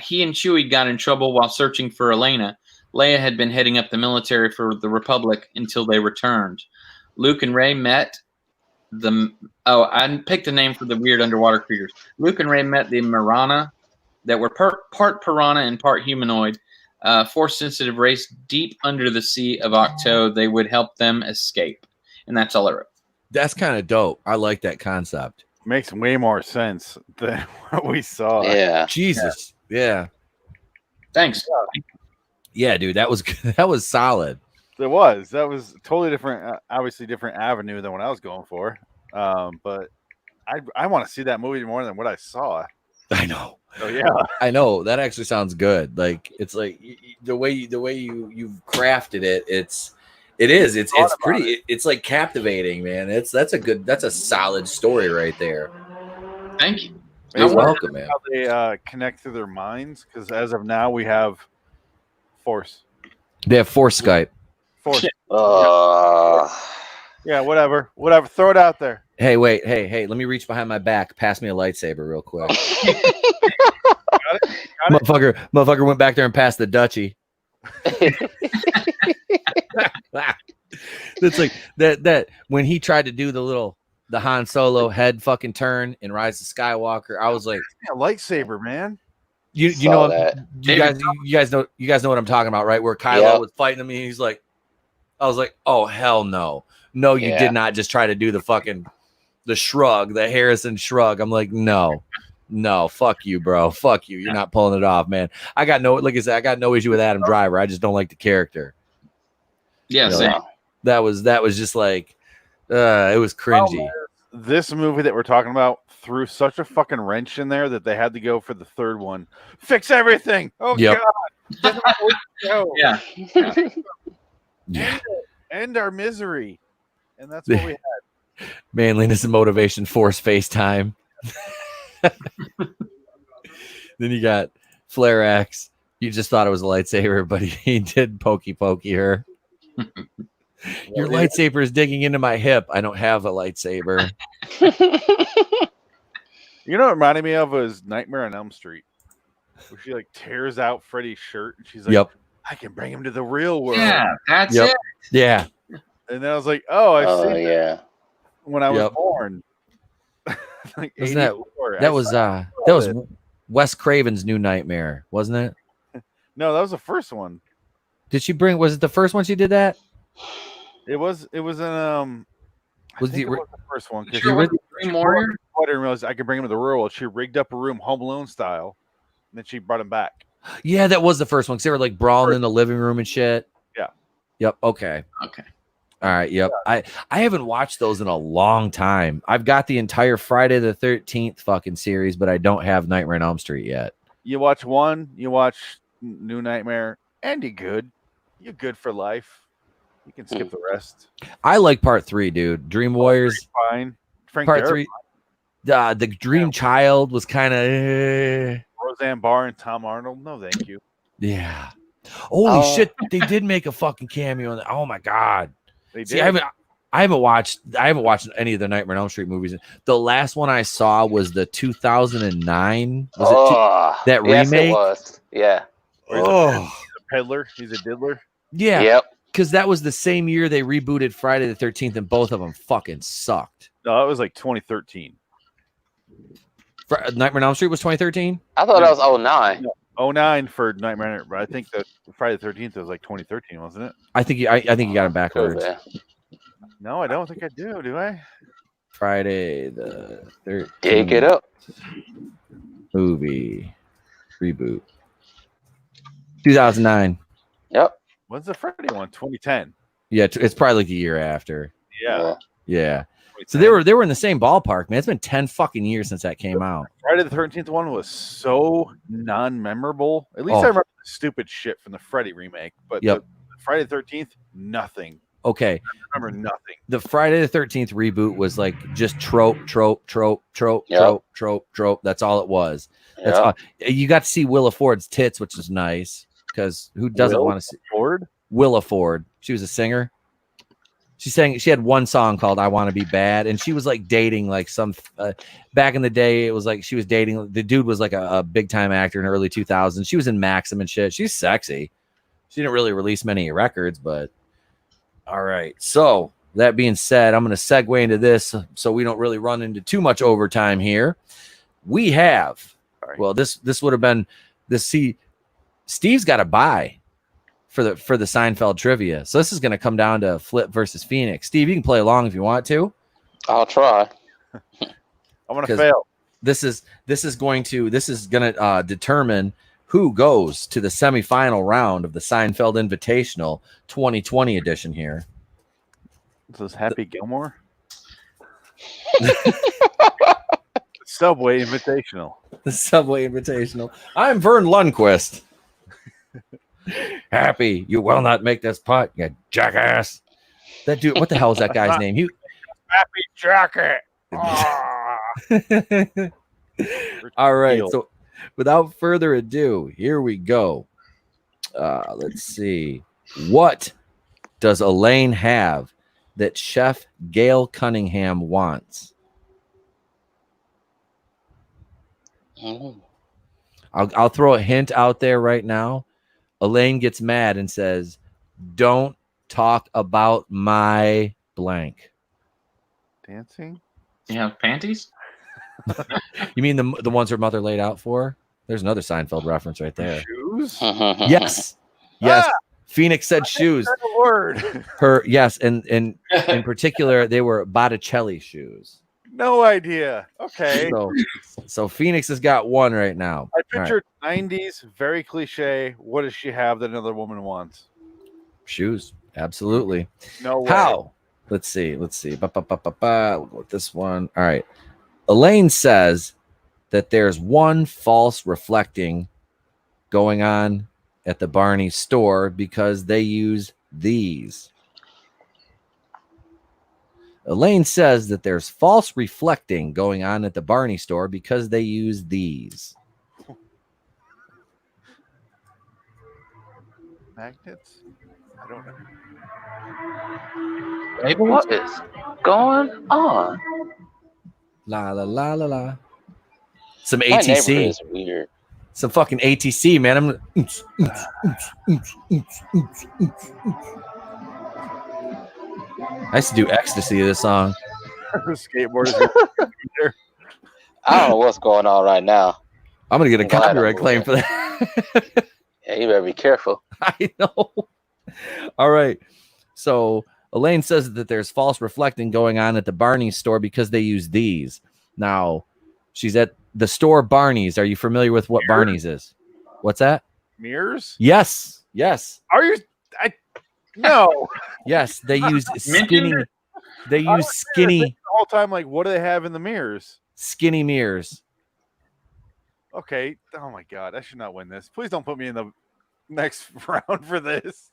he and Chewie got in trouble while searching for Elena. Leia had been heading up the military for the Republic until they returned. Luke and Rey met I picked a name for the weird underwater creatures. Luke and Rey met the Mirana that were part piranha and part humanoid. Force-sensitive race deep under the Sea of Octo. They would help them escape. And that's all I wrote. That's kind of dope. I like that concept. Makes way more sense than what we saw. Yeah. Jesus. Yeah. Thanks. Yeah, dude. That was solid. That was totally different, obviously different avenue than what I was going for. But I want to see that movie more than what I saw. I know. So yeah, I know that actually sounds good. Like it's like the way you've crafted it. It's pretty. It's like captivating, man. That's a solid story right there. Thank you. You're welcome, man. How they connect through their minds, because as of now we have Force. They have Force Skype. Force. Yeah, whatever. Throw it out there. Hey, wait. Hey, let me reach behind my back. Pass me a lightsaber real quick. Got it. Motherfucker went back there and passed the duchy. It's like that when he tried to do the Han Solo head fucking turn in Rise of Skywalker. I was like, a lightsaber, man. You know you guys know what I'm talking about, right? Where Kylo was fighting him, and he's like, I was like, oh hell no. No, you did not just try to do the shrug, the Harrison shrug. I'm like, no, fuck you, bro. Fuck you. You're not pulling it off, man. Like I said, I got no issue with Adam Driver. I just don't like the character. Yeah, you know, that was just like it was cringy. This movie that we're talking about threw such a fucking wrench in there that they had to go for the third one. Fix everything. Oh god. Yeah. End our misery. And that's what we had. Manliness and motivation, Force FaceTime. Then you got Flare Axe. You just thought it was a lightsaber, but he did pokey her. Your lightsaber is digging into my hip. I don't have a lightsaber. You know what it reminded me of was Nightmare on Elm Street, where she like tears out Freddy's shirt and she's like, I can bring him to the real world. Yeah, that's it. Yeah. And then I was like, oh, I've seen that when I was born. Like that was Wes Craven's New Nightmare, wasn't it? No, that was the first one. Was it the first one she did that? It was in was the first one, because Dream Warrior? I didn't realize I could bring him to the real world. She rigged up a room Home Alone style, and then she brought him back. Yeah, that was the first one, because they were like brawling in the living room and shit. Yeah. Yep. Okay. All right. Yep. I haven't watched those in a long time. I've got the entire Friday the 13th fucking series, but I don't have Nightmare on Elm Street yet. You watch one, you watch New Nightmare, and you're good. You're good for life. You can skip the rest. I like part 3, dude. Dream Warriors. Fine. Frank part 3. The Dream Child was kind of Roseanne Barr and Tom Arnold. No, thank you. Yeah. Holy shit! They did make a fucking cameo. Oh my god. They did. See, I haven't watched any of the Nightmare on Elm Street movies. The last one I saw was the 2009. That remake? It was. Yeah. He's a peddler. He's a diddler. Yeah. Yep. Because that was the same year they rebooted Friday the 13th, and both of them fucking sucked. No, it was like 2013. Nightmare on Elm Street was 2013? I thought that was 09. No, 09 for Nightmare, but I think that Friday the 13th was like 2013, wasn't it? I think you got it backwards. No, I don't think I do I? Friday the 13th. Dig it up. Movie reboot. 2009. Yep. When's the Friday one? 2010. Yeah, it's probably like a year after. Yeah. So they were in the same ballpark, man. It's been 10 fucking years since that came out. Friday the 13th one was so non-memorable. At least I remember the stupid shit from the Freddy remake, but the Friday the 13th, nothing. Okay. I remember nothing. The Friday the 13th reboot was like just trope. That's all it was. That's all. You got to see Willa Ford's tits, which is nice, because who doesn't want to see Ford? Willa Ford? She was a singer. She sang. She had one song called "I Want to Be Bad," and she was like dating like some. Back in the day, it was like she was dating. The dude was like a big time actor in the early 2000s. She was in Maxim and shit. She's sexy. She didn't really release many records, but all right. So that being said, I'm going to segue into this so we don't really run into too much overtime here. We have. Well, this would have been this. See, Steve's got a bye for the Seinfeld trivia. So this is going to come down to Flipp versus Phoenix. Steve, you can play along if you want to. I'll try. I'm going to fail. This is going to determine who goes to the semifinal round of the Seinfeld Invitational 2020 edition here. This is Happy Gilmore. Subway Invitational. The Subway Invitational. I'm Vern Lundquist. Happy, you will not make this putt, you jackass. That dude, what the hell is that guy's name? Happy Jacket. All right. So without further ado, here we go. Let's see. What does Elaine have that Chef Gail Cunningham wants? I'll throw a hint out there right now. Elaine gets mad and says, "Don't talk about my blank." Dancing? You have panties? You mean the ones her mother laid out for her? There's another Seinfeld reference right there. Shoes? Yes. Phoenix said shoes. Word. And in particular, they were Botticelli shoes. No idea. Okay. So Phoenix has got one right now. I pictured 90s, very cliche. What does she have that another woman wants? Shoes. Absolutely. No way. How? Let's see. We'll go with this one. All right. Elaine says that there's one false reflecting going on at the Barney store because they use these. Elaine says that there's false reflecting going on at the Barney store because they use these. Magnets? I don't know. What is going on? La la la la la. Some My ATC. neighborhood is weird. Some fucking ATC, man. I used to do ecstasy to this song. Skateboarders. I don't know what's going on right now. I'm gonna get a copyright claim for that. Yeah, you better be careful. I know. All right. So Elaine says that there's false reflecting going on at the Barney's store because they use these. Now, she's at the store Barney's. Are you familiar with what Barney's is? What's that? Mirrors? Yes. Are you? No. Yes, they use skinny. They use skinny the whole time. Like, what do they have in the mirrors? Skinny mirrors. Okay. Oh my god, I should not win this. Please don't put me in the next round for this.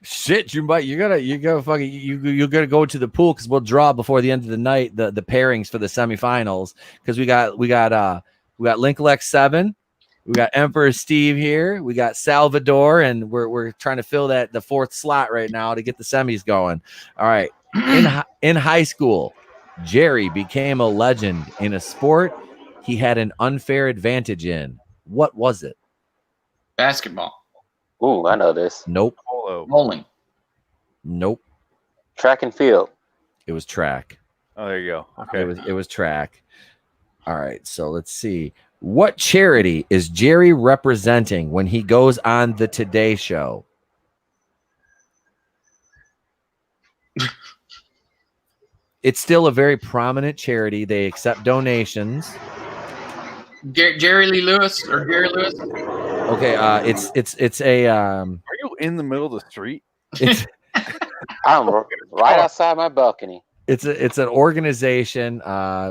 Shit, you're gonna fucking you're gonna go to the pool because we'll draw before the end of the night the pairings for the semifinals because we got Lincoln 7, we got Emperor Steve here, we got Salvador, and we're trying to fill the fourth slot right now to get the semis going. All right, in high school, Jerry became a legend in a sport he had an unfair advantage in. What was it? Basketball. Ooh, I know this. Nope. Bowling. Nope. Track and field. It was track. Oh, there you go. Okay. It was track. All right. So let's see. What charity is Jerry representing when he goes on the Today Show? It's still a very prominent charity. They accept donations. Jerry Lee Lewis or Jerry Lewis? Okay, it's a Are you in the middle of the street? It's I'm right outside my balcony. it's an organization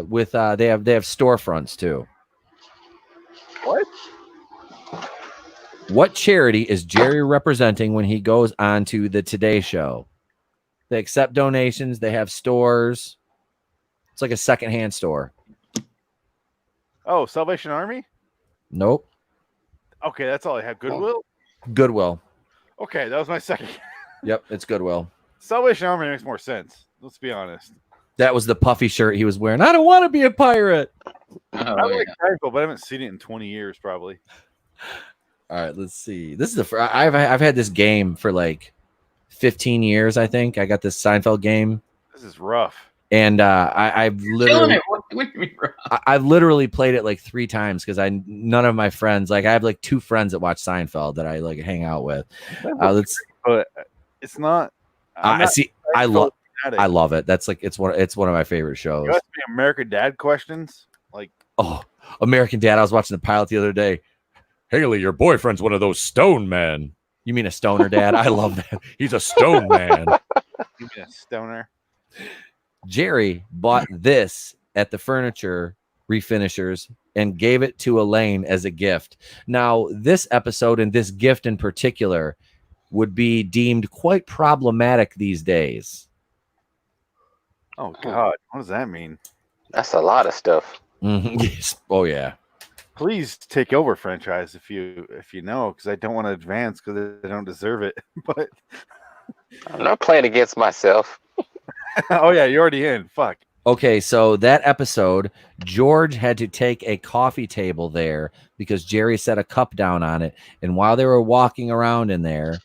with they have storefronts too. What charity is Jerry representing when he goes on to the Today Show? They accept donations, they have stores. It's like a secondhand store. Oh, Salvation Army? Nope. Okay, that's all I have. Goodwill? Goodwill. Okay, that was my second. Yep, it's Goodwill. Salvation Army makes more sense. Let's be honest. That was the puffy shirt he was wearing. I don't want to be a pirate. I like Seinfeld, but I haven't seen it in 20 years, probably. All right, let's see. This is I've had this game for like 15 years, I think. I got this Seinfeld game. This is rough. And I've literally played it like 3 times because none of my friends, like I have like 2 friends that watch Seinfeld that I like hang out with. But it's not. I love it. That's like it's one of my favorite shows. You ask me American Dad questions, like American Dad. I was watching the pilot the other day. Haley, your boyfriend's one of those stone men. You mean a stoner, Dad? I love that. He's a stone man. You mean a stoner? Jerry bought this at the furniture refinishers and gave it to Elaine as a gift. Now, this episode and this gift in particular would be deemed quite problematic these days. Oh God, what does that mean? That's a lot of stuff. Yes. Oh yeah. Please take over franchise if you know, because I don't want to advance because I don't deserve it. But I'm not playing against myself. Oh yeah, you're already in. Fuck. Okay, so that episode, George had to take a coffee table there because Jerry set a cup down on it, and while they were walking around in there,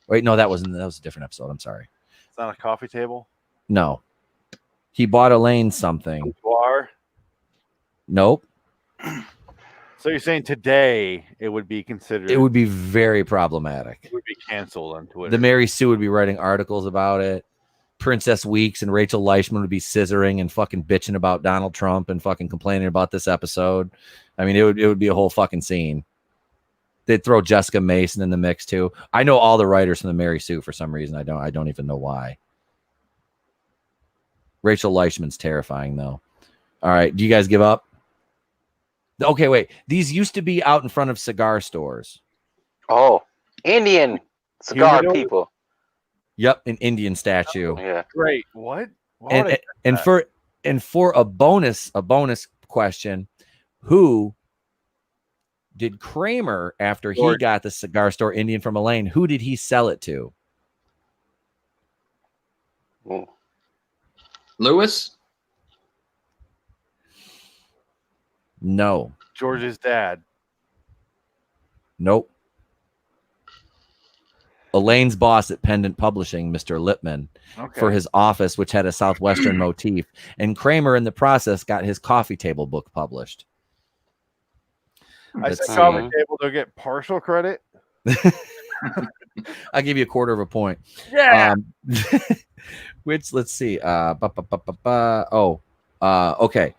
wait, no, that was a different episode. I'm sorry. It's not a coffee table. No, he bought Elaine something. Bar. Nope. So you're saying today it would be considered? It would be very problematic. It would be canceled on Twitter. The Mary Sue would be writing articles about it. Princess Weeks and Rachel Leischman would be scissoring and fucking bitching about Donald Trump and fucking complaining about this episode. I mean, it would be a whole fucking scene. They'd throw Jessica Mason in the mix too. I know all the writers from the Mary Sue for some reason. I don't even know why. Rachel Leischman's terrifying though. All right, do you guys give up? Okay, wait. These used to be out in front of cigar stores. Oh, Indian cigar people. Yep, an Indian statue. Yeah. Great. What? And for a bonus question, who did Kramer, after he got the cigar store Indian from Elaine, who did he sell it to? Lewis? No. George's dad. Nope. Elaine's boss at Pendant Publishing, Mr. Lippman, for his office, which had a Southwestern motif. And Kramer, in the process, got his coffee table book published. I said coffee table to get partial credit. I'll give you a quarter of a point. Yeah. Which, let's see. Okay.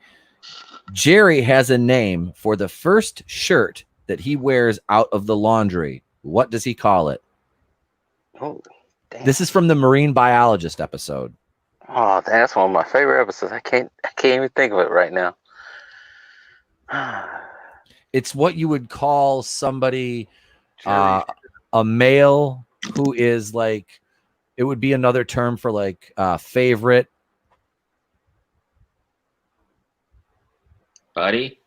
Jerry has a name for the first shirt that he wears out of the laundry. What does he call it? Oh, damn. This is from the Marine Biologist episode. Oh, that's one of my favorite episodes. I can't even think of it right now. It's what you would call somebody, a male who is like, it would be another term for like favorite. Buddy?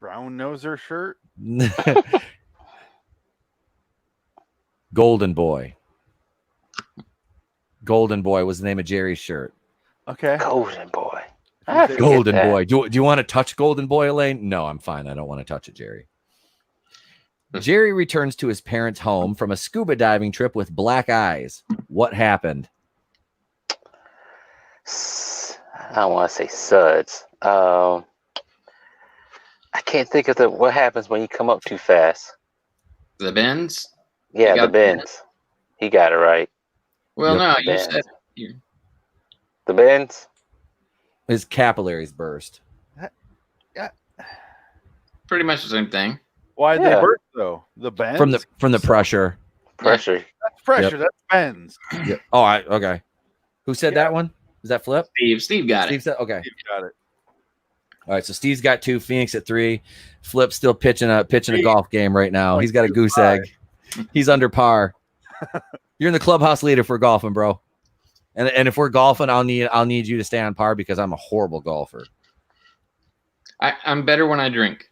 Brown noser shirt? Golden Boy. Golden Boy was the name of Jerry's shirt. Okay. Golden Boy. Golden Boy. Do you want to touch Golden Boy, Elaine? No, I'm fine. I don't want to touch it, Jerry. Jerry returns to his parents' home from a scuba diving trip with black eyes. What happened? I don't want to say suds. I can't think of what happens when you come up too fast. The bends? Yeah, the bends. He got it right. Well, Yep. no, you said the bends. His capillaries burst. Yeah. Pretty much the same thing. Why they burst though? The bends? From the pressure. Pressure. That's pressure. Yep. That's bends. Yep. Oh, okay. Who said that one? Is that Flipp? Steve got Steve it. said, okay. Steve got it. All right, so Steve's got 2, Phoenix at 3. Flipp's still pitching a golf game right now. He's got a goose egg. He's under par. You're in the clubhouse leader for golfing, bro. And if we're golfing, I'll need you to stay on par because I'm a horrible golfer. I'm better when I drink.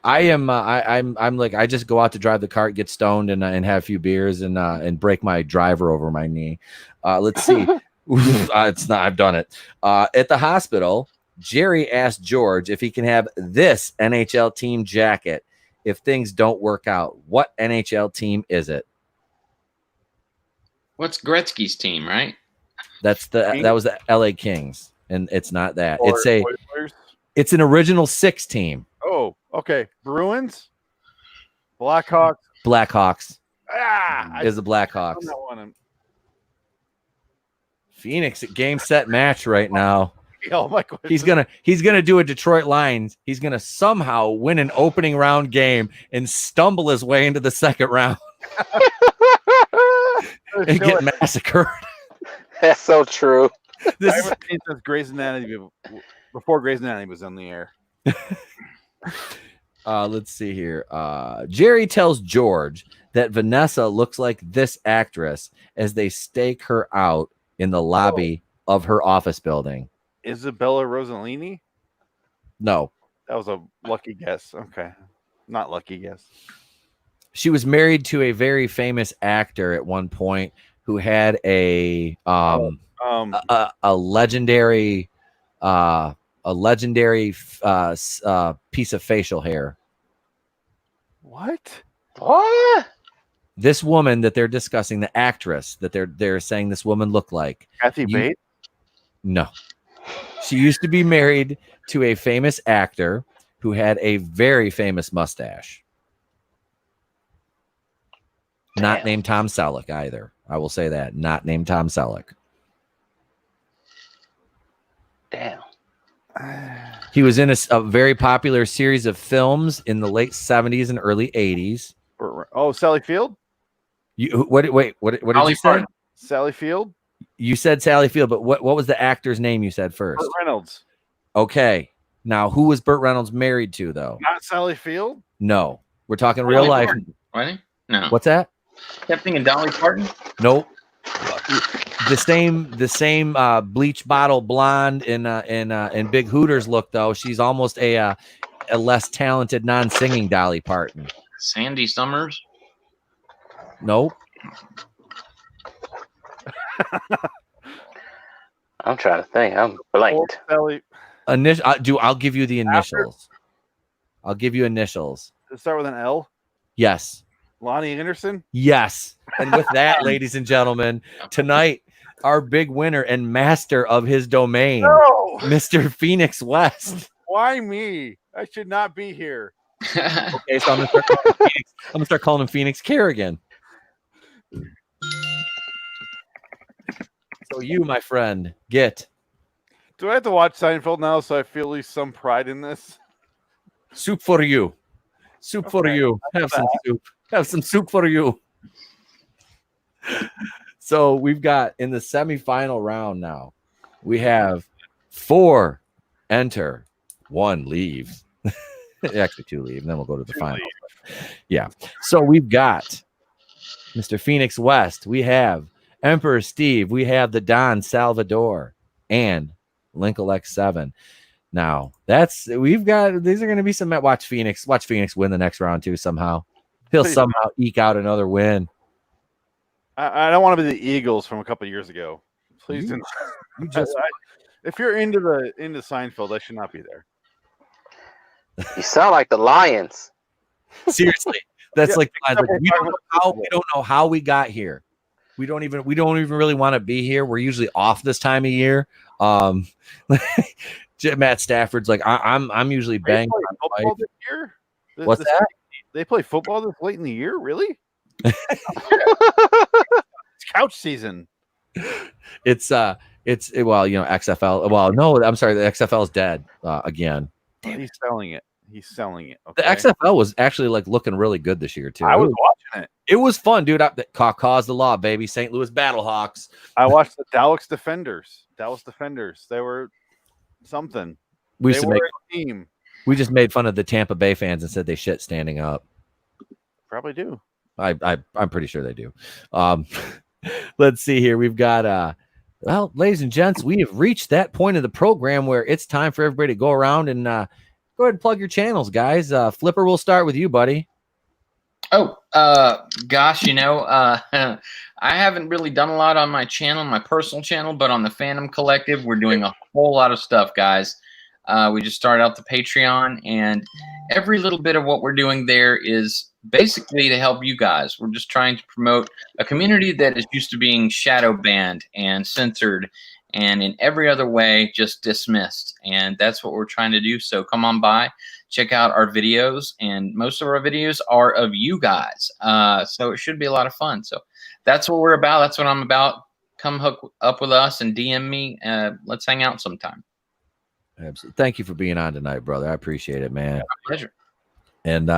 I'm like, I just go out to drive the cart, get stoned, and have a few beers, and break my driver over my knee. Let's see. It's not. I've done it. At the hospital, Jerry asked George if he can have this NHL team jacket if things don't work out. What NHL team is it? What's Gretzky's team, right? That was the LA Kings, and it's not that. Or It's an original 6 team. Oh, okay. Bruins, Blackhawks. Is the Blackhawks. Phoenix at game set match right now. Oh my God. He's gonna do a Detroit Lions. He's gonna somehow win an opening round game and stumble his way into the second round and get massacred. That's so true. I haven't seen since Grey's Anatomy, before Grey's Anatomy was on the air. Let's see here. Jerry tells George that Vanessa looks like this actress as they stake her out in the lobby of her office building. Isabella Rossellini? No. That was a lucky guess. Okay. Not lucky guess. She was married to a very famous actor at one point who had a legendary piece of facial hair. What? This woman that they're discussing, the actress that they're saying this woman looked like. Kathy Bates? No. She used to be married to a famous actor who had a very famous mustache. Not named Tom Selleck either. I will say that. Not named Tom Selleck. Damn. He was in a very popular series of films in the late 70s and early 80s. Oh, Sally Field? What did you say? Sally Field? You said Sally Field, but what was the actor's name you said first? Burt Reynolds. Okay. Now, who was Burt Reynolds married to, though? Not Sally Field? No. We're talking real life. Right? No. What's that? Kept thinking Dolly Parton? Nope. The same bleach bottle blonde in Big Hooters look, though. She's almost a less talented non-singing Dolly Parton. Sandy Summers? Nope. I'm trying to think. I'm blanked. I'll give you the initials. I'll give you initials. Does it start with an L? Yes. Lonnie Anderson? Yes. And with that, ladies and gentlemen, tonight, our big winner and master of his domain, Mr. Phoenix West. Why me? I should not be here. Okay, so I'm gonna start calling him Phoenix Kerrigan. So you, my friend, get. Do I have to watch Seinfeld now so I feel at least some pride in this? Soup for you. Soup for you. Have some soup. Have some soup for you. So we've got in the semifinal round now. We have 4 enter, 1 leave. Actually, 2 leave, and then we'll go to the final. Yeah. So we've got Mr. Phoenix West. We have Emperor Steve. We have the Don Salvador and Lincoln X7. Now these are going to be some. Watch Phoenix win the next round too. Somehow he'll somehow eke out another win. I don't want to be the Eagles from a couple of years ago. Please don't. If you're into Seinfeld, I should not be there. You sound like the Lions. Seriously, that's we don't know how we got here. We don't even really want to be here. We're usually off this time of year. Matt Stafford's like, I'm usually banged. Football this year? What's that? They play football this late in the year? Really? It's couch season. It's XFL. Well, no, I'm sorry, the XFL is dead again. He's selling it. Okay? The XFL was actually looking really good this year too. I was watching it. It was fun, dude. Cause the law, baby. St. Louis Battlehawks. I watched the Dallas Defenders. They were something. We used to make a team. We just made fun of the Tampa Bay fans and said they shit standing up. Probably do. I'm pretty sure they do. Let's see here. We've got ladies and gents, we have reached that point of the program where it's time for everybody to go around and go ahead and plug your channels, guys. Flipper, we'll start with you, buddy. Oh, gosh, I haven't really done a lot on my channel, my personal channel, but on the Fandom Collective, we're doing a whole lot of stuff, guys. We just started out the Patreon, and every little bit of what we're doing there is basically to help you guys. We're just trying to promote a community that is used to being shadow banned and censored and in every other way just dismissed. And that's what we're trying to do. So come on by, check out our videos, and most of our videos are of you guys. So it should be a lot of fun. So that's what we're about. That's what I'm about. Come hook up with us and DM me. Let's hang out sometime. Absolutely. Thank you for being on tonight, brother. I appreciate it, man. My pleasure. And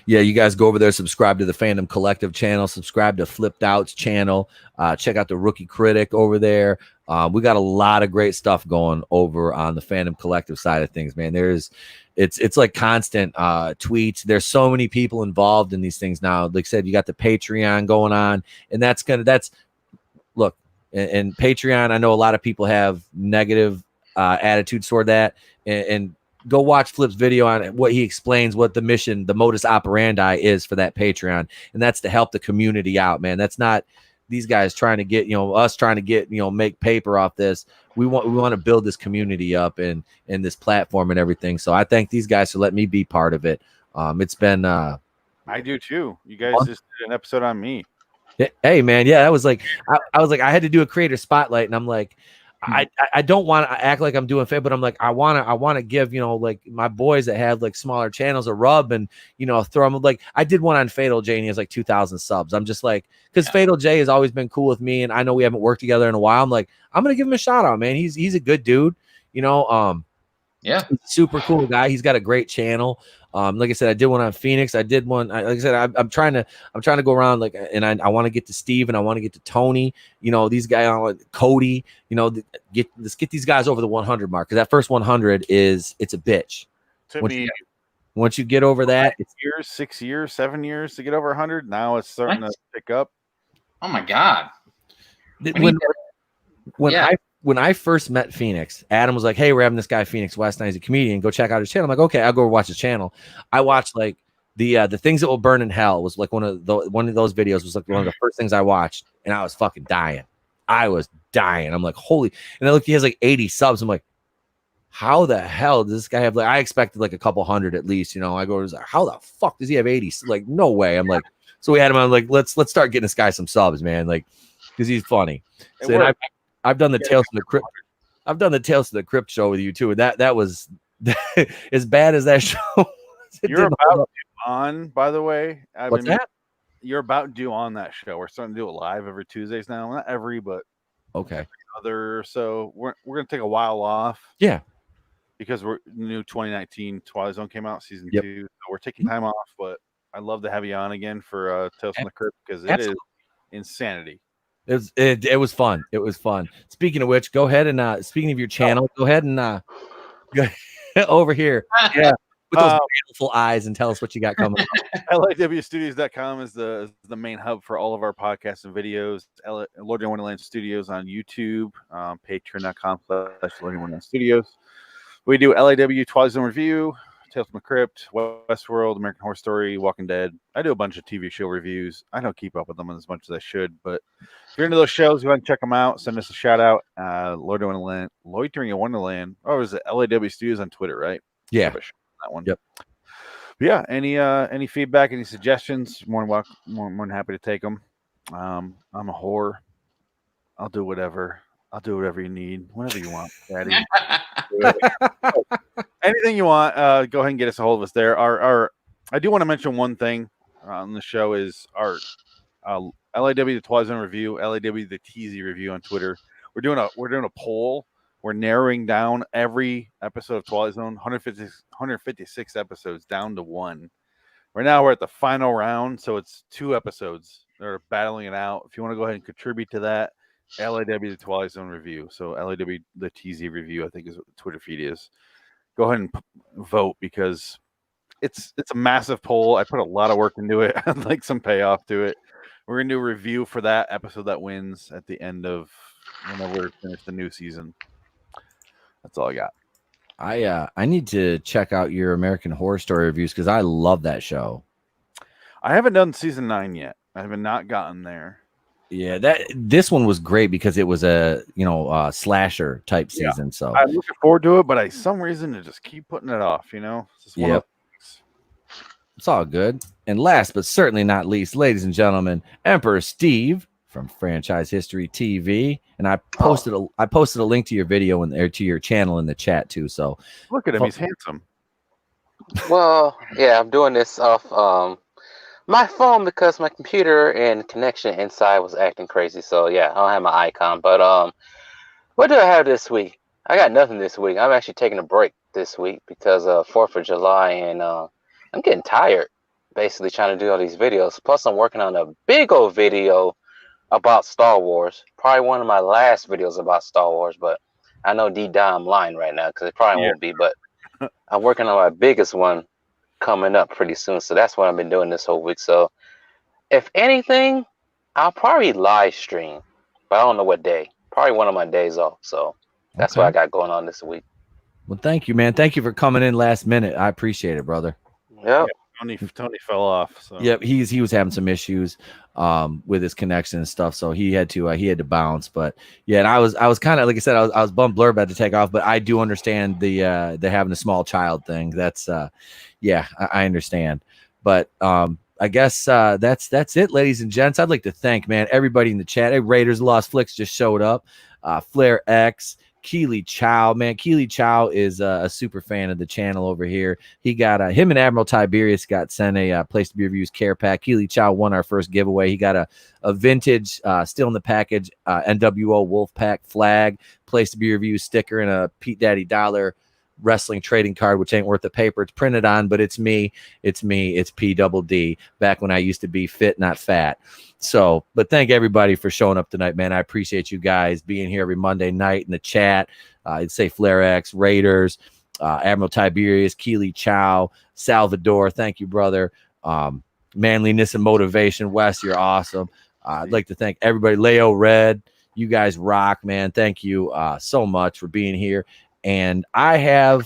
yeah, you guys go over there, subscribe to the Fandom Collective channel, subscribe to Flipp Doubt's channel, check out the Rookie Critic over there. We got a lot of great stuff going over on the Fandom Collective side of things, man. It's like constant tweets. There's so many people involved in these things now. Like I said, you got the Patreon going on, and look, and Patreon, I know a lot of people have negative attitudes toward that, and go watch Flipp's video on what he explains, what the mission, the modus operandi is for that Patreon. And that's to help the community out, man. That's not these guys trying to get, us trying to get, make paper off this. We want to build this community up and this platform and everything. So I thank these guys for letting me be part of it. It's been, I do too. You guys just did an episode on me. Hey man. Yeah. That was like, I was like, I had to do a creator spotlight, and I'm like, I don't want to act like I'm doing fair, but I'm like, I want to give, like my boys that have like smaller channels a rub, and, throw them. Like I did one on Fatal J, and he has like 2,000 subs. I'm just like, because Fatal J has always been cool with me, and I know we haven't worked together in a while. I'm like, I'm going to give him a shout out, man. He's a good dude, yeah, he's a super cool guy. He's got a great channel. Like I said, I did one on Phoenix. I did one. Like I said, I'm trying to go around, like, and I want to get to Steve, and I want to get to Tony. These guys, Cody. Let's get these guys over the 100 mark, because that first 100 it's a bitch. Once you get over that, it's 6 years, 7 years to get over 100. Now it's starting to pick up. Oh my god! When I first met Phoenix, Adam was like, "Hey, we're having this guy Phoenix West, and he's a comedian. Go check out his channel." I'm like, "Okay, I'll go watch his channel." I watched like the Things That Will Burn in Hell was like one of those videos was like one of the first things I watched, and I was fucking dying. I was dying. I'm like, holy! And I look, he has like 80 subs. I'm like, how the hell does this guy have? Like, I expected like a couple hundred at least. I go, how the fuck does he have 80? Like, no way. I'm like, so we had him on. Like, let's start getting this guy some subs, man. Like, because he's funny. So I've done the Tales from the Crypt. I've done the Tales from the Crypt show with you too, and that was as bad as that show. You're about due on, by the way. What's that? You're about due on that show. We're starting to do it live every Tuesdays now. Not every, but okay. Other. So we're gonna take a while off. Yeah. Because we're new 2019 Twilight Zone came out season 2. So we're taking time off, but I'd love to have you on again for Tales from the Crypt, because it is insanity. It was fun. It was fun. Speaking of which, go ahead and speaking of your channel, go ahead and go over here. Yeah. With those beautiful eyes, and tell us what you got coming up. LAWstudios.com is the main hub for all of our podcasts and videos. Lord and Wonderland Studios on YouTube, patreon.com/Lord and Wonderland Studios. We do LAW Twilight Zone Review, Tales from the Crypt, Westworld, American Horror Story, Walking Dead. I do a bunch of TV show reviews. I don't keep up with them as much as I should, but if you're into those shows, go ahead and check them out. Send us a shout out. Lord and Wonderland, Loitering in Wonderland. Oh, is it LAW Studios on Twitter, right? Yeah. That one. Yep. But yeah. Any feedback, any suggestions? More than happy to take them. I'm a whore. I'll do whatever. I'll do whatever you need, whatever you want, Daddy. Anything you want, go ahead and get us a hold of us there. I do want to mention one thing on the show is our LAW the Twilight Zone Review, LAW the TZ Review on Twitter. We're doing a poll. We're narrowing down every episode of Twilight Zone, 156 episodes down to 1. Right now we're at the final round, so it's 2 episodes. They're battling it out. If you want to go ahead and contribute to that, LAW the Twilight Zone Review. So LAW the TZ Review, I think is what the Twitter feed is. Go ahead and vote, because it's a massive poll. I put a lot of work into it. I'd like some payoff to it. We're gonna do a review for that episode that wins at the end of whenever we finish the new season. That's all I got. I need to check out your American Horror Story reviews because I love that show. I haven't done season 9 yet. I have not gotten there. Yeah, this one was great because it was a slasher type season. So I'm looking forward to it, but some reason to just keep putting it off. Yep. It's all good. And last but certainly not least, ladies and gentlemen, Emperor Steve from Franchise History TV, and I posted a link to your video to your channel in the chat too. So look at him, he's handsome. Well, yeah, I'm doing this off my phone because my computer and connection inside was acting crazy. So yeah, I don't have my icon. But what do I have this week? I got nothing this week. I'm actually taking a break this week because of 4th of July, and I'm getting tired basically trying to do all these videos. Plus, I'm working on a big old video about Star Wars. Probably one of my last videos about Star Wars, but I know deep down I'm lying right now because it probably won't be. But I'm working on my biggest one coming up pretty soon. So that's what I've been doing this whole week. So if anything, I'll probably live stream, but I don't know what day. Probably one of my days off. So that's what I got going on this week. Well, thank you, man. Thank you for coming in last minute. I appreciate it, brother. Yep. Tony fell off. So. Yep, he was having some issues with his connection and stuff, so he had to bounce. But yeah, and I was kind of, like I said, I was bummed Blurb had to take off, but I do understand the having a small child thing. That's I understand. But I guess that's it, ladies and gents. I'd like to thank, man, everybody in the chat. Hey, Raiders Lost Flicks just showed up. Flare X, Keely Chow, man. Keely Chow is a super fan of the channel over here. He got him and Admiral Tiberius got sent a Place to Be Reviews care pack. Keely Chow won our first giveaway. He got a vintage, still in the package, NWO Wolfpack flag, Place to Be Reviews sticker, and a Pete Daddy Dollar wrestling trading card, which ain't worth the paper it's printed on, but it's me, it's PDD, back when I used to be fit, not fat. So, but thank everybody for showing up tonight, man. I appreciate you guys being here every Monday night in the chat. I'd say Flare X, Raiders, Admiral Tiberius, Keely Chow, Salvador. Thank you, brother. Manliness and motivation. Wes, you're awesome. I'd like to thank everybody. Leo Red, you guys rock, man. Thank you so much for being here. And I'm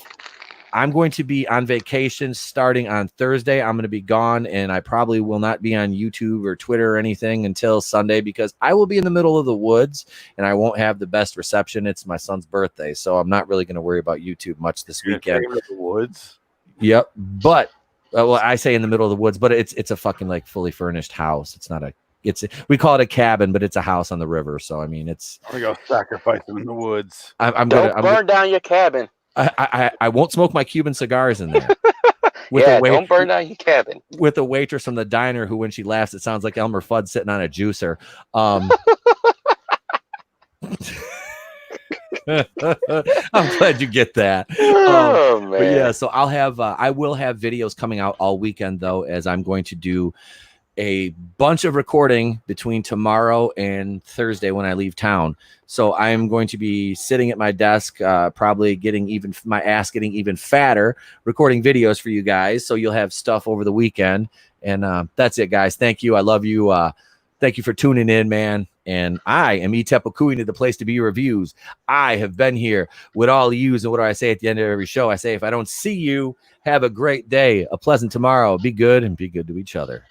going to be on vacation starting on Thursday. I'm going to be gone, and I probably will not be on YouTube or Twitter or anything until Sunday because I will be in the middle of the woods and I won't have the best reception. It's my son's birthday, so I'm not really going to worry about YouTube much this weekend. The woods? Yep. But well, I say in the middle of the woods, but it's a fucking like fully furnished house. It's not we call it a cabin, but it's a house on the river. So I mean, I go sacrifice them in the woods. I'm burn down your cabin. I won't smoke my Cuban cigars in there. Don't burn down your cabin. With a waitress from the diner who, when she laughs, it sounds like Elmer Fudd sitting on a juicer. I'm glad you get that. Oh man! But yeah, so I will have videos coming out all weekend though, as I'm going to do a bunch of recording between tomorrow and Thursday when I leave town. So I'm going to be sitting at my desk, probably getting my ass getting even fatter, recording videos for you guys. So you'll have stuff over the weekend. And that's it, guys. Thank you. I love you. Thank you for tuning in, man. And I am Itepo to the Place to Be Reviews. I have been here with all yous. And what do I say at the end of every show? I say, if I don't see you, have a great day, a pleasant tomorrow. Be good and be good to each other.